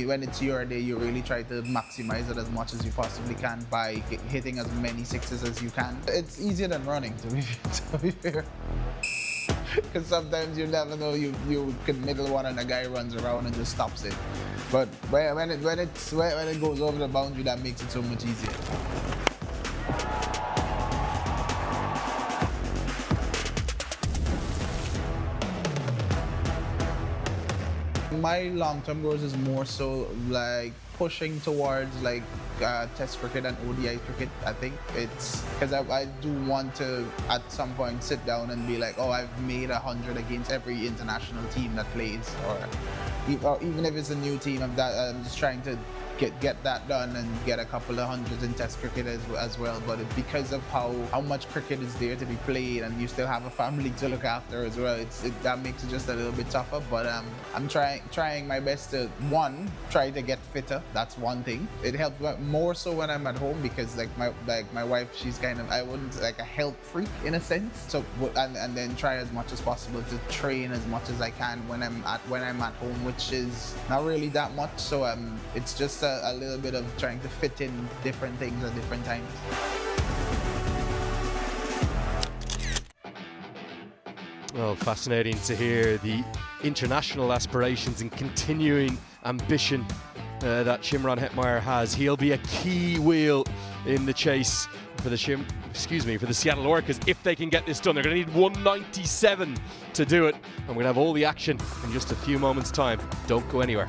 When it's your day, you really try to maximize it as much as you possibly can by hitting as many sixes as you can. It's easier than running, to be fair. Because sometimes you never know, you can middle one and a guy runs around and just stops it. But when it goes over the boundary, that makes it so much easier. My long-term goals is more so like pushing towards like Test cricket and ODI cricket. I think it's because I do want to at some point sit down and be like, oh, I've made 100 against every international team that plays, or even if it's a new team, I'm just trying to get that done and get a couple of hundreds in Test cricket as well. But because of how much cricket is there to be played, and you still have a family to look after as well, that makes it just a little bit tougher. But I'm trying my best to try to get fitter. That's one thing. It helps more so when I'm at home, because like my wife, she's kind of, I wouldn't like a health freak in a sense. So and then try as much as possible to train as much as I can when I'm at home, which is not really that much. So it's just a little bit of trying to fit in different things at different times. Well, fascinating to hear the international aspirations and continuing ambition that Shimron Hetmeyer has. He'll be a key wheel in the chase for the Seattle Orcas if they can get this done. They're going to need 197 to do it, and we're going to have all the action in just a few moments' time. Don't go anywhere.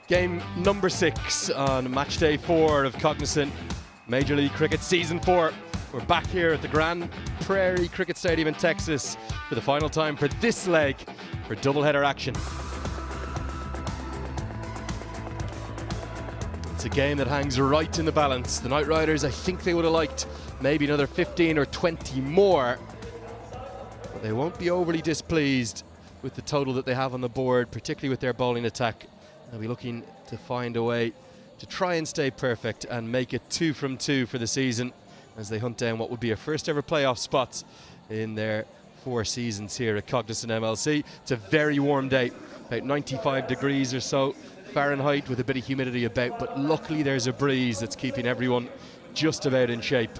Game number 6 on match day 4 of Cognizant Major League Cricket Season 4. We're back here at the Grand Prairie Cricket Stadium in Texas for the final time for this leg for doubleheader action. It's a game that hangs right in the balance. The Knight Riders, I think they would have liked maybe another 15 or 20 more, but they won't be overly displeased with the total that they have on the board, particularly with their bowling attack. They'll be looking to find a way to try and stay perfect and make it 2 from 2 for the season as they hunt down what would be a first ever playoff spot in their 4 seasons here at Cognizant MLC. It's a very warm day, about 95 degrees or so Fahrenheit with a bit of humidity about, but luckily there's a breeze that's keeping everyone just about in shape.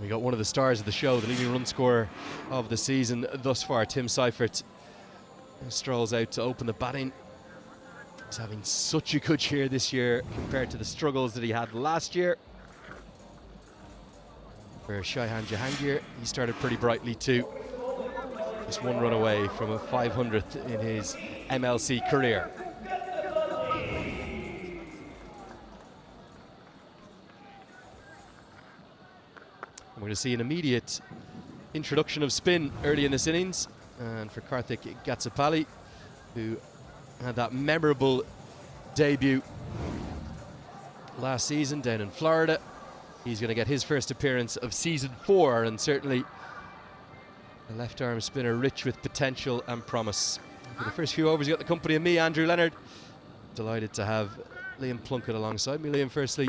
We got one of the stars of the show, the leading run scorer of the season thus far, Tim Seifert, strolls out to open the batting. He's having such a good year this year compared to the struggles that he had last year. For Shaihan Jahangir, he started pretty brightly too. Just 1 run away from a 500th in his MLC career. We're going to see an immediate introduction of spin early in this innings, and for Karthik Gatsapali, who had that memorable debut last season down in Florida. He's going to get his first appearance of season 4, and certainly a left arm spinner rich with potential and promise. For the first few overs, you got the company of me, Andrew Leonard. Delighted to have Liam Plunkett alongside me. Liam, firstly,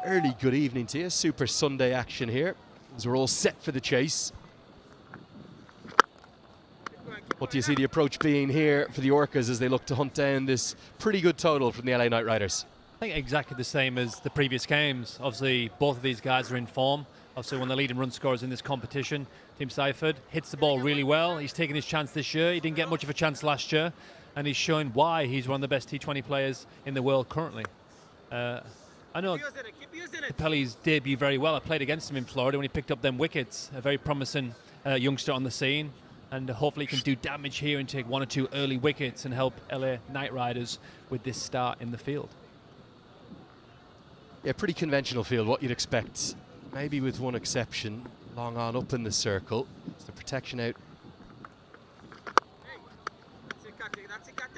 early good evening to you. Super Sunday action here as we're all set for the chase. What do you see the approach being here for the Orcas as they look to hunt down this pretty good total from the LA Knight Riders? I think exactly the same as the previous games. Obviously, both of these guys are in form. Obviously, one of the leading run scorers in this competition, Tim Seifert, hits the ball really well. He's taken his chance this year. He didn't get much of a chance last year, and he's showing why he's one of the best T20 players in the world currently. I know Capelli's debut very well. I played against him in Florida when he picked up them wickets. A very promising youngster on the scene, and hopefully he can do damage here and take 1 or 2 early wickets and help LA Knight Riders with this start in the field. Yeah, pretty conventional field, what you'd expect. Maybe with one exception, long on up in the circle. It's the protection out.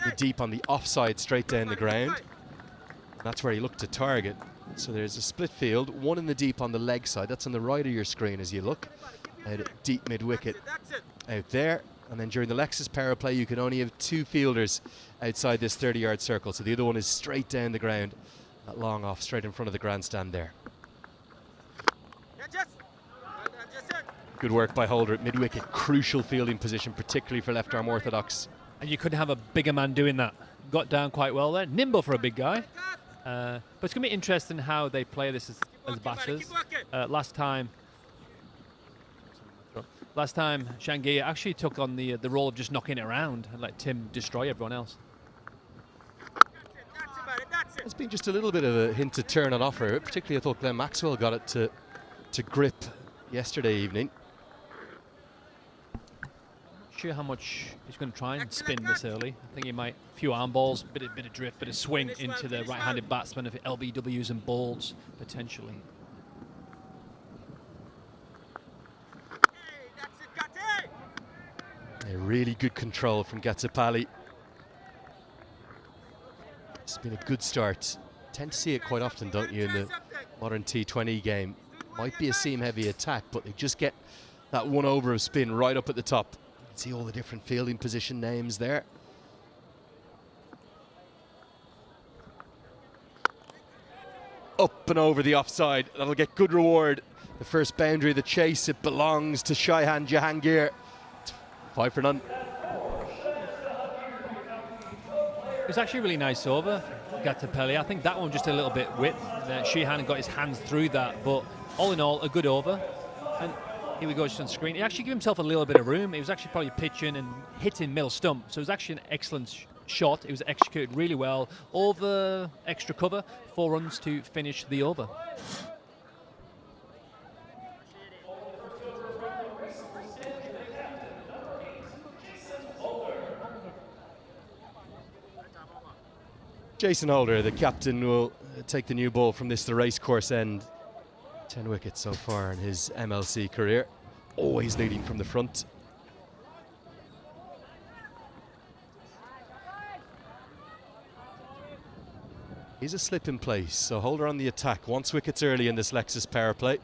The deep on the offside, straight down the ground. That's where he looked to target. So there's a split field, 1 in the deep on the leg side. That's on the right of your screen as you look. Out at deep mid-wicket out there. And then during the Lexus power play, you can only have 2 fielders outside this 30-yard circle. So the other one is straight down the ground. That long off, straight in front of the grandstand there. Good work by Holder at mid-wicket. Crucial fielding position, particularly for left-arm orthodox. And you couldn't have a bigger man doing that. Got down quite well there. Nimble for a big guy. But it's going to be interesting how they play this as batters. Last time, Shangia actually took on the role of just knocking it around and let Tim destroy everyone else. There's been just a little bit of a hint to turn on offer. Particularly, I thought Glenn Maxwell got it to grip yesterday evening. Not sure how much he's going to try and spin this early. I think he might, a few arm balls, bit of drift, bit of swing into the right-handed batsman of LBWs and balls potentially. A really good control from Gatsapali. It's been a good start. Tend to see it quite often, don't you, in the modern T20 game. Might be a seam-heavy attack, but they just get that 1 over of spin right up at the top. See all the different fielding position names there. Up and over the offside. That'll get good reward. The first boundary of the chase, it belongs to Shaihan Jahangir. It's 5 for none. It was actually a really nice over, Gattapelli. I think that one just a little bit width. Sheehan got his hands through that, but all in all, a good over. And here we go, just on screen. He actually gave himself a little bit of room. He was actually probably pitching and hitting middle stump. So it was actually an excellent shot. It was executed really well. Over extra cover, 4 runs to finish the over. Jason Holder, the captain, will take the new ball from the racecourse end. 10 wickets so far in his MLC career, always leading from the front. He's a slip in place, so Holder on the attack. Wants wickets early in this Lexus power play.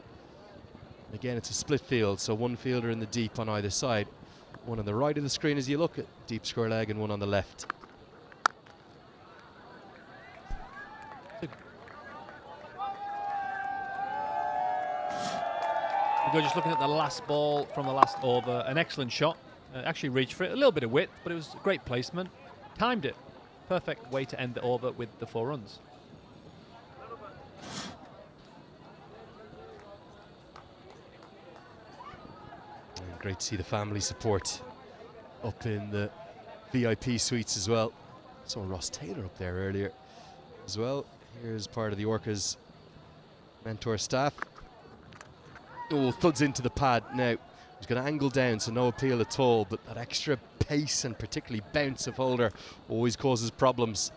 Again, it's a split field, so one fielder in the deep on either side. One on the right of the screen as you look at deep square leg, and one on the left. We're just looking at the last ball from the last over. An excellent shot. Actually reached for it. A little bit of width, but it was a great placement. Timed it. Perfect way to end the over with the 4 runs. And great to see the family support up in the VIP suites as well. Saw Ross Taylor up there earlier as well. Here's part of the Orcas mentor staff. Oh, thuds into the pad now. He's going to angle down, so no appeal at all, but that extra pace and particularly bounce of Holder always causes problems.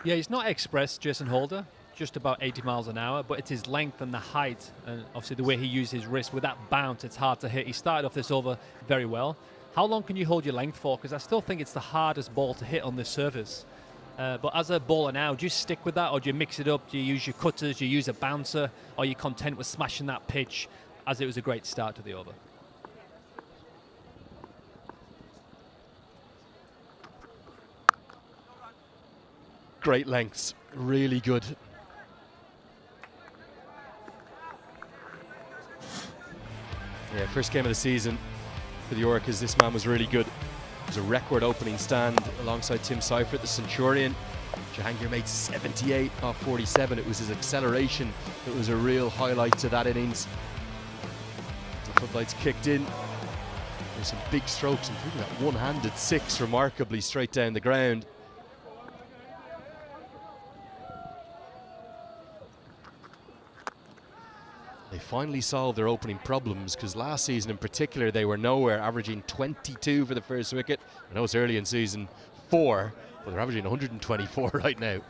Yeah, he's not express, Jason Holder, just about 80 miles an hour, but it's his length and the height, and obviously the way he used his wrist. With that bounce, it's hard to hit. He started off this over very well. How long can you hold your length for? Because I still think it's the hardest ball to hit on this surface. But as a bowler now, do you stick with that, or do you mix it up? Do you use your cutters? Do you use a bouncer? Or are you content with smashing that pitch, as it was a great start to the over? Great lengths, really good. Yeah, first game of the season for the Orcas, this man was really good. It was a record opening stand alongside Tim Seifert, the Centurion. Jahangir made 78 off 47. It was his acceleration that was a real highlight to that innings. The floodlights kicked in. There's some big strokes, including that one-handed 6 remarkably straight down the ground. They finally solved their opening problems, because last season in particular they were nowhere, averaging 22 for the first wicket. I know it's early in season 4, but they're averaging 124 right now.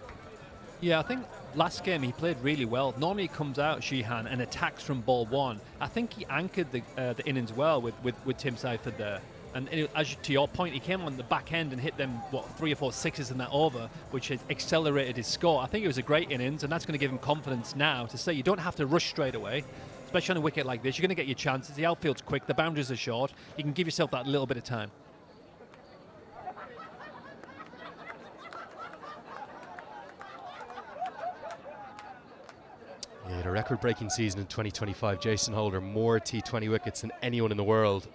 Yeah, I think last game he played really well. Normally he comes out, Sheehan, and attacks from ball 1. I think he anchored the innings well with Tim Seifert there. And as to your point, he came on the back end and hit them, what, 3 or 4 sixes in that over, which had accelerated his score. I think it was a great innings, and that's going to give him confidence now to say you don't have to rush straight away, especially on a wicket like this. You're going to get your chances. The outfield's quick, the boundaries are short. You can give yourself that little bit of time. Yeah, he had a record-breaking season in 2025. Jason Holder, more T20 wickets than anyone in the world.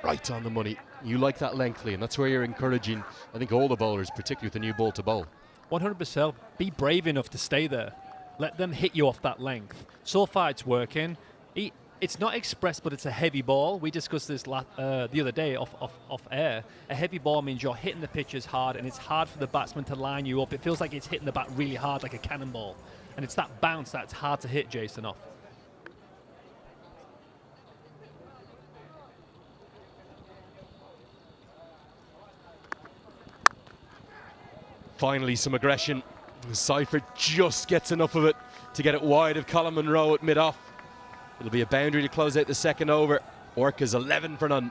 Right on the money. You like that lengthly, and that's where you're encouraging, I think, all the bowlers, particularly with the new ball to bowl. 100%. Be brave enough to stay there. Let them hit you off that length. So far, it's working. It's not express, but it's a heavy ball. We discussed this the other day off air. A heavy ball means you're hitting the pitches hard, and it's hard for the batsman to line you up. It feels like it's hitting the bat really hard, like a cannonball. And it's that bounce that's hard to hit Jason off. Finally, some aggression. Seifert just gets enough of it to get it wide of Colin Munro at mid-off. It'll be a boundary to close out the second over. Orcas 11 for none.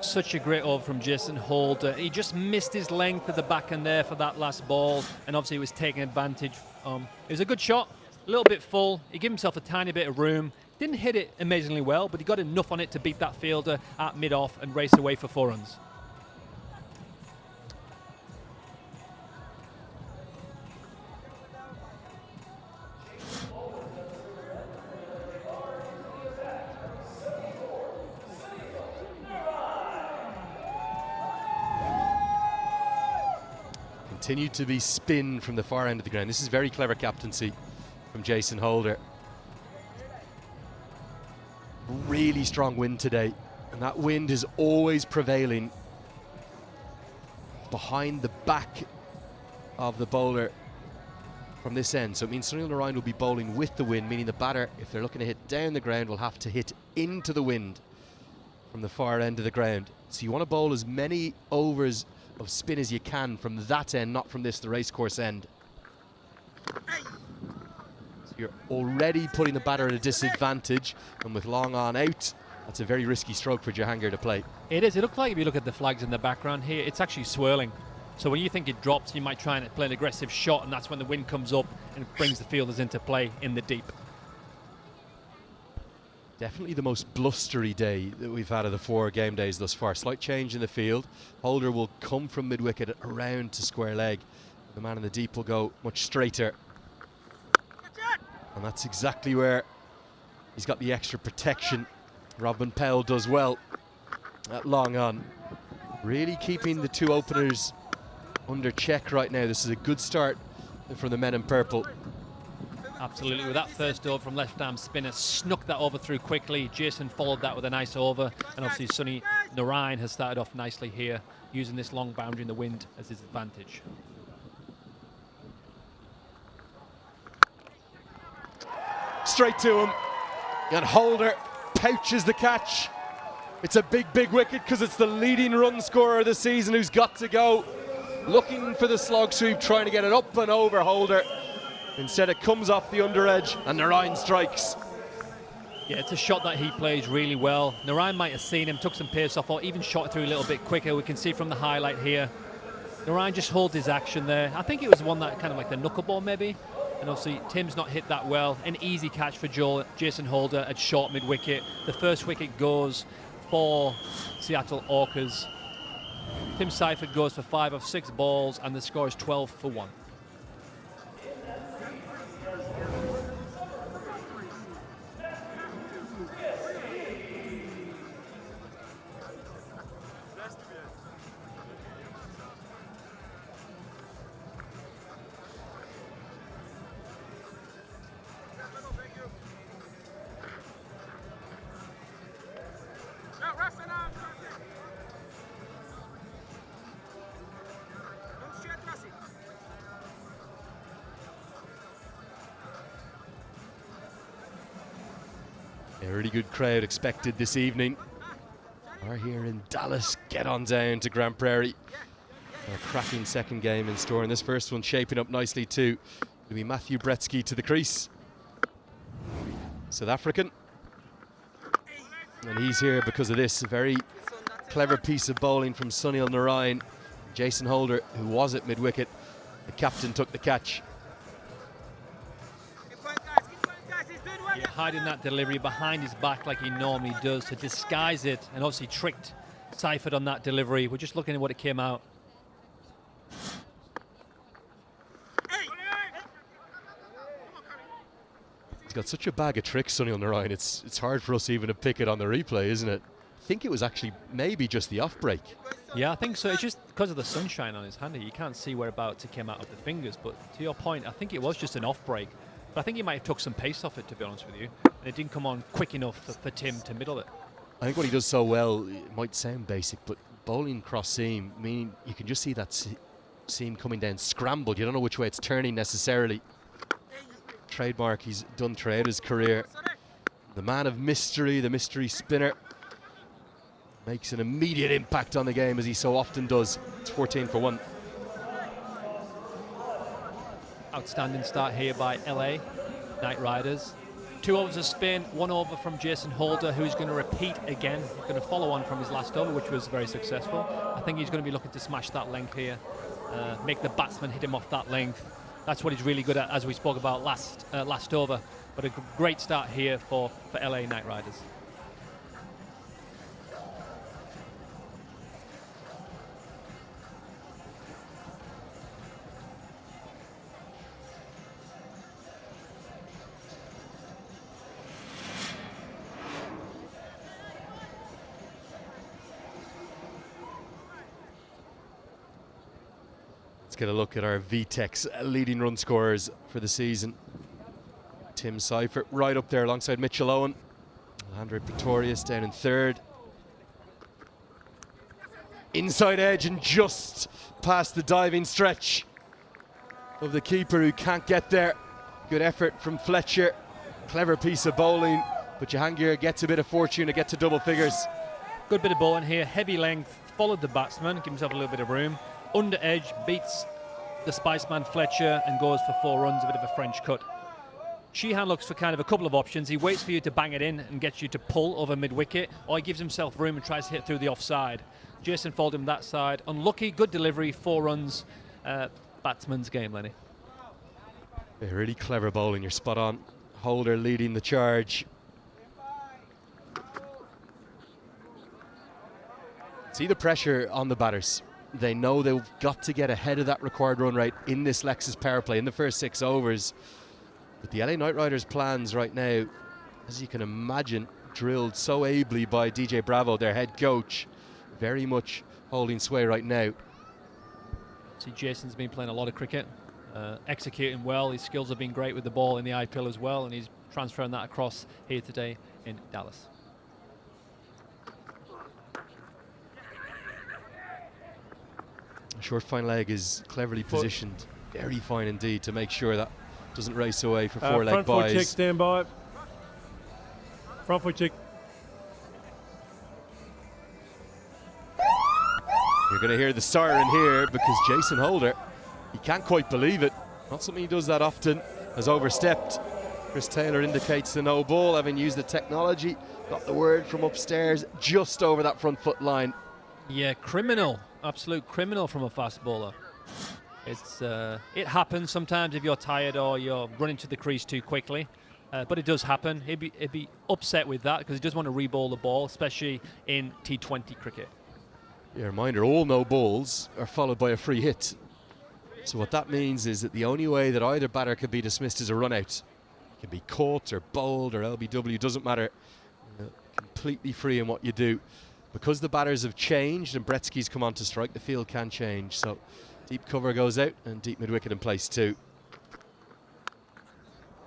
Such a great over from Jason Holder. He just missed his length at the back end there for that last ball, and obviously he was taking advantage. It was a good shot, a little bit full. He gave himself a tiny bit of room. Didn't hit it amazingly well, but he got enough on it to beat that fielder at mid-off and race away for 4 runs. Continued to be spin from the far end of the ground. This is very clever captaincy from Jason Holder. Really strong wind today, and that wind is always prevailing behind the back of the bowler from this end. So it means Sunil Narayan will be bowling with the wind, meaning the batter, if they're looking to hit down the ground, will have to hit into the wind from the far end of the ground. So you want to bowl as many overs of spin as you can from that end, not from the racecourse end. So you're already putting the batter at a disadvantage, and with long on out, that's a very risky stroke for Jahangir to play. It is. It looks like if you look at the flags in the background here, it's actually swirling. So when you think it drops, you might try and play an aggressive shot, and that's when the wind comes up and brings the fielders into play in the deep. Definitely the most blustery day that we've had of the 4 game days thus far. Slight change in the field. Holder will come from mid-wicket around to square leg. The man in the deep will go much straighter. And that's exactly where he's got the extra protection. Rovman Powell does well at long on. Really keeping the 2 openers under check right now. This is a good start from the men in purple. Absolutely, with that first over from left-arm spinner, snuck that over through quickly. Jason followed that with a nice over, and obviously Sunny Narayan has started off nicely here, using this long boundary in the wind as his advantage. Straight to him, and Holder pouches the catch. It's a big, big wicket because it's the leading run scorer of the season who's got to go. Looking for the slog sweep, trying to get it up and over Holder. Instead it comes off the under edge and Narayan strikes. Yeah, it's a shot that he plays really well. Narayan might have seen him, took some pace off, or even shot through a little bit quicker. We can see from the highlight here. Narayan just holds his action there. I think it was one that kind of like the knuckleball maybe. And obviously Tim's not hit that well. An easy catch for Jason Holder at short mid-wicket. The first wicket goes for Seattle Orcas. Tim Seifert goes for 5 of 6 balls, and the score is 12 for 1. A really good crowd expected this evening. We're here in Dallas. Get on down to Grand Prairie. A cracking second game in store, and this first one shaping up nicely too. It'll be Matthew Breetzke to the crease. South African. And he's here because of this. A very clever piece of bowling from Sunil Narayan. Jason Holder, who was at mid-wicket. The captain took the catch. Yeah, hiding that delivery behind his back like he normally does to disguise it, and obviously tricked Seifert on that delivery. We're just looking at what it came out. He's got such a bag of tricks, Sunil Narayan. It's hard for us even to pick it on the replay, isn't it? I think it was actually maybe just the off break. Yeah, I think so. It's just because of the sunshine on his hand. You can't see whereabouts it came out of the fingers. But to your point, I think it was just an off break. But I think he might have took some pace off it, to be honest with you. And it didn't come on quick enough for Tim to middle it. I think what he does so well, it might sound basic, but bowling cross seam, meaning you can just see that seam coming down scrambled. You don't know which way it's turning necessarily. Trademark he's done throughout his career. The man of mystery, the mystery spinner, makes an immediate impact on the game as he so often does. It's 14 for 1. Outstanding start here by LA Knight Riders. 2 overs of spin, 1 over from Jason Holder, who's going to repeat again. He's going to follow on from his last over, which was very successful. I think he's going to be looking to smash that length here, make the batsman hit him off that length. That's what he's really good at, as we spoke about last over. But a great start here for LA Knight Riders. Let's get a look at our VTEX leading run scorers for the season. Tim Seifert right up there alongside Mitchell Owen. Andre Pretorius down in 3rd. Inside edge and just past the diving stretch of the keeper who can't get there. Good effort from Fletcher. Clever piece of bowling, but Jahangir gets a bit of fortune to get to double figures. Good bit of bowling here, heavy length, followed the batsman, give himself a little bit of room. Under edge, beats the Spiceman Fletcher and goes for 4 runs, a bit of a French cut. Sheehan looks for kind of a couple of options. He waits for you to bang it in and gets you to pull over mid-wicket, or he gives himself room and tries to hit through the offside. Jason followed him that side. Unlucky, good delivery, 4 runs. Batsman's game, Lenny. Yeah, really clever bowling, you're spot on. Holder leading the charge. See the pressure on the batters. They know they've got to get ahead of that required run rate in this Lexus power play in the first 6 overs. But the LA Knight Riders' plans right now, as you can imagine, drilled so ably by DJ Bravo, their head coach, very much holding sway right now. See, Jason's been playing a lot of cricket, executing well. His skills have been great with the ball in the IPL as well, and he's transferring that across here today in Dallas. Short fine leg is cleverly positioned, very fine indeed, to make sure that doesn't race away for 4-leg front buys. foot check, stand by. Front foot check. You're going to hear the siren here because Jason Holder, he can't quite believe it. Not something he does that often, has overstepped. Chris Taylor indicates the no ball, having used the technology. Got the word from upstairs, just over that front foot line. Yeah, criminal, absolute criminal from a fast bowler. It happens sometimes if you're tired or you're running to the crease too quickly, but it does happen. He'd be upset with that because he does want to re-bowl the ball, especially in T20 cricket. Yeah, reminder, all no balls are followed by a free hit. So what that means is that the only way that either batter can be dismissed is a run out. It can be caught or bowled or LBW, doesn't matter. Completely free in what you do. Because the batters have changed and Breetzke's come on to strike, the field can change. So deep cover goes out and deep mid-wicket in place too.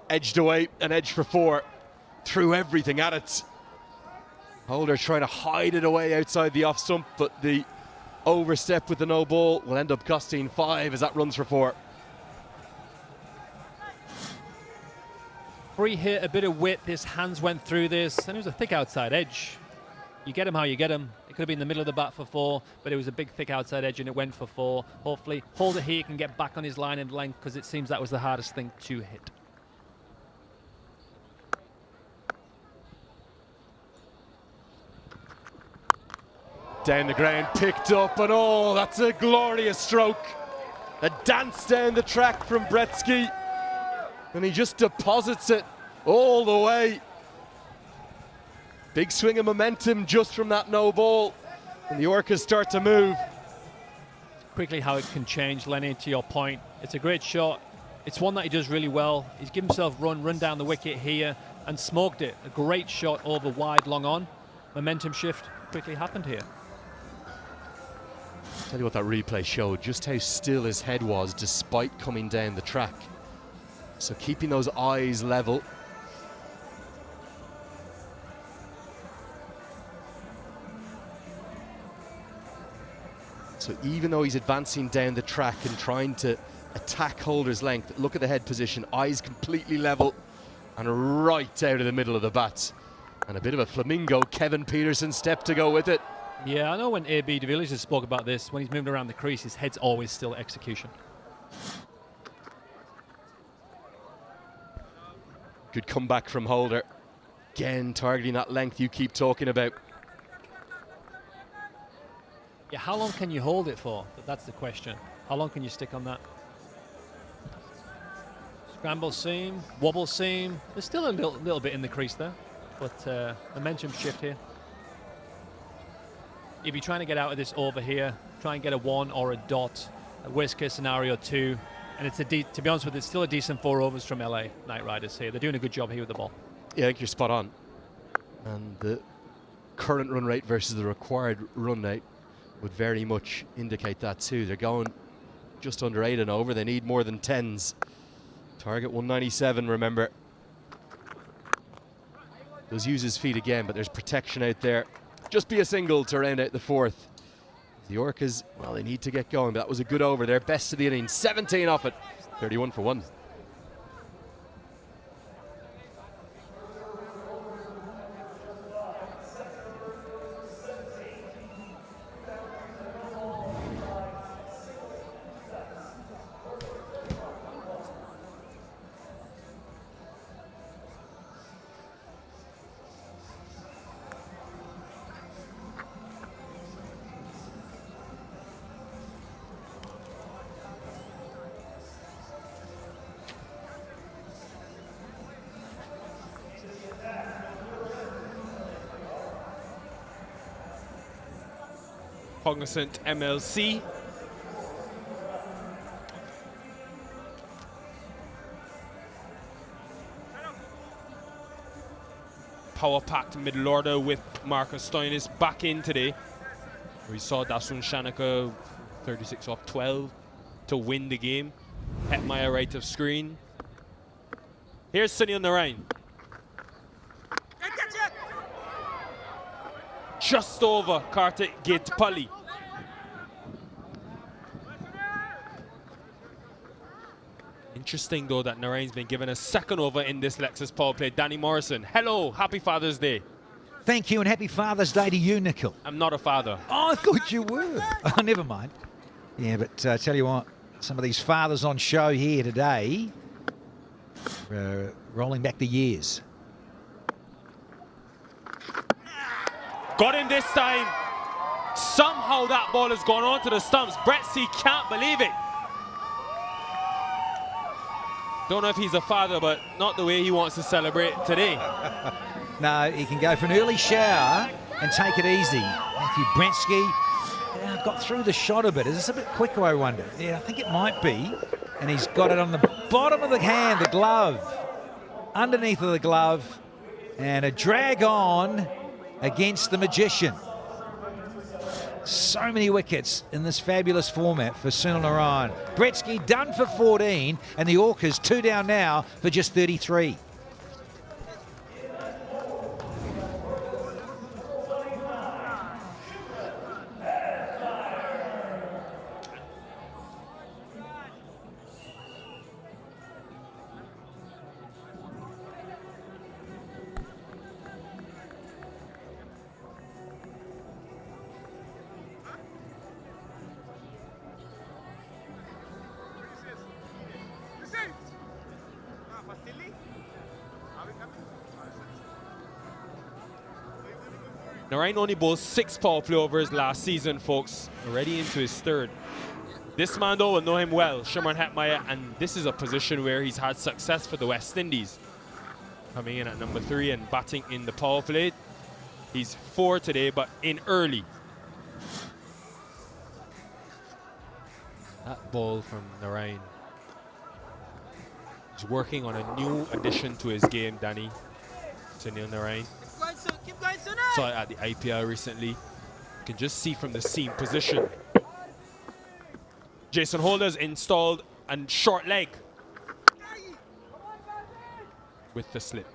Edged away, an edge for 4. Threw everything at it. Holder trying to hide it away outside the off stump, but the overstep with the no ball will end up costing 5 as that runs for 4. Free hit, a bit of width, his hands went through this, and it was a thick outside edge. You get him how you get him. It could have been the middle of the bat for 4, but it was a big, thick outside edge, and it went for 4. Hopefully, Holder here can get back on his line and length, because it seems that was the hardest thing to hit. Down the ground, picked up, and oh, that's a glorious stroke. A dance down the track from Breetzke, and he just deposits it all the way. Big swing of momentum just from that no ball, and the Orcas start to move. Quickly how it can change, Lenny, to your point. It's a great shot. It's one that he does really well. He's given himself run down the wicket here and smoked it. A great shot over wide, long on. Momentum shift quickly happened here. Tell you what that replay showed, just how still his head was despite coming down the track. So keeping those eyes level. So even though he's advancing down the track and trying to attack Holder's length, look at the head position, eyes completely level and right out of the middle of the bat. And a bit of a flamingo Kevin Peterson step to go with it. Yeah, I know when A.B. de Villiers has spoke about this, when he's moving around the crease, his head's always still execution. Good comeback from Holder. Again, targeting that length you keep talking about. Yeah, how long can you hold it for? That's the question. How long can you stick on that? Scramble seam, wobble seam. There's still a little bit in the crease there, but momentum shift here. If you're trying to get out of this over here, try and get a 1 or a dot. A worst case scenario 2. And it's to be honest with you, it's still a decent 4 overs from LA Knight Riders here. They're doing a good job here with the ball. Yeah, I think you're spot on. And the current run rate versus the required run rate would very much indicate that too. They're going just under 8 and over. They need more than 10s. Target 197, remember. Does use his feet again, but there's protection out there. Just be a single to round out the 4th. The Orcas, well, they need to get going, but that was a good over. Their best of the innings, 17 off it, 31 for 1. Cognizant MLC. Power-packed middle order with Marcus Stoinis back in today. We saw Dasun Shanaka 36 off 12 to win the game. Hetmeyer right of screen. Here's Sunil Narain. Just over Kartik Gatepalli. Interesting though that Narain's been given a second over in this Lexus power play. Danny Morrison, hello, happy Father's Day. Thank you and happy Father's Day to you, Nickel. I'm not a father. Oh, I thought you were. Oh, never mind. Yeah, but tell you what, some of these fathers on show here today, rolling back the years. Got him this time. Somehow that ball has gone onto the stumps. Breetzke can't believe it. Don't know if he's a father, but not the way he wants to celebrate today. No, he can go for an early shower and take it easy. Matthew Breetzke got through the shot a bit. Is this a bit quicker, I wonder? Yeah, I think it might be. And he's got it on the bottom of the hand, the glove. Underneath of the glove. And a drag on against the Magician. So many wickets in this fabulous format for Sunil Narain. Breetzke done for 14, and the Orcas 2 down now for just 33. Narain only bowled 6 power play overs last season, folks. Already into his 3rd. This man, though, will know him well, Shimron Hetmeyer, and this is a position where he's had success for the West Indies. Coming in at number 3 and batting in the power play. He's 4 today, but in early. That ball from Narain. He's working on a new addition to his game, Danny. Sunil Narain. Saw it at the IPL recently. You can just see from the seam position. Jason Holder's installed and short leg with the slip.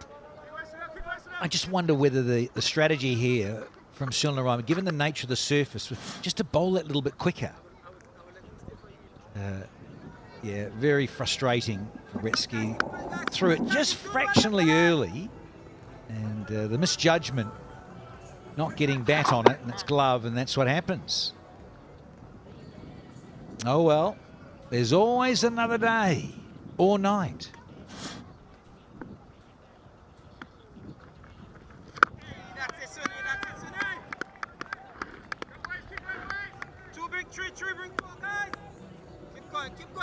I just wonder whether the strategy here from Sunil Narain, given the nature of the surface, just to bowl that little bit quicker. Yeah, very frustrating for Breetzke. Threw it just fractionally early, and the misjudgment, not getting bat on it, and it's glove, and that's what happens. Oh well, there's always another day or night.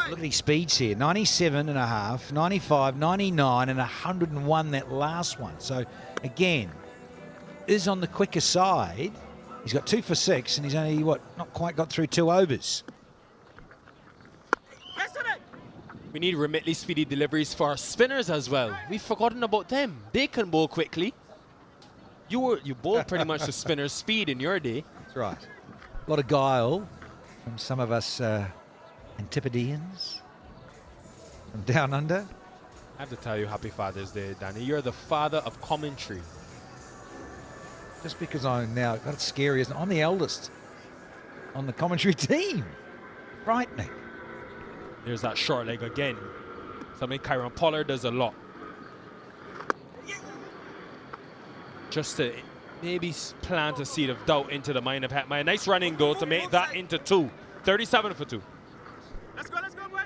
Look at these speeds here, 97 and a half, 95, 99 and 101 that last one. So again, is on the quicker side. He's got 2 for 6 and he's only, what, not quite got through 2 overs. We need remotely speedy deliveries for our spinners as well. We've forgotten about them. They can bowl quickly. You bowled pretty much the spinner's speed in your day. That's right. A lot of guile from some of us Antipodeans from down under. I have to tell you, happy Father's Day, Danny. You're the father of commentary. Just because I'm now, that's scary, isn't it? I'm the eldest on the commentary team. Frightening. There's that short leg again. Something Kyron Pollard does a lot. Just to maybe plant a seed of doubt into the mind of Hetmeyer. Nice running though to make that into 2. 37 for 2. Let's go, boys.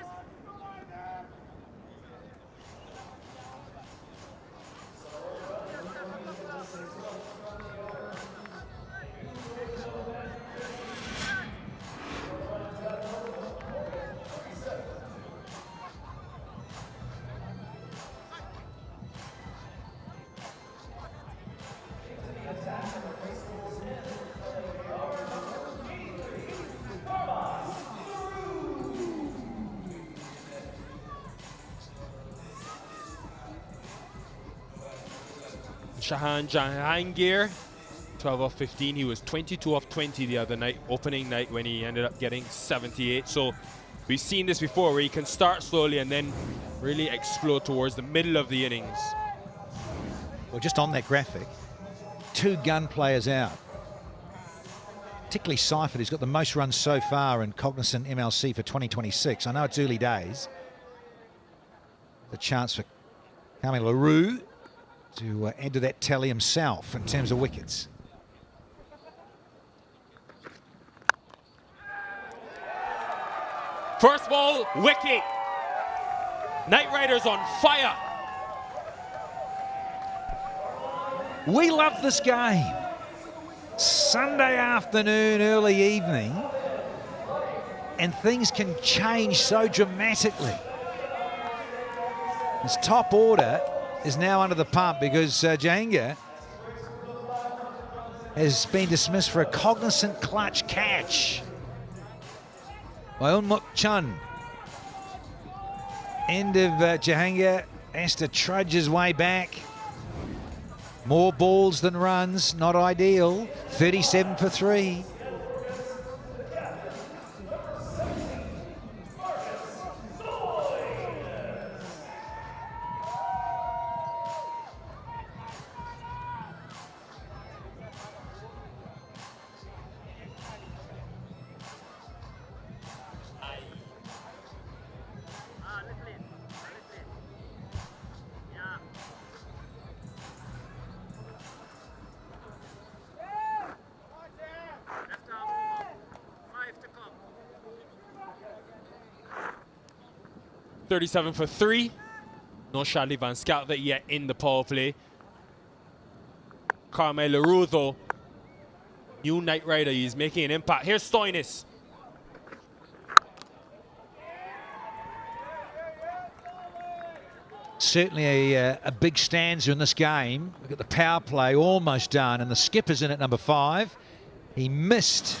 Shahan Jahangir, 12 off 15. He was 22 off 20 the other night, opening night, when he ended up getting 78. So we've seen this before, where he can start slowly and then really explode towards the middle of the innings. Well, just on that graphic, 2 gun players out. Particularly Seifert, who's got the most runs so far in Cognizant MLC for 2026. I know it's early days. The chance for Carmi le Roux to add to that tally himself in terms of wickets. First ball, wicket. Knight Riders on fire. We love this game. Sunday afternoon, early evening, and things can change so dramatically. This top order is now under the pump because Jahangir has been dismissed for a Cognizant clutch catch by Unmuk Chun. End of Jahangir has to trudge his way back. More balls than runs, not ideal. 37 for 3. .37 for 3. No Shadley Van Schalkwyk yet in the power play. Carmi le Roux, though, new Knight Rider, he's making an impact. Here's Stoinis. Certainly a big stanza in this game. Look at the power play almost done, and the skipper's in at number 5. He missed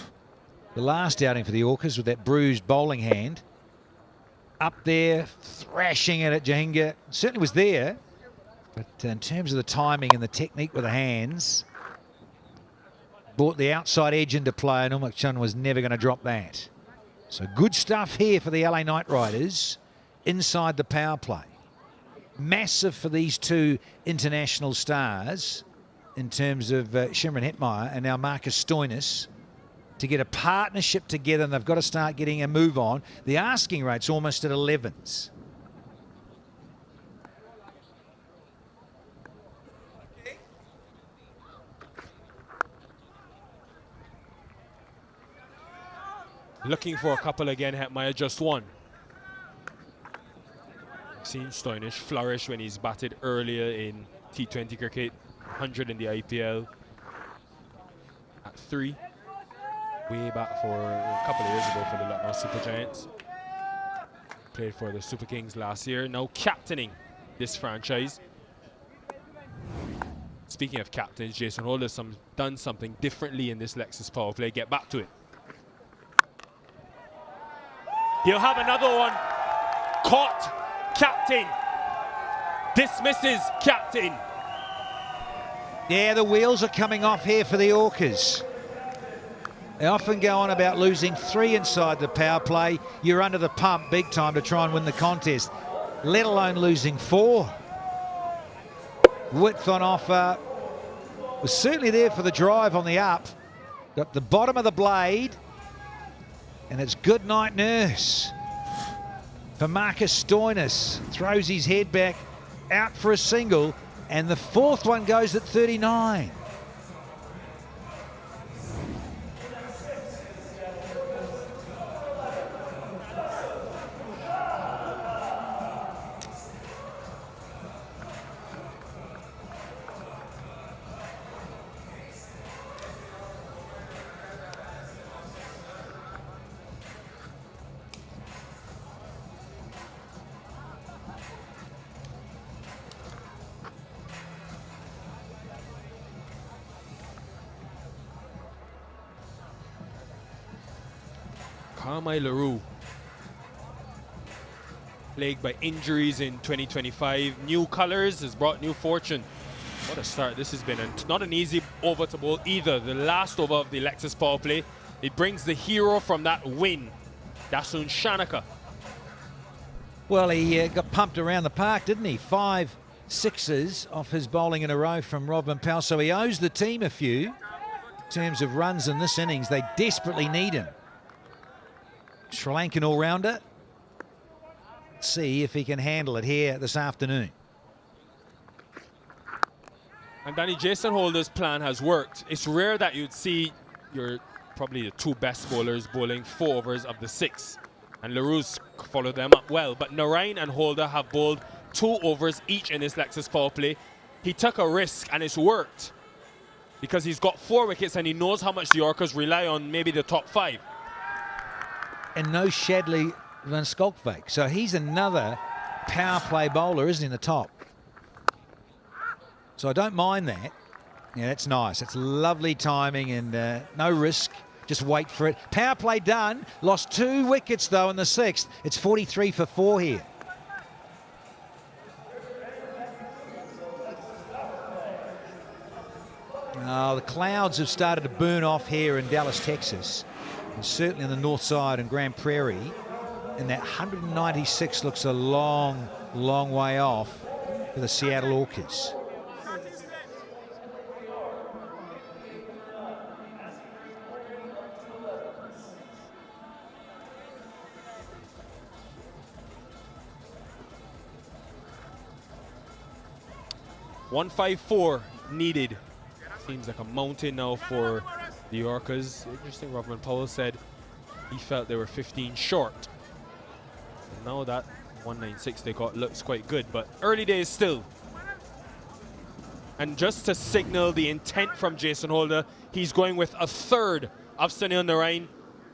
the last outing for the Orcas with that bruised bowling hand. Up there, thrashing it at Jahangir. Certainly was there, but in terms of the timing and the technique with the hands, brought the outside edge into play, and Unmuk Chun was never going to drop that. So good stuff here for the LA Knight Riders inside the power play. Massive for these 2 international stars in terms of Shimron Hetmeyer and now Marcus Stoinis to get a partnership together, and they've got to start getting a move on. The asking rate's almost at 11s. Looking for a couple again, Hetmeyer just one. Seen Stoinis flourish when he's batted earlier in T20 cricket, 100 in the IPL at 3. Way back for a couple of years ago for the Lucknow Super Giants. Played for the Super Kings last year, now captaining this franchise. Speaking of captains, Jason Holder's done something differently in this Lexus power play. Get back to it. He'll have another one. Caught, captain. Dismisses, captain. Yeah, the wheels are coming off here for the Orcas. They often go on about losing 3 inside the power play. You're under the pump big time to try and win the contest, let alone losing 4. Width on offer. Was certainly there for the drive on the up. Got the bottom of the blade. And it's good night nurse for Marcus Stoinis. Throws his head back, out for a single. And the 4th one goes at 39. Carmi le Roux, plagued by injuries in 2025. New colors has brought new fortune What a start this has been, and not an easy over to bowl either. The last over of the Lexus power play, it brings the hero from that win, Dasun Shanaka. Well, he got pumped around the park, didn't he? 5 sixes off his bowling in a row from Rovman Powell, so he owes the team a few in terms of runs in this innings. They desperately need him. Sri Lankan all-rounder. Let's see if he can handle it here this afternoon. And Danny, Jason Holder's plan has worked. It's rare that you'd see probably the 2 best bowlers bowling 4 overs of the 6. And le Roux followed them up well. But Narain and Holder have bowled 2 overs each in this Lexus power play. He took a risk and it's worked because he's got 4 wickets and he knows how much the Orcas rely on maybe the top 5. And no Shadley van Skalkwyk. So he's another power play bowler, isn't he, in the top? So I don't mind that. Yeah, that's nice. It's lovely timing and no risk. Just wait for it. Power play done. Lost 2 wickets, though, in the 6th. It's 43 for 4 here. Oh, the clouds have started to burn off here in Dallas, Texas. And certainly on the north side in Grand Prairie. And that 196 looks a long, long way off for the Seattle Orcas. .154 needed. Seems like a mountain now for the Orcas. Interesting, Rovman Powell said he felt they were 15 short. And now that 196 they got looks quite good, but early days still. And just to signal the intent from Jason Holder, he's going with a 3rd of Sunil Narain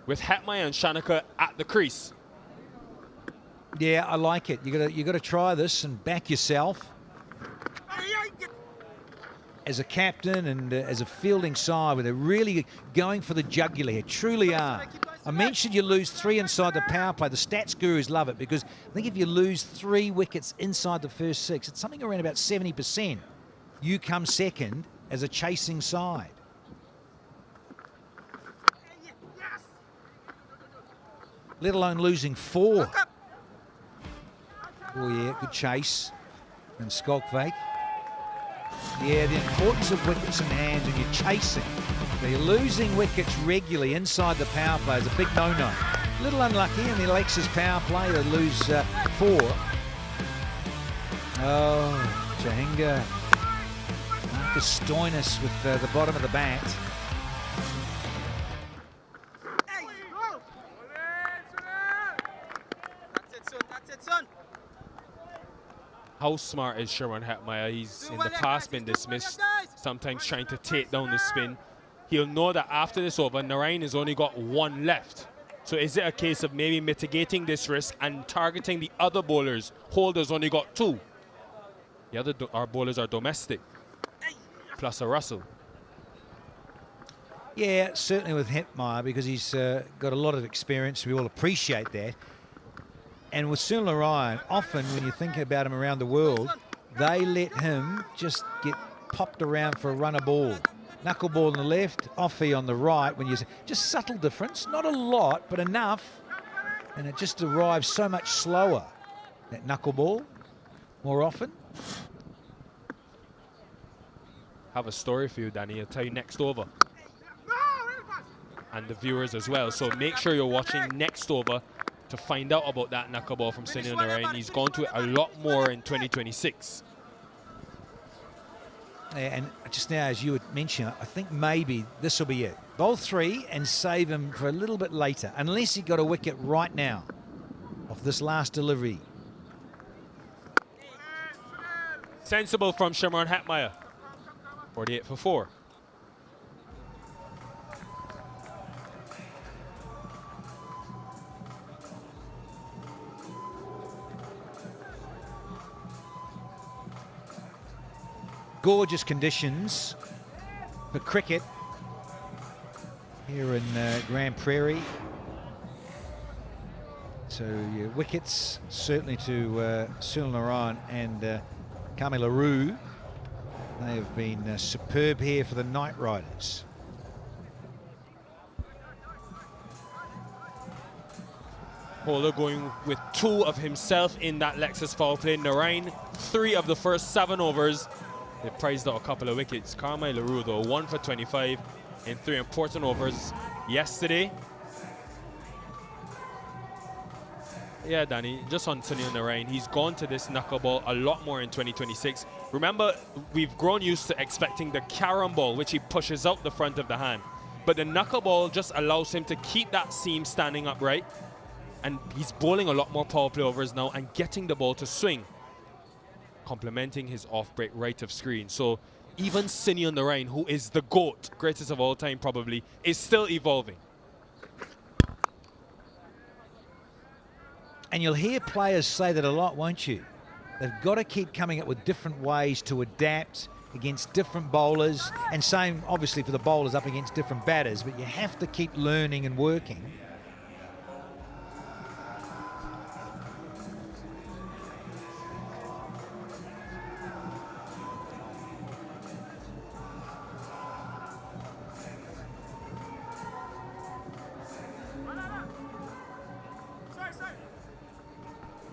with Hetmyer and Shanaka at the crease. Yeah, I like it. You got to try this and back yourself. As a captain and as a fielding side, where they're really going for the jugular here, truly are. I mentioned you lose 3 inside the power play. The stats gurus love it because I think if you lose 3 wickets inside the first 6, it's something around about 70%. You come second as a chasing side. Let alone losing 4. Oh yeah, good chase. And Skalkwyk. Yeah, the importance of wickets in hands when you're chasing. They're losing wickets regularly inside the power play is a big no-no. A little unlucky in the Lexus power play to lose 4. Oh, Jahinga. Marcus Stoinis with the bottom of the bat. How smart is Sherman Hetmyer? He's in the past been dismissed, sometimes trying to take down the spin. He'll know that after this over, Narain has only got 1 left. So is it a case of maybe mitigating this risk and targeting the other bowlers? Holder's only got 2. The other our bowlers are domestic, plus a Russell. Yeah, certainly with Hetmyer because he's got a lot of experience. We all appreciate that. And with Sunil Narain, often when you think about him around the world, they let him just get popped around for a runner ball. Knuckleball on the left, offie on the right. When you just subtle difference, not a lot, but enough. And it just arrives so much slower, that knuckleball, more often. Have a story for you, Danny. I'll tell you next over. And the viewers as well. So make sure you're watching next over to find out about that knuckleball from Sunil Narain. He's gone to it a lot more in 2026. And just now, as you would mention, I think maybe this will be it. Bowl 3 and save him for a little bit later, unless he got a wicket right now off this last delivery. Sensible from Sherman Hetmyer. 48 for 4. Gorgeous conditions for cricket here in Grand Prairie. So yeah, wickets certainly to Sunil Narain and Carmi le Roux. They have been superb here for the Knight Riders. Holder going with 2 of himself in that Lexus foul play. Narain, 3 of the first 7 overs. They prized out a couple of wickets. Carmi le Roux, though, 1 for 25 in 3 important overs yesterday. Yeah, Danny, just on Sunil Narain, he's gone to this knuckleball a lot more in 2026. Remember, we've grown used to expecting the carom ball, which he pushes out the front of the hand. But the knuckleball just allows him to keep that seam standing upright. And he's bowling a lot more power play overs now and getting the ball to swing, complementing his off-break right of screen. So even Sunil Narain, who is the GOAT, greatest of all time probably, is still evolving. And you'll hear players say that a lot, won't you? They've got to keep coming up with different ways to adapt against different bowlers, and same obviously for the bowlers up against different batters, but you have to keep learning and working.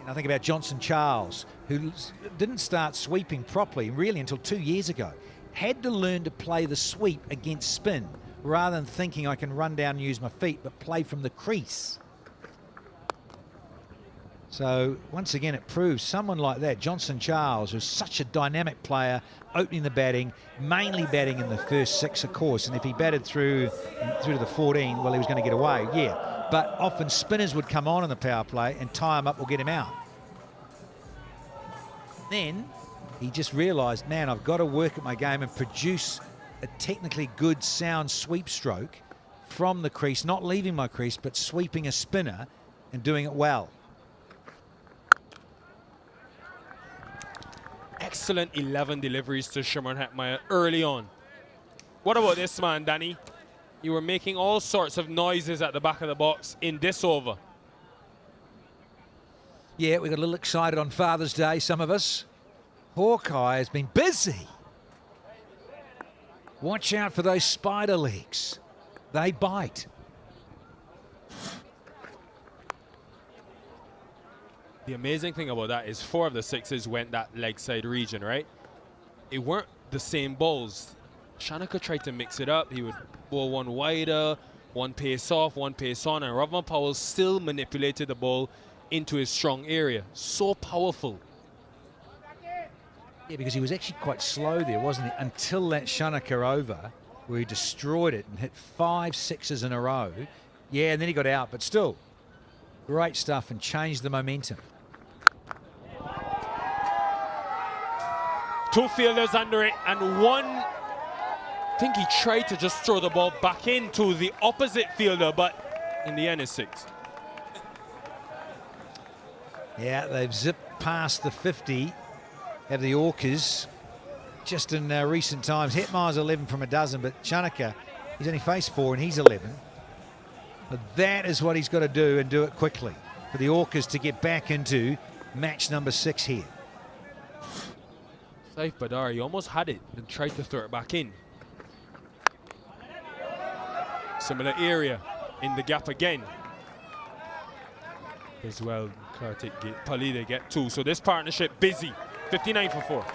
I think about Johnson Charles, who didn't start sweeping properly really until 2 years ago. Had to learn to play the sweep against spin rather than thinking I can run down and use my feet, but play from the crease. So once again, it proves someone like that, Johnson Charles, who's such a dynamic player, opening the batting, mainly batting in the first 6, of course. And if he batted through to the 14, well, he was going to get away, yeah. But often spinners would come on in the power play and tie him up or get him out. Then he just realised, man, I've got to work at my game and produce a technically good, sound sweep stroke from the crease, not leaving my crease, but sweeping a spinner and doing it well. Excellent 11 deliveries to Shimron Hetmeyer early on. What about this man, Danny? You were making all sorts of noises at the back of the box in this over. Yeah, we got a little excited on Father's Day, some of us. Hawkeye has been busy. Watch out for those spider legs. They bite. The amazing thing about that is 4 of the 6s went that leg side region, right? It weren't the same balls. Shanaka tried to mix it up. He would bowl one wider, one pace off, one pace on, and Rovman Powell still manipulated the ball into his strong area. So powerful. Yeah, because he was actually quite slow there, wasn't he? Until that Shanaka over, where he destroyed it and hit 5 6s in a row. Yeah, and then he got out, but still, great stuff and changed the momentum. 2 fielders under it, and one, I think he tried to just throw the ball back into the opposite fielder, but in the end it's 6. Yeah, they've zipped past the 50 of the Orcas just in recent times. Hetmeyer's 11 from a dozen, but Shanaka, he's only faced 4 and he's 11. But that is what he's got to do, and do it quickly for the Orcas to get back into match number 6 here. Saif Badar, he almost had it and tried to throw it back in. Similar area in the gap again. As well, Kartik Pali, they get 2. So this partnership busy. 59 for 4.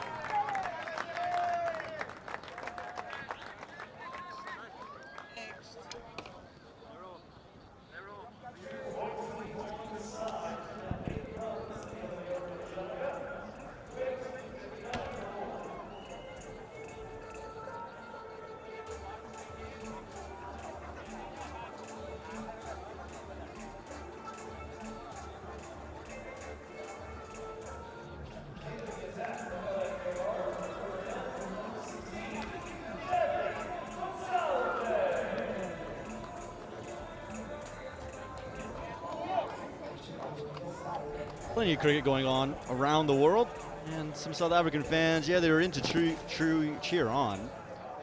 Plenty of cricket going on around the world, and some South African fans, yeah, they were into true cheer on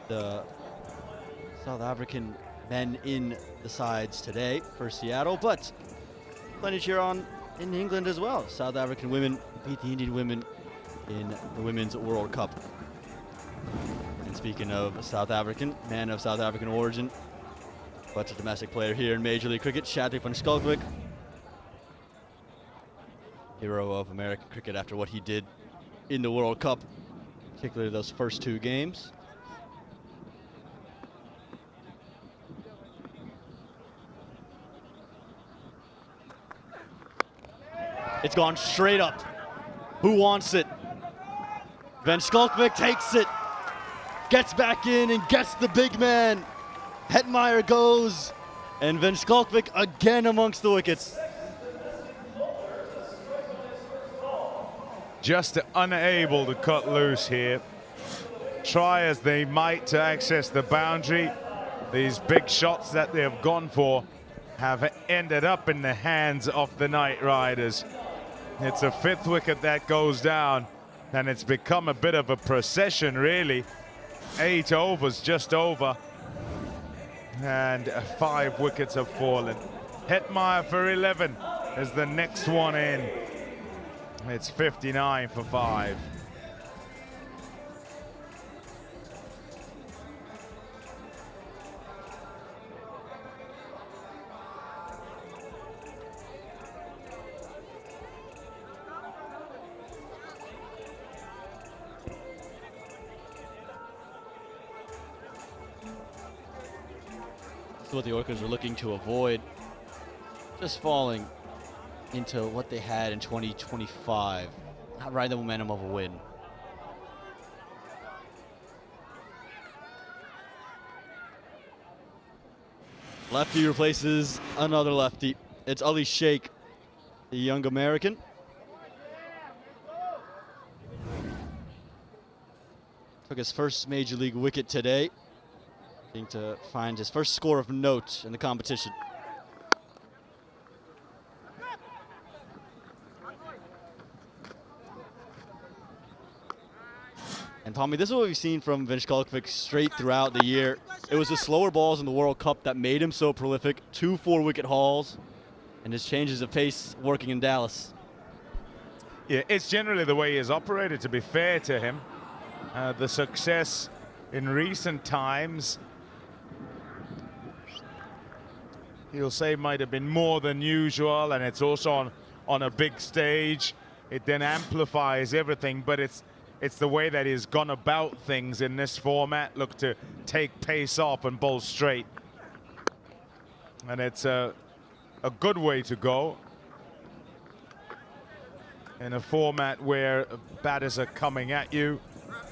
the South African men in the sides today for Seattle, but plenty of cheer on in England as well. South African women beat the Indian women in the Women's World Cup. speaking of a South African, man of South African origin, but a domestic player here in Major League Cricket, Shatrick van Schalkwyk. Hero of American cricket after what he did in the World Cup, particularly those first 2 games. It's gone straight up. Who wants it? Van Schalkwyk takes it, gets back in and gets the big man. Hetmeyer goes, and Van Schalkwyk again amongst the wickets. Just unable to cut loose here. Try as they might to access the boundary, these big shots that they have gone for have ended up in the hands of the Knight Riders. It's a 5th wicket that goes down, and it's become a bit of a procession, really. 8 overs, just over, and 5 wickets have fallen. Hetmeyer for 11 is the next one in. It's 59 for 5. That's what the Orcas are looking to avoid. Just falling into what they had in 2025. Not riding the momentum of a win. Lefty replaces another lefty. It's Ali Sheikh, the young American. Took his first Major League wicket today. Looking to find his first score of note in the competition. And Tommy, this is what we've seen from Van Schalkwyk straight throughout the year. It was the slower balls in the World Cup that made him so prolific. 2 4-wicket hauls, and his changes of pace working in Dallas. Yeah, it's generally the way he has operated, to be fair to him. The success in recent times, he'll say, might have been more than usual, and it's also on a big stage. It then amplifies everything, but it's the way that he's gone about things in this format. Look to take pace off and bowl straight. And it's a good way to go in a format where batters are coming at you.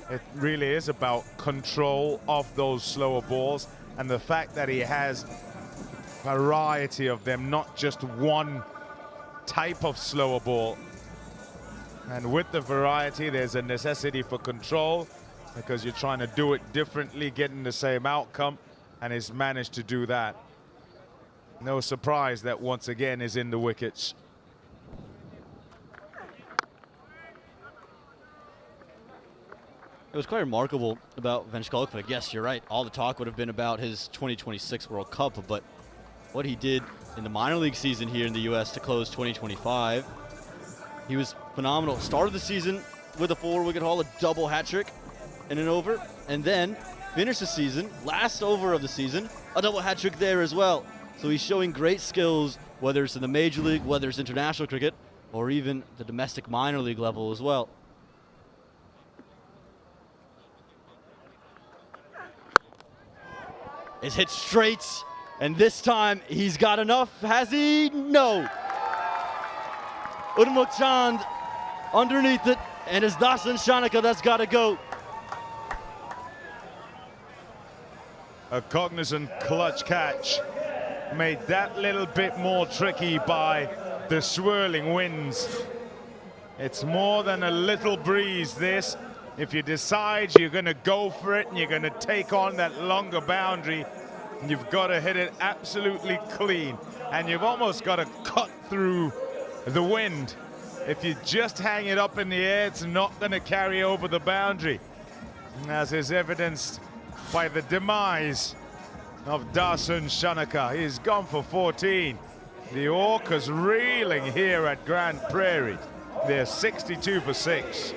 It really is about control of those slower balls, and the fact that he has variety of them, not just one type of slower ball. And with the variety, there's a necessity for control, because you're trying to do it differently, getting the same outcome, and he's managed to do that. No surprise that once again is in the wickets. It was quite remarkable about Van Schalkwyk. Yes, you're right. All the talk would have been about his 2026 World Cup, but what he did in the minor league season here in the U.S. to close 2025, he was phenomenal. Started the season with a 4-wicket haul, a double hat trick in an over, and then finished the season, last over of the season, a double hat trick there as well. So he's showing great skills, whether it's in the Major League, whether it's international cricket, or even the domestic minor league level as well. It's hit straight, and this time he's got enough. Has he? No. Urmuk Chand underneath it, and it's Dasan Shanaka that's got to go. A Cognizant clutch catch made that little bit more tricky by the swirling winds. It's more than a little breeze, this. If you decide you're going to go for it and you're going to take on that longer boundary, you've got to hit it absolutely clean. And you've almost got to cut through the wind. If you just hang it up in the air, it's not going to carry over the boundary, as is evidenced by the demise of Dasan Shanaka. He's gone for 14. The Orcas reeling here at Grand Prairie. They're 62 for 6.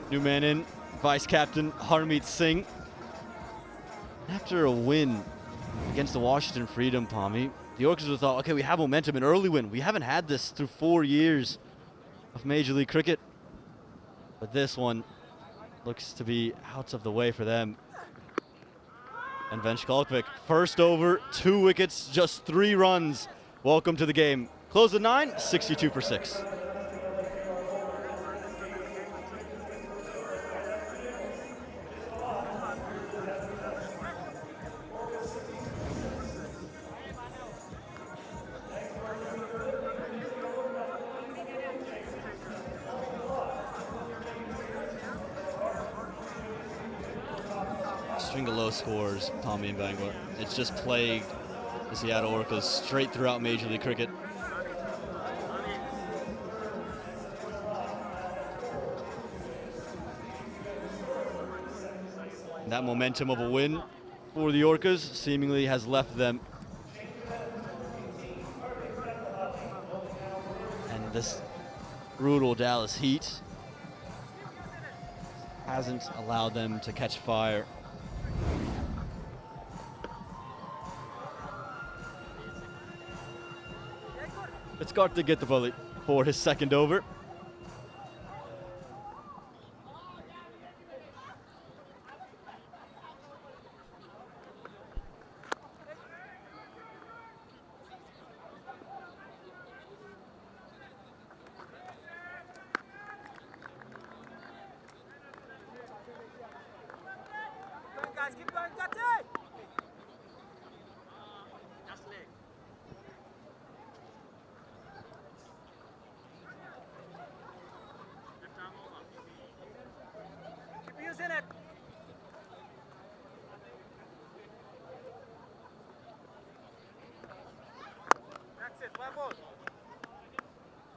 New man in, vice captain Harmeet Singh. After a win against the Washington Freedom, Pommy, the Orcas would have thought, okay, we have momentum, an early win. We haven't had this through 4 years of Major League Cricket. But this one looks to be out of the way for them. And Venchkalpik, first over, 2 wickets, just 3 runs. Welcome to the game. Close at 9, 62 for 6. String of low scores, Pommy and Bangor. It's just plagued the Seattle Orcas straight throughout Major League Cricket. And that momentum of a win for the Orcas seemingly has left them. And this brutal Dallas heat hasn't allowed them to catch fire. It's got to get the bullet for his second over. Guys, keep going, that's it! Keep using it. That's it, one more.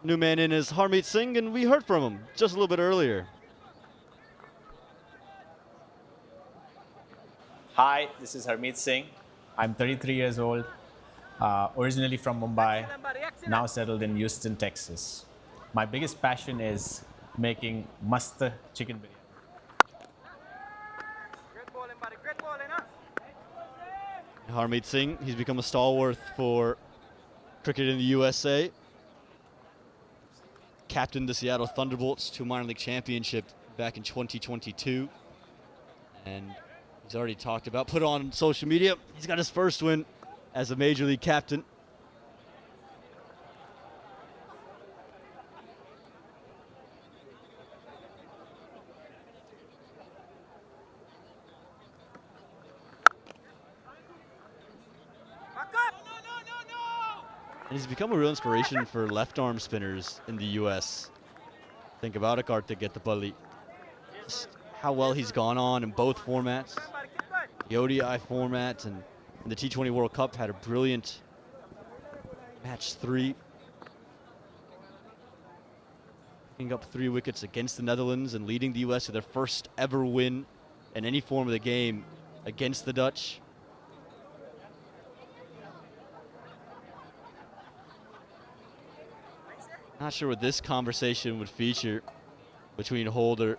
New man in is Harmeet Singh, and we heard from him just a little bit earlier. Hi, this is Harmeet Singh. I'm 33 years old, originally from Mumbai, now settled in Houston, Texas. My biggest passion is making mast chicken biryani. Great bowling, buddy, great bowling, huh? Harmeet Singh, he's become a stalwart for cricket in the USA. Captained the Seattle Thunderbolts to a minor league championship back in 2022. And he's already talked about, put on social media, he's got his first win as a Major League captain. And he's become a real inspiration for left-arm spinners in the U.S. Think about it, Karthik get the bully. Just how well he's gone on in both formats. The ODI format and the T20 World Cup had a brilliant match 3. Picking up 3 wickets against the Netherlands and leading the U.S. to their first ever win in any form of the game against the Dutch. Not sure what this conversation would feature between Holder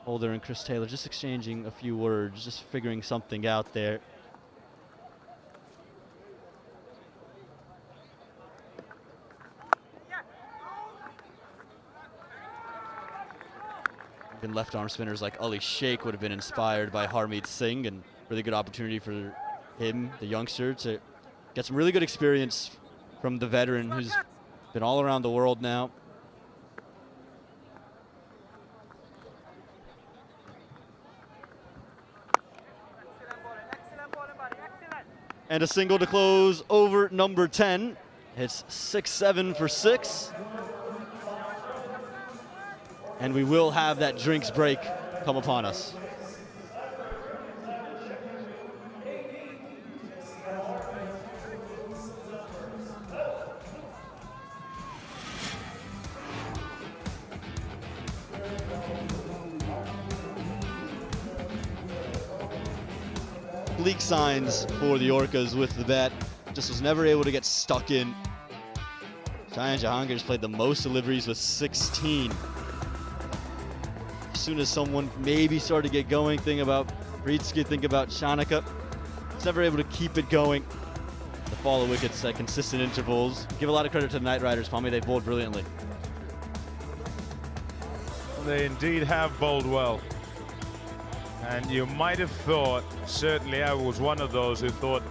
and Chris Taylor, just exchanging a few words, just figuring something out there. Even left arm spinners like Ali Sheikh would have been inspired by Harmeet Singh, and really good opportunity for him, the youngster, to get some really good experience from the veteran who's been all around the world now. And a single to close over number 10. It's 6-7 for 6. And we will have that drinks break come upon us. Bleak signs for the Orcas with the bat. Just was never able to get stuck in Cheyenne Jahangir's played the most deliveries with 16. As soon as someone maybe started to get going, think about Breetzke, think about Shanika. He's never able to keep it going. The follow wickets at consistent intervals. Give a lot of credit to the Knight Riders, Pommy. They bowled brilliantly. They indeed have bowled well. And you might have thought, certainly I was one of those who thought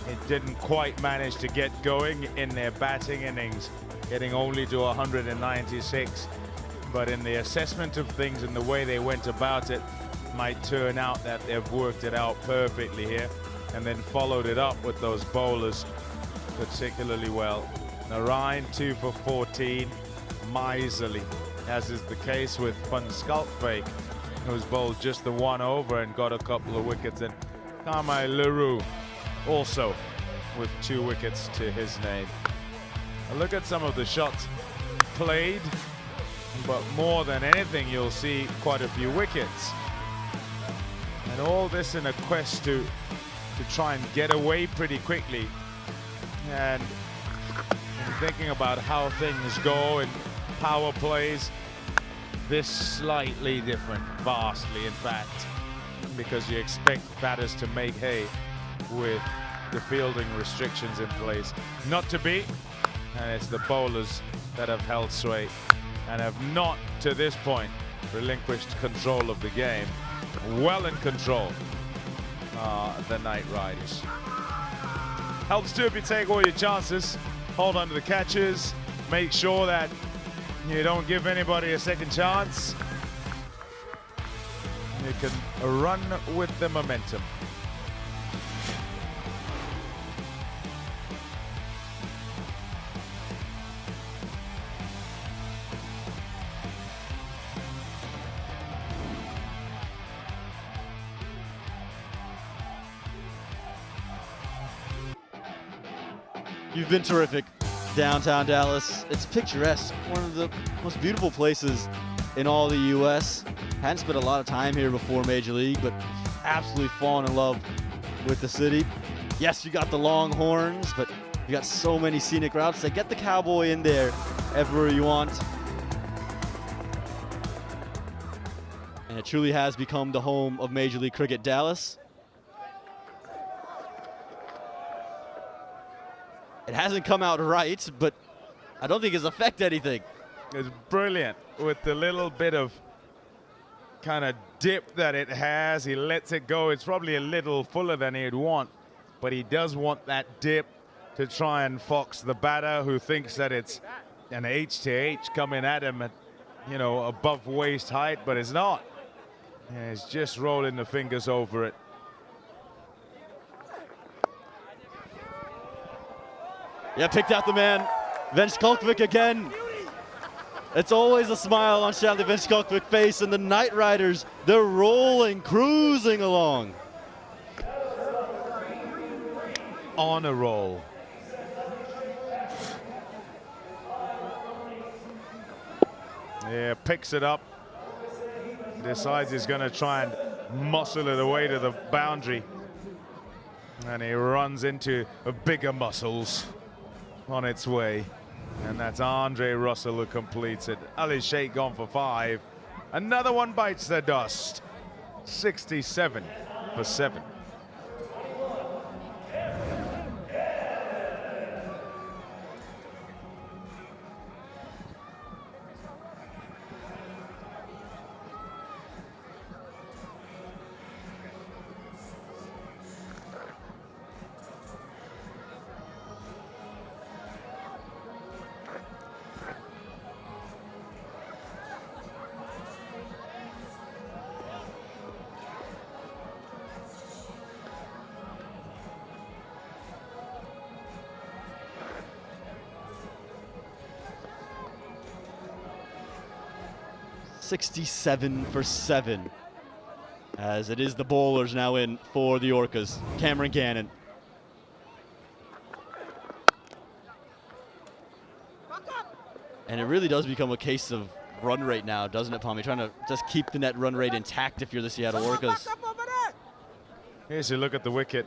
it didn't quite manage to get going in their batting innings, getting only to 196. But in the assessment of things and the way they went about it, might turn out that they've worked it out perfectly here, and then followed it up with those bowlers particularly well. Narayan 2 for 14, miserly, as is the case with Panskalpfake, who's bowled just the one over and got a couple of wickets, and Carmi le Roux also with 2 wickets to his name. A look at some of the shots played, but more than anything you'll see quite a few wickets. And all this in a quest to try and get away pretty quickly. And thinking about how things go in power plays, this slightly different, vastly in fact, because you expect batters to make hay with the fielding restrictions in place. Not to be, and it's the bowlers that have held sway and have not, to this point, relinquished control of the game. Well in control, the Knight Riders. Helps too if you take all your chances, hold on to the catches, make sure that you don't give anybody a second chance. You can run with the momentum. You've been terrific. Downtown Dallas, it's picturesque. One of the most beautiful places in all the U.S. Hadn't spent a lot of time here before Major League, but absolutely fallen in love with the city. Yes, you got the Longhorns, but you got so many scenic routes that get the Cowboy in there everywhere you want. And it truly has become the home of Major League Cricket Dallas. It hasn't come out right, but I don't think it's affected anything. It's brilliant with the little bit of kind of dip that it has. He lets it go. It's probably a little fuller than he'd want, but he does want that dip to try and fox the batter who thinks that it's an H to H coming at him at, you know, above waist height, but it's not. Yeah, he's just rolling the fingers over it. Yeah, picked out the man. Venchkolkvik again. It's always a smile on Shanley Venchkolkvik's face, and the Knight Riders, they're rolling, cruising along. On a roll. Yeah, picks it up. Decides he's going to try and muscle it away to the boundary. And he runs into bigger muscles on its way. And that's Andre Russell who completes it. Ali Sheikh gone for 5. Another one bites the dust. 67 for 7. $67 for 7, as it is the bowlers now in for the Orcas. Cameron Gannon. And it really does become a case of run rate now, doesn't it, Pommy? Trying to just keep the net run rate intact if you're the Seattle Orcas. Here's a look at the wicket.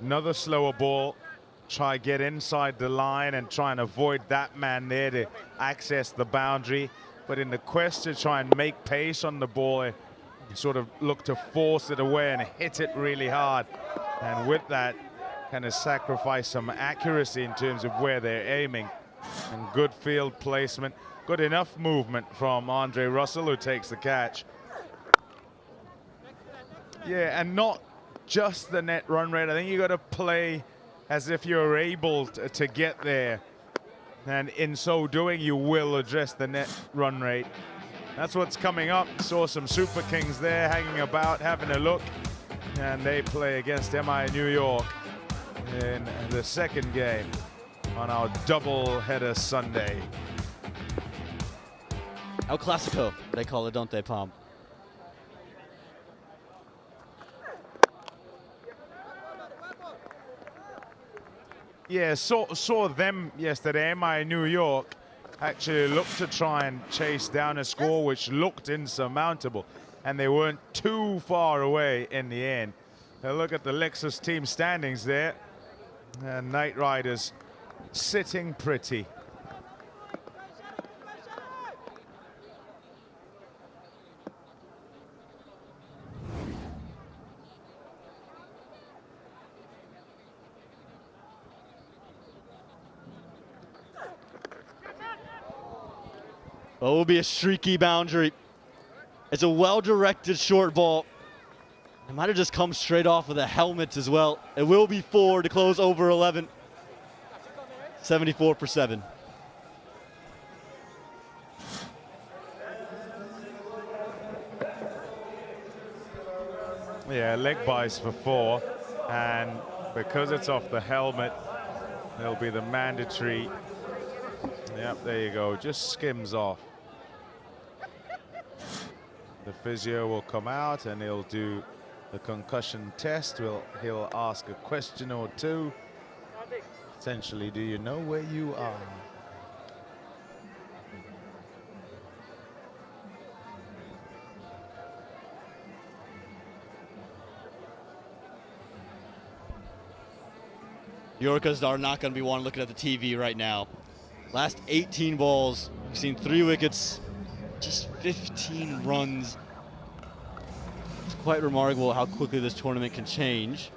Another slower ball. try get inside the line and try and avoid that man there to access the boundary. But in the quest to try and make pace on the ball, he sort of look to force it away and hit it really hard. And with that, kind of sacrifice some accuracy in terms of where they're aiming. And good field placement, good enough movement from Andre Russell, who takes the catch. Yeah, and not just the net run rate. I think you got to play as if you're able to get there. And in so doing, you will address the net run rate. That's what's coming up. Saw some Super Kings there hanging about, having a look. And they play against MI New York in the second game on our double-header Sunday. El Clasico, they call it, don't they, Palm? Yeah, saw them yesterday. MI New York actually looked to try and chase down a score which looked insurmountable, and they weren't too far away in the end. Now look at the Lexus team standings there, and Knight Riders sitting pretty. Well, it will be a streaky boundary. It's a well-directed short ball. It might have just come straight off of the helmet as well. It will be 4 to close over 11. 74 for 7. Yeah, leg buys for 4, and because it's off the helmet, it'll be the mandatory. Yep, there you go, just skims off. The physio will come out and he'll do the concussion test. He'll ask a question or two. Essentially, do you know where you are? The Orcas are not going to be one looking at the TV right now. Last 18 balls, we've seen 3 wickets, just 15 runs. It's quite remarkable how quickly this tournament can change.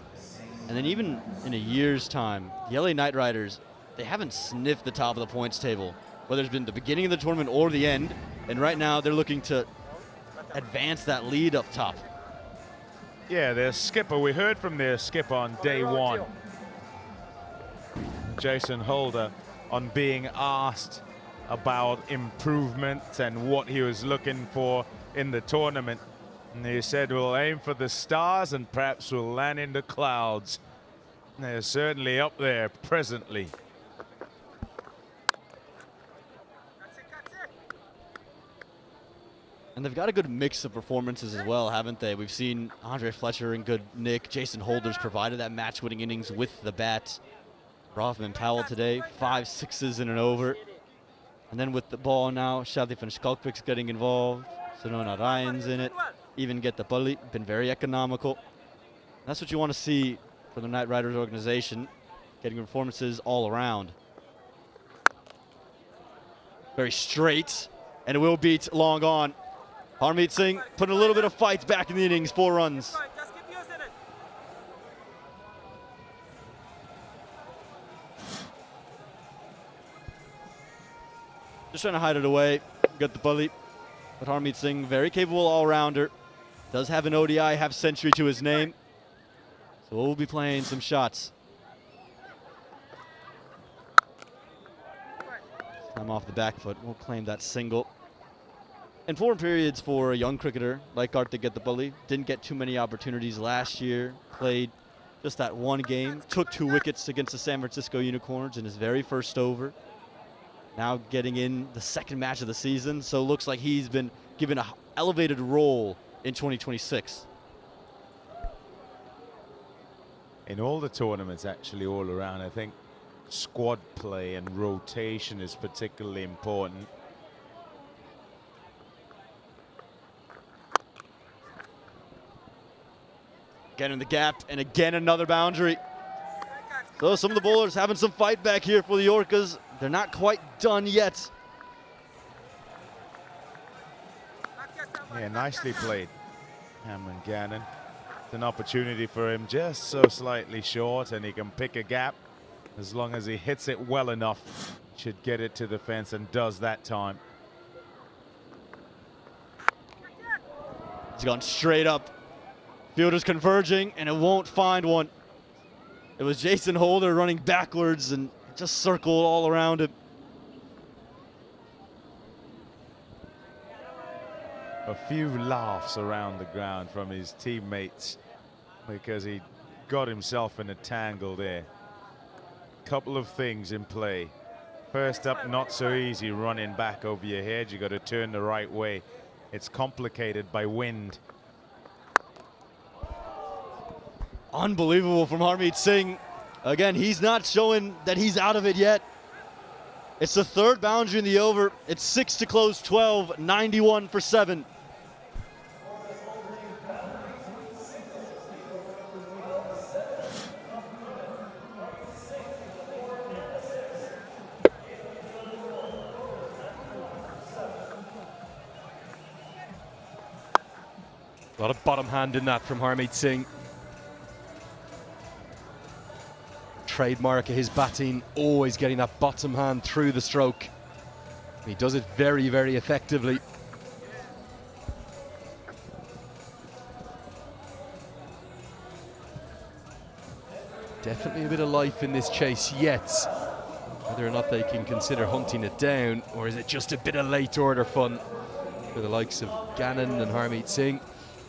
And then even in a year's time, the LA Knight Riders, they haven't sniffed the top of the points table, whether it's been the beginning of the tournament or the end. And right now they're looking to advance that lead up top. Yeah, their skipper, we heard from their skipper on day 1, Jason Holder, on being asked about improvement and what he was looking for in the tournament. And he said, we'll aim for the stars and perhaps we'll land in the clouds. And they're certainly up there presently. And they've got a good mix of performances as well, haven't they? We've seen Andre Fletcher in good nick. Jason Holder's provided that match-winning innings with the bat. Rovman Powell today, 5 sixes in an over. And then with the ball now, Shadi van Schalkvik's getting involved. Sonona Ryan's in it. Even get the bully, been very economical. That's what you want to see for the Knight Riders organization, getting performances all around. Very straight, and it will beat long on. Harmeet Singh putting a little bit of fight back in the innings, 4 runs. Just trying to hide it away, got the bully. But Harmeet Singh, very capable all-rounder. Does have an ODI half-century to his name. So we'll be playing some shots. Time off the back foot, we'll claim that single. In form periods for a young cricketer like Karthik Gettapalli, didn't get too many opportunities last year, played just that 1 game, took 2 wickets against the San Francisco Unicorns in his very first over. Now getting in the 2nd match of the season, so looks like he's been given an elevated role in 2026. In all the tournaments, actually, all around, I think squad play and rotation is particularly important. Again in the gap, and again another boundary. So some of the bowlers having some fight back here for the Orcas. They're not quite done yet. Yeah, nicely played, Cameron Gannon. It's an opportunity for him just so slightly short, and he can pick a gap as long as he hits it well enough. Should get it to the fence and does that time. It's gone straight up. Fielders converging, and it won't find one. It was Jason Holder running backwards and just circled all around him. A few laughs around the ground from his teammates because he got himself in a tangle there. Couple of things in play. First up, not so easy running back over your head. You got to turn the right way. It's complicated by wind. Unbelievable from Harmeet Singh. Again, he's not showing that he's out of it yet. It's the third boundary in the over. It's 6 to close 12, 91 for 7. A lot of bottom hand in that from Harmeet Singh. Trademark of his batting, always getting that bottom hand through the stroke. He does it very, very effectively. Definitely a bit of life in this chase yet. Whether or not they can consider hunting it down, or is it just a bit of late order fun for the likes of Gannon and Harmeet Singh.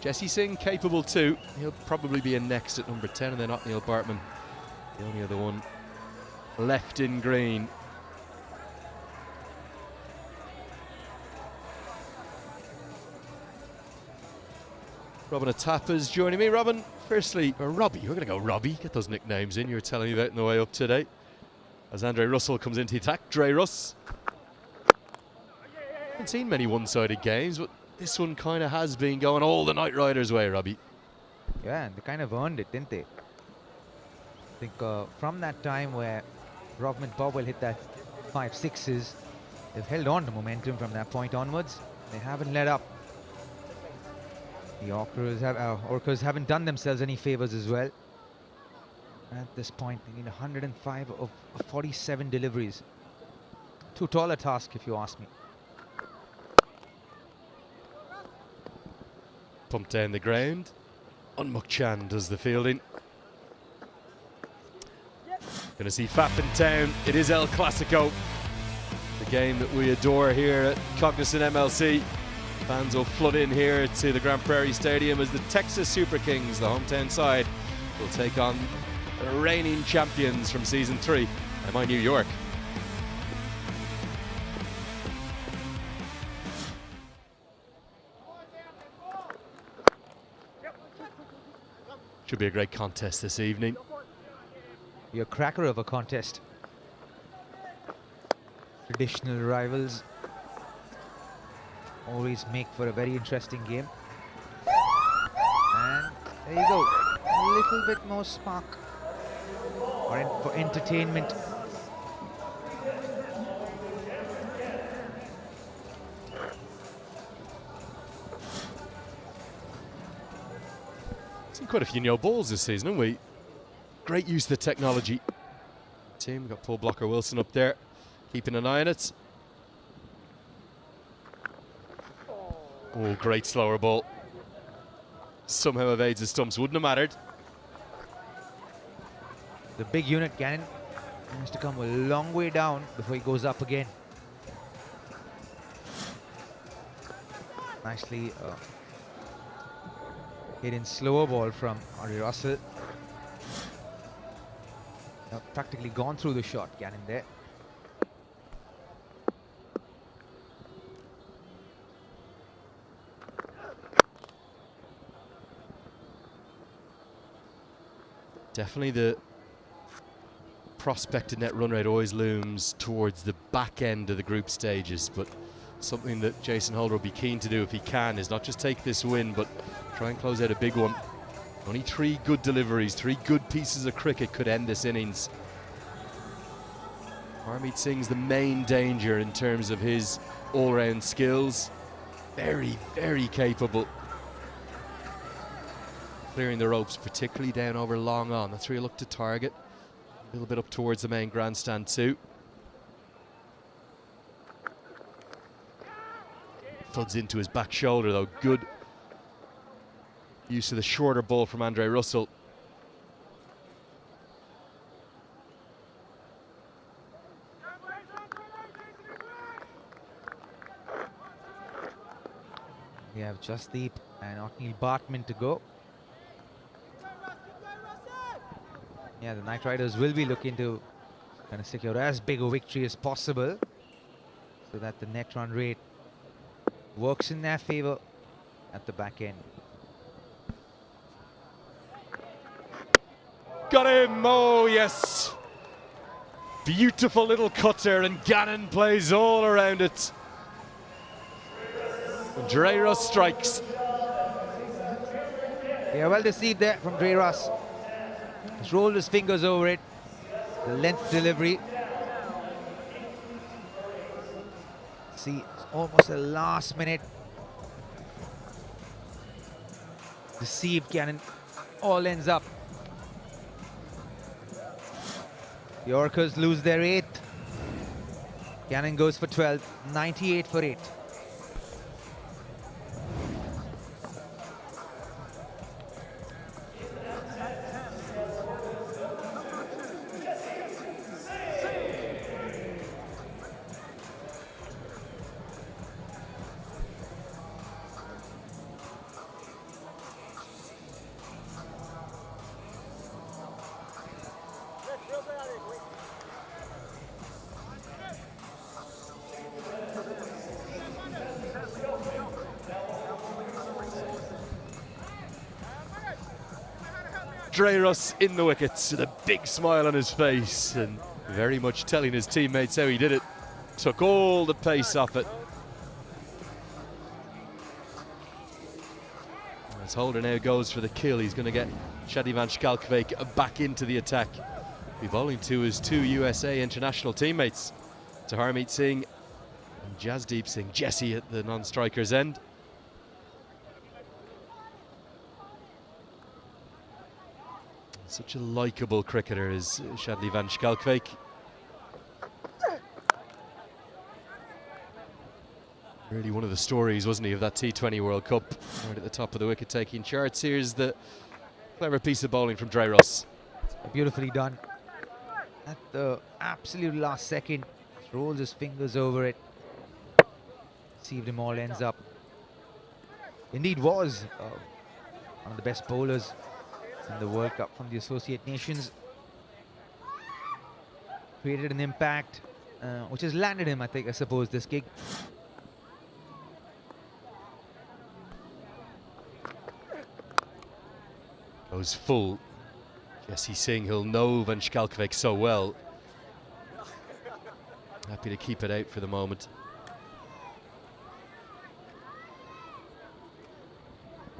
Jesse Singh capable too. He'll probably be in next at number 10, and then Otniel Bartman, the only other one left in green. Robin Atapa's joining me. Robin, firstly, or Robbie, we're going to go Robbie. Get those nicknames in. You were telling me about on the way up today. As Andre Russell comes into the attack. Dre Russ. Haven't seen many one-sided games, but this one kind of has been going all the Knight Riders' way, Robbie. Yeah, and they kind of earned it, didn't they? I think from that time where Rovman Powell hit that 5 sixes, they've held on to momentum from that point onwards. They haven't let up. The Orcas haven't done themselves any favors as well. At this point, they need 105 of 47 deliveries. Too tall a task, if you ask me. Pumped down the ground. Unmuk Chan does the fielding. Going to see Fap in town. It is El Clasico, the game that we adore here at Cognizant MLC. Fans will flood in here to the Grand Prairie Stadium as the Texas Super Kings, the hometown side, will take on the reigning champions from Season 3, MI New York. Should be a great contest this evening. Be a cracker of a contest. Traditional rivals always make for a very interesting game. And there you go. A little bit more spark for entertainment. Seen quite a few no balls this season, haven't we? Great use of the technology. Team got Paul Blocker Wilson up there, keeping an eye on it. Oh, great slower ball. Somehow evades the stumps. Wouldn't have mattered. The big unit, Gannon, has to come a long way down before he goes up again. Nicely hidden slower ball from Andre Russell. Practically gone through the shot, Gannon there. Definitely the prospected net run rate always looms towards the back end of the group stages, but something that Jason Holder will be keen to do if he can is not just take this win, but try and close out a big one. Only 3 good deliveries, 3 good pieces of cricket could end this innings. Harmeet Singh's the main danger in terms of his all-round skills. Very, very capable. Clearing the ropes, particularly down over long on. That's where you look to target. A little bit up towards the main grandstand too. Thuds into his back shoulder though. Good use of the shorter ball from Andre Russell. We have Jasdeep and Otniel Bartman to go. Yeah, the Knight Riders will be looking to kind of secure as big a victory as possible so that the net run rate works in their favor at the back end. Got him! Oh, yes! Beautiful little cutter, and Gannon plays all around it. Dre Russ strikes. Yeah, well deceived there from Dre Russ. Just rolled his fingers over it. The length delivery. See, it's almost the last minute. Deceived Gannon. All ends up. The Orcas lose their 8th. Gannon goes for 12. 98 for 8. Dre Russ in the wickets with a big smile on his face and very much telling his teammates how he did it. Took all the pace off it. As Holder now goes for the kill, he's going to get Shadi van Schalkwijk back into the attack. Be bowling to his 2 USA international teammates, to Harmeet Singh and Jasdeep Singh. Jesse at the non-striker's end. Such a likeable cricketer is Shadi van Schalkwijk. Really one of the stories, wasn't he, of that T20 World Cup. Right at the top of the wicket-taking charts. Here's the clever piece of bowling from Dre Russ. Beautifully done. At the absolute last second, just rolls his fingers over it. Deceived him, all ends up. Indeed was one of the best bowlers in the World Cup from the Associate Nations. Created an impact, which has landed him, I suppose, this gig. Goes full. Jesse Singh, he'll know Van Schalkwijk so well. Happy to keep it out for the moment.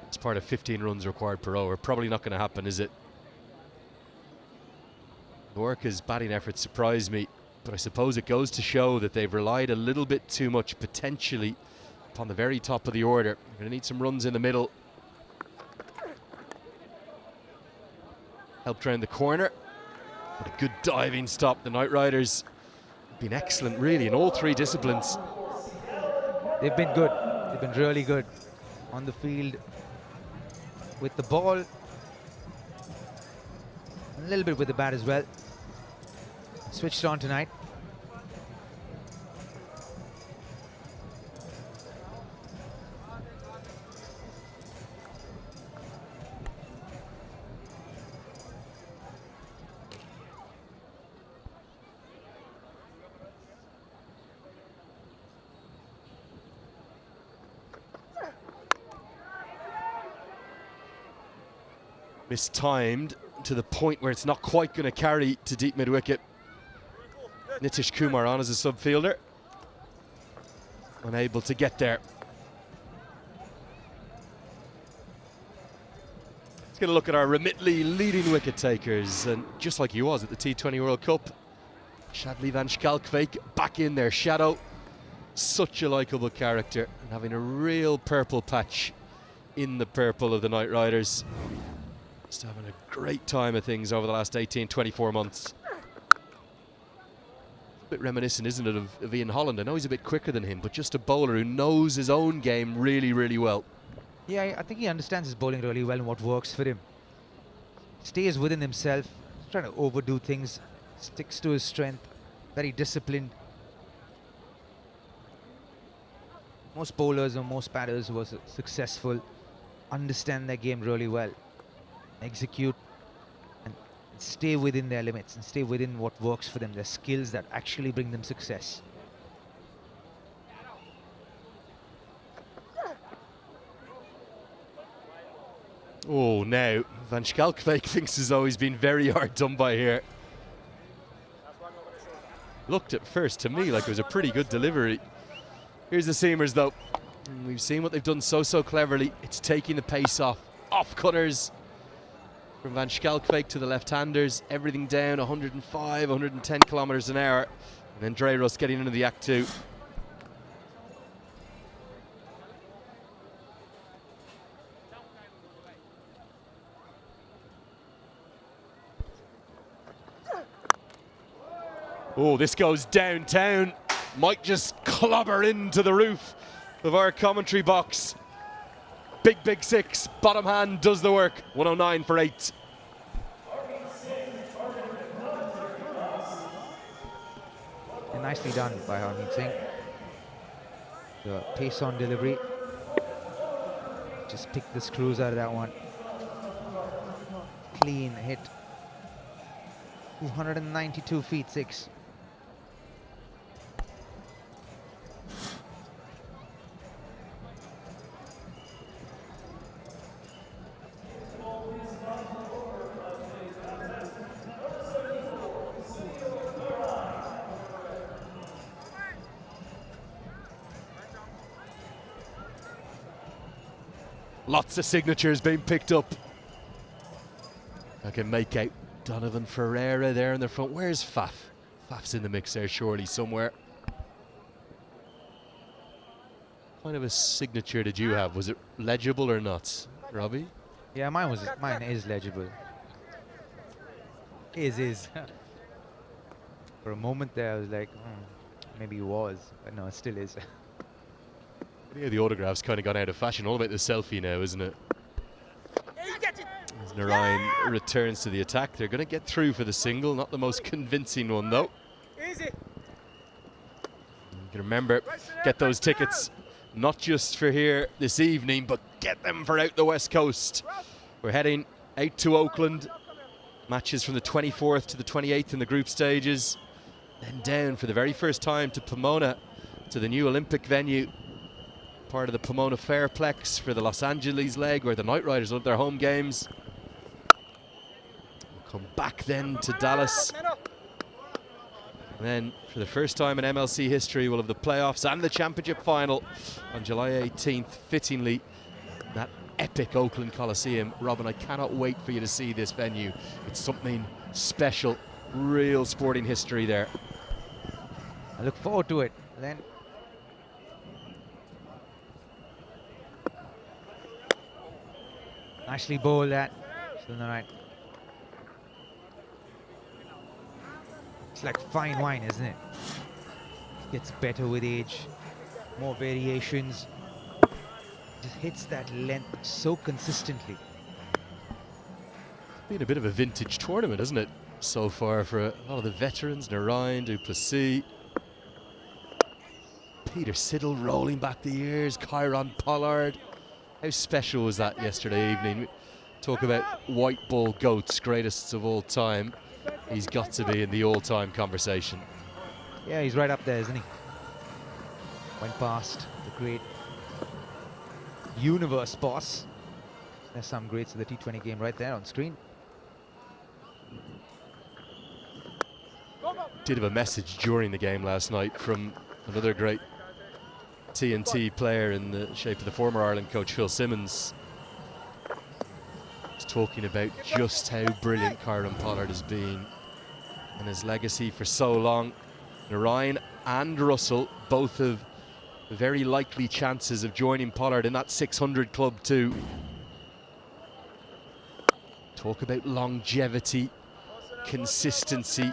It's part of 15 runs required per over. Probably not going to happen, is it? The Orcas' batting efforts surprised me, but I suppose it goes to show that they've relied a little bit too much potentially upon the very top of the order. They're going to need some runs in the middle. Helped round the corner, but a good diving stop. The Knight Riders have been excellent, really, in all 3 disciplines. They've been good. They've been really good on the field with the ball, a little bit with the bat as well. Switched on tonight. Mistimed to the point where it's not quite going to carry to deep mid-wicket. Nitish Kumar on as a subfielder. Unable to get there. Let's taking a look at our Remitly leading wicket takers, and just like he was at the T20 World Cup, Shadley van Schalkwyk back in there. Shadow, such a likeable character, and having a real purple patch in the purple of the Knight Riders. Just having a great time of things over the last 18, 24 months. A bit reminiscent, isn't it, of Ian Holland? I know he's a bit quicker than him, but just a bowler who knows his own game really, really well. Yeah, I think he understands his bowling really well and what works for him. Stays within himself, trying to overdo things, sticks to his strength, very disciplined. Most bowlers or most batters who are successful understand their game really well, execute and stay within their limits and stay within what works for them, their skills that actually bring them success. Oh, now Van Schalkwyk thinks has always been very hard done by here. Looked at first to me like it was a pretty good delivery. Here's the seamers though. And we've seen what they've done so cleverly. It's taking the pace off cutters from Van Schalkwyk to the left-handers. Everything down 105, 110 kilometers an hour. And then Dreyrus getting into the act too. Oh, this goes downtown. Might just clobber into the roof of our commentary box. Big six. Bottom hand does the work. 109 for 8. And nicely done by Harmeet Singh. The pace on delivery. Just pick the screws out of that one. Clean hit. 292 feet 6. Lots of signatures being picked up. I can make out Donovan Ferreira there in the front. Where's Faf? Faf's in the mix there surely somewhere. What kind of a signature did you have? Was it legible or not, Robbie? Yeah, mine is legible. Is. For a moment there I was like, maybe it was, but no, it still is. Yeah, the autograph's kind of gone out of fashion. All about the selfie now, isn't it? As Narayan returns to the attack, they're going to get through for the single. Not the most convincing one, though. You can remember, get those tickets, not just for here this evening, but get them for out the West Coast. We're heading out to Oakland. Matches from the 24th to the 28th in the group stages. Then down for the very first time to Pomona, to the new Olympic venue. Part of the Pomona Fairplex for the Los Angeles leg, where the Knight Riders love their home games. We'll come back then to Dallas. And then, for the first time in MLC history, we'll have the playoffs and the championship final on July 18th, fittingly, that epic Oakland Coliseum. Robin, I cannot wait for you to see this venue. It's something special, real sporting history there. I look forward to it. Then nicely bowled that. Still not right. It's like fine wine, isn't it? Gets better with age. More variations. Just hits that length so consistently. Been a bit of a vintage tournament, hasn't it, so far for a lot of the veterans? Narayan, Duplessis, Peter Siddle rolling back the years, Kyron Pollard. How special was that yesterday evening? Talk about white ball goats, greatest of all time. He's got to be in the all-time conversation. Yeah, he's right up there, isn't he? Went past the great universe boss. There's some greats of the T20 game right there on screen. Did have a message during the game last night from another great TNT player in the shape of the former Ireland coach Phil Simmons. talking about just how brilliant Carmi Pollard has been and his legacy for so long. Narayan and Russell both have very likely chances of joining Pollard in that 600 club too. Talk about longevity, consistency,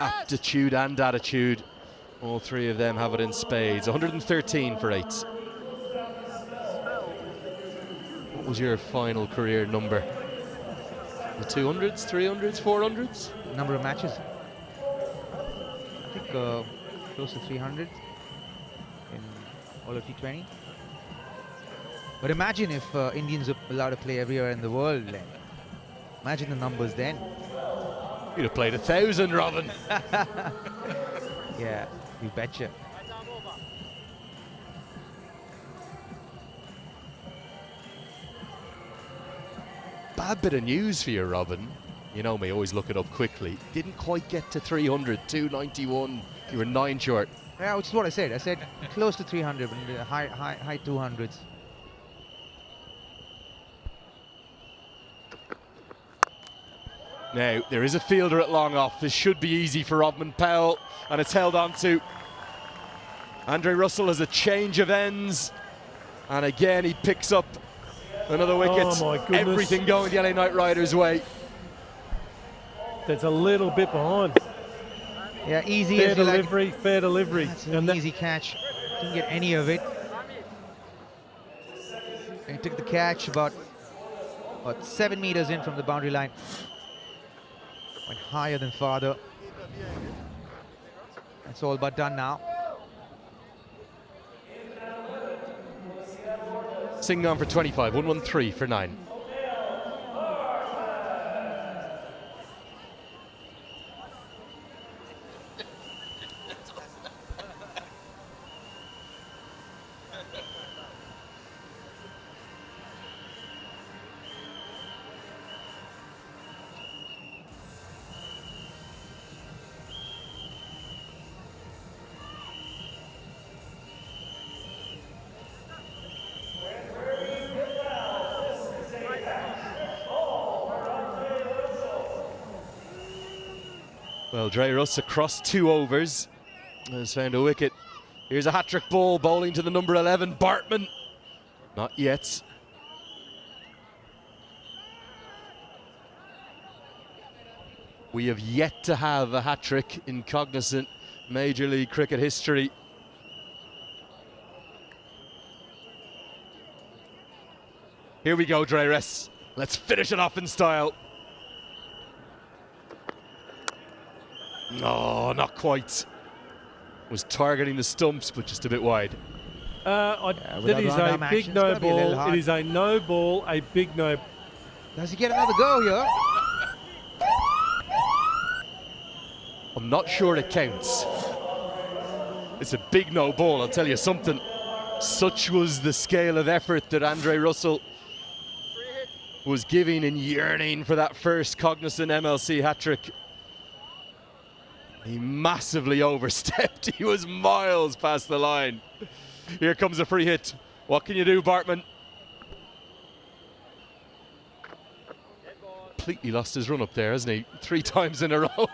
aptitude and attitude. All three of them have it in spades. 113 for 8. What was your final career number? The 200s, 300s, 400s? Number of matches? I think close to 300 in all of T20. But imagine if Indians are allowed to play everywhere in the world. Then. Imagine the numbers then. You'd have played 1,000, Robin. Yeah, you betcha. Bad bit of news for you, Robin. You know me, always look it up quickly. Didn't quite get to 300, 291. You were 9 short. Yeah, which is what I said. I said close to 300, but in the high 200s. Now, there is a fielder at long off. This should be easy for Rovman Powell, and it's held on to. Andre Russell has a change of ends, and again he picks up another wicket. Oh my goodness. Everything going the LA Knight Riders' way. That's a little bit behind. Yeah, easy. Fair delivery, fair delivery. That's an easy catch. Didn't get any of it. And he took the catch about 7 meters in from the boundary line. Went higher than farther. That's all but done now. Singh on for 25, 113 for 9. Well, Dre Russ across 2 overs has found a wicket. Here's a hat-trick ball bowling to the number 11, Bartman. Not yet. We have yet to have a hat-trick in Cognizant Major League Cricket history. Here we go, Dre Russ. Let's finish it off in style. No, not quite. Was targeting the stumps, but just a bit wide. That is a big no ball. It is a no ball, a big no. Does he get another go here? I'm not sure it counts. It's a big no ball, I'll tell you something. Such was the scale of effort that Andre Russell was giving and yearning for that first Cognizant MLC hat-trick. He massively overstepped. He was miles past the line. Here comes a free hit. What can you do, Bartman? Completely lost his run up there, hasn't he? 3 times in a row.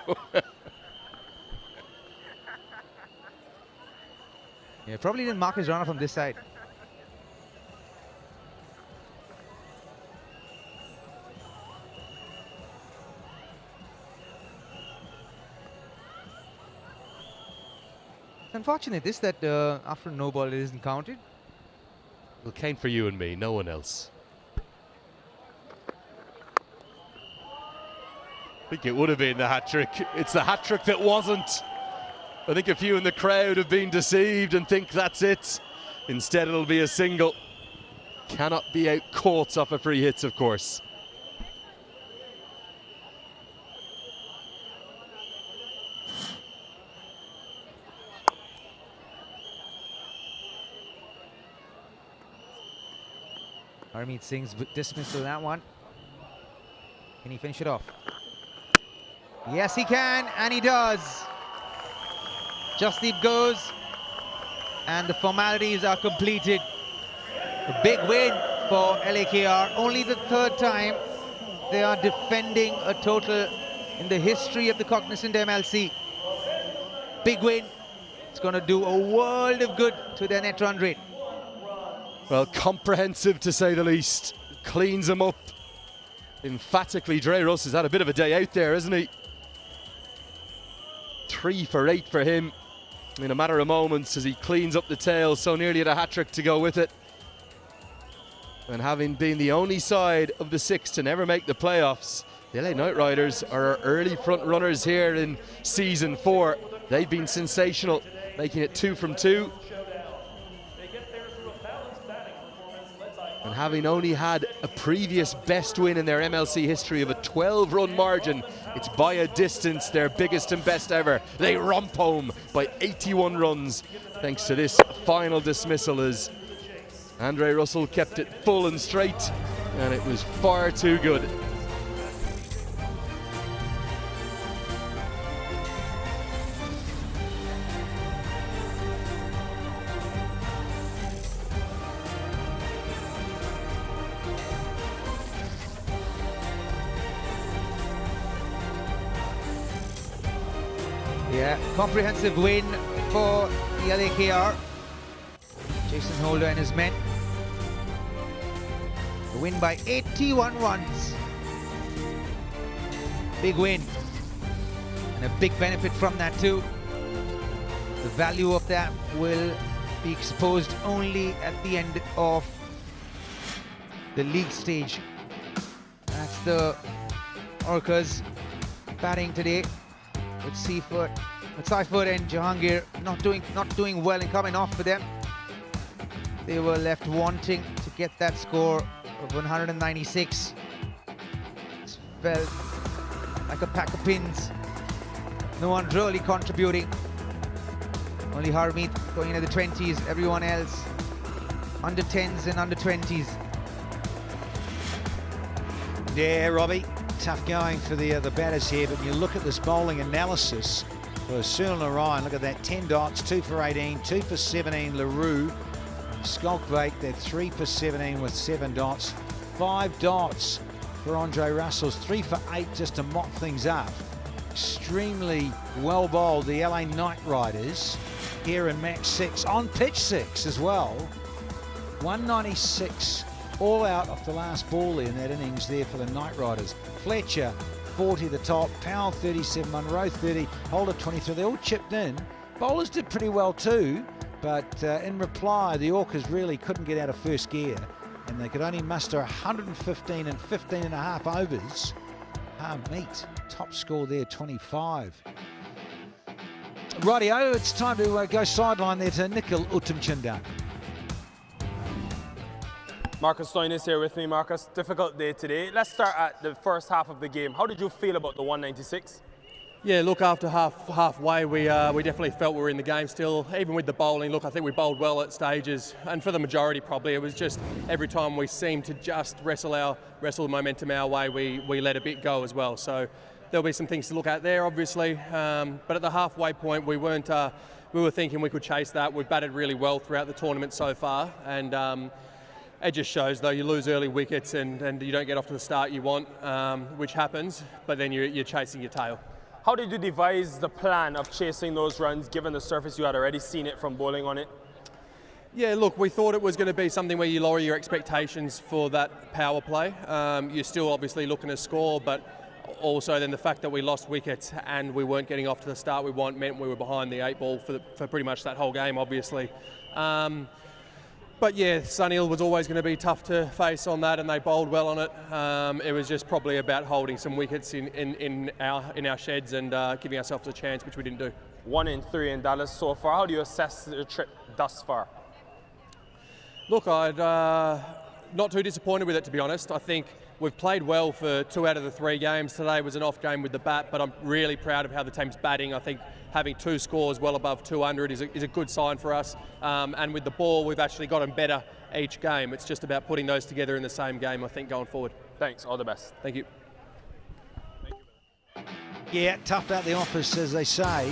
Yeah, probably didn't mark his runner from this side. It's unfortunate this that after no ball it isn't counted. It'll count for you and me, no one else. I think it would have been the hat-trick. It's the hat-trick that wasn't. I think a few in the crowd have been deceived and think that's it. Instead it'll be a single. Cannot be out caught off a free hits, of course. Harmeet Singh's dismissal that one. Can he finish it off? Yes, he can, and he does. Jasdeep goes, and the formalities are completed. A big win for LAKR. Only the third time they are defending a total in the history of the Cognizant MLC. Big win. It's going to do a world of good to their net run rate. Well, comprehensive to say the least. Cleans them up. Emphatically, Dre Russ has had a bit of a day out there, hasn't he? 3 for 8 for him in a matter of moments as he cleans up the tail, so nearly at a hat-trick to go with it. And having been the only side of the 6 to never make the playoffs, the LA Knight Riders are our early front runners here in season 4. They've been sensational, making it 2 from 2. And having only had a previous best win in their MLC history of a 12-run margin, it's by a distance their biggest and best ever. They romp home by 81 runs thanks to this final dismissal as Andre Russell kept it full and straight, and it was far too good. Yeah, comprehensive win for the LAKR. Jason Holder and his men. The win by 81 runs. Big win. And a big benefit from that too. The value of that will be exposed only at the end of the league stage. That's the Orcas batting today with Seifert and Jahangir not doing well and coming off for them. They were left wanting to get that score of 196. It felt like a pack of pins. No one really contributing. Only Harmeet going into the 20s, everyone else under 10s and under 20s. Yeah, Robbie, tough going for the batters here, but you look at this bowling analysis for Sunil Narayan. Look at that, 10 dots, 2 for 18, 2 for 17, Le Roux. Skulkvate, they're 3 for 17 with 7 dots. 5 dots for Andre Russell's, 3 for 8 just to mop things up. Extremely well bowled, the LA Knight Riders here in match 6, on pitch 6 as well. 196 all out off the last ball there in that innings there for the Knight Riders. Fletcher 40 the top, Powell 37, Monroe 30, Holder 23. They all chipped in. Bowlers did pretty well too, but in reply the Orcas really couldn't get out of first gear, and they could only muster 115 and 15 and a half overs. Meet top score there, 25. Rightio, it's time to go sideline there to Nikhil Uttamchandani. Marcus Stoinis here with me. Marcus, difficult day today. Let's start at the first half of the game. How did you feel about the 196? Yeah, look, after halfway, we definitely felt we were in the game still. Even with the bowling, look, I think we bowled well at stages, and for the majority probably, it was just every time we seemed to just wrestle the momentum our way, we let a bit go as well. So there'll be some things to look at there, obviously. But at the halfway point, we were thinking we could chase that. We've batted really well throughout the tournament so far, and it just shows, though, you lose early wickets and you don't get off to the start you want, which happens, but then you're chasing your tail. How did you devise the plan of chasing those runs, given the surface you had already seen it from bowling on it? Yeah, look, we thought it was going to be something where you lower your expectations for that power play. You're still obviously looking to score, but also then the fact that we lost wickets and we weren't getting off to the start we want meant we were behind the 8 ball for pretty much that whole game, obviously. But yeah, Sunil was always going to be tough to face on that, and they bowled well on it. It was just probably about holding some wickets in our sheds and giving ourselves a chance, which we didn't do. 1 in 3 in Dallas so far. How do you assess the trip thus far? Look, I'd not too disappointed with it, to be honest. I think we've played well for 2 out of the 3 games. Today was an off game with the bat, but I'm really proud of how the team's batting. I think having 2 scores well above 200 is a good sign for us. And with the ball, we've actually gotten better each game. It's just about putting those together in the same game, I think, going forward. Thanks. All the best. Thank you. Yeah, toughed out the office, as they say.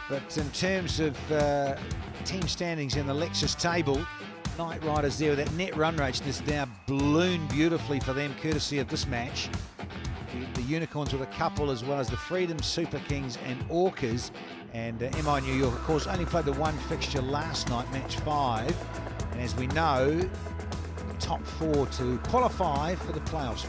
But in terms of team standings in the Lexus table, Knight Riders there with that net run rate just now ballooned beautifully for them, courtesy of this match. The Unicorns with a couple, as well as the Freedom, Super Kings and Orcas. And MI New York, of course, only played the one fixture last night, match 5. And as we know, the top 4 to qualify for the playoffs.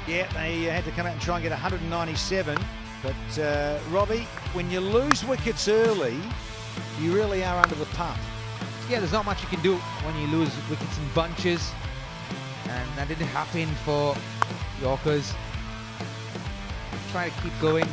Yeah, they had to come out and try and get 197. But Robbie, when you lose wickets early, you really are under the pump. Yeah, there's not much you can do when you lose wickets in bunches, and that didn't happen for Yorkers. Try to keep going.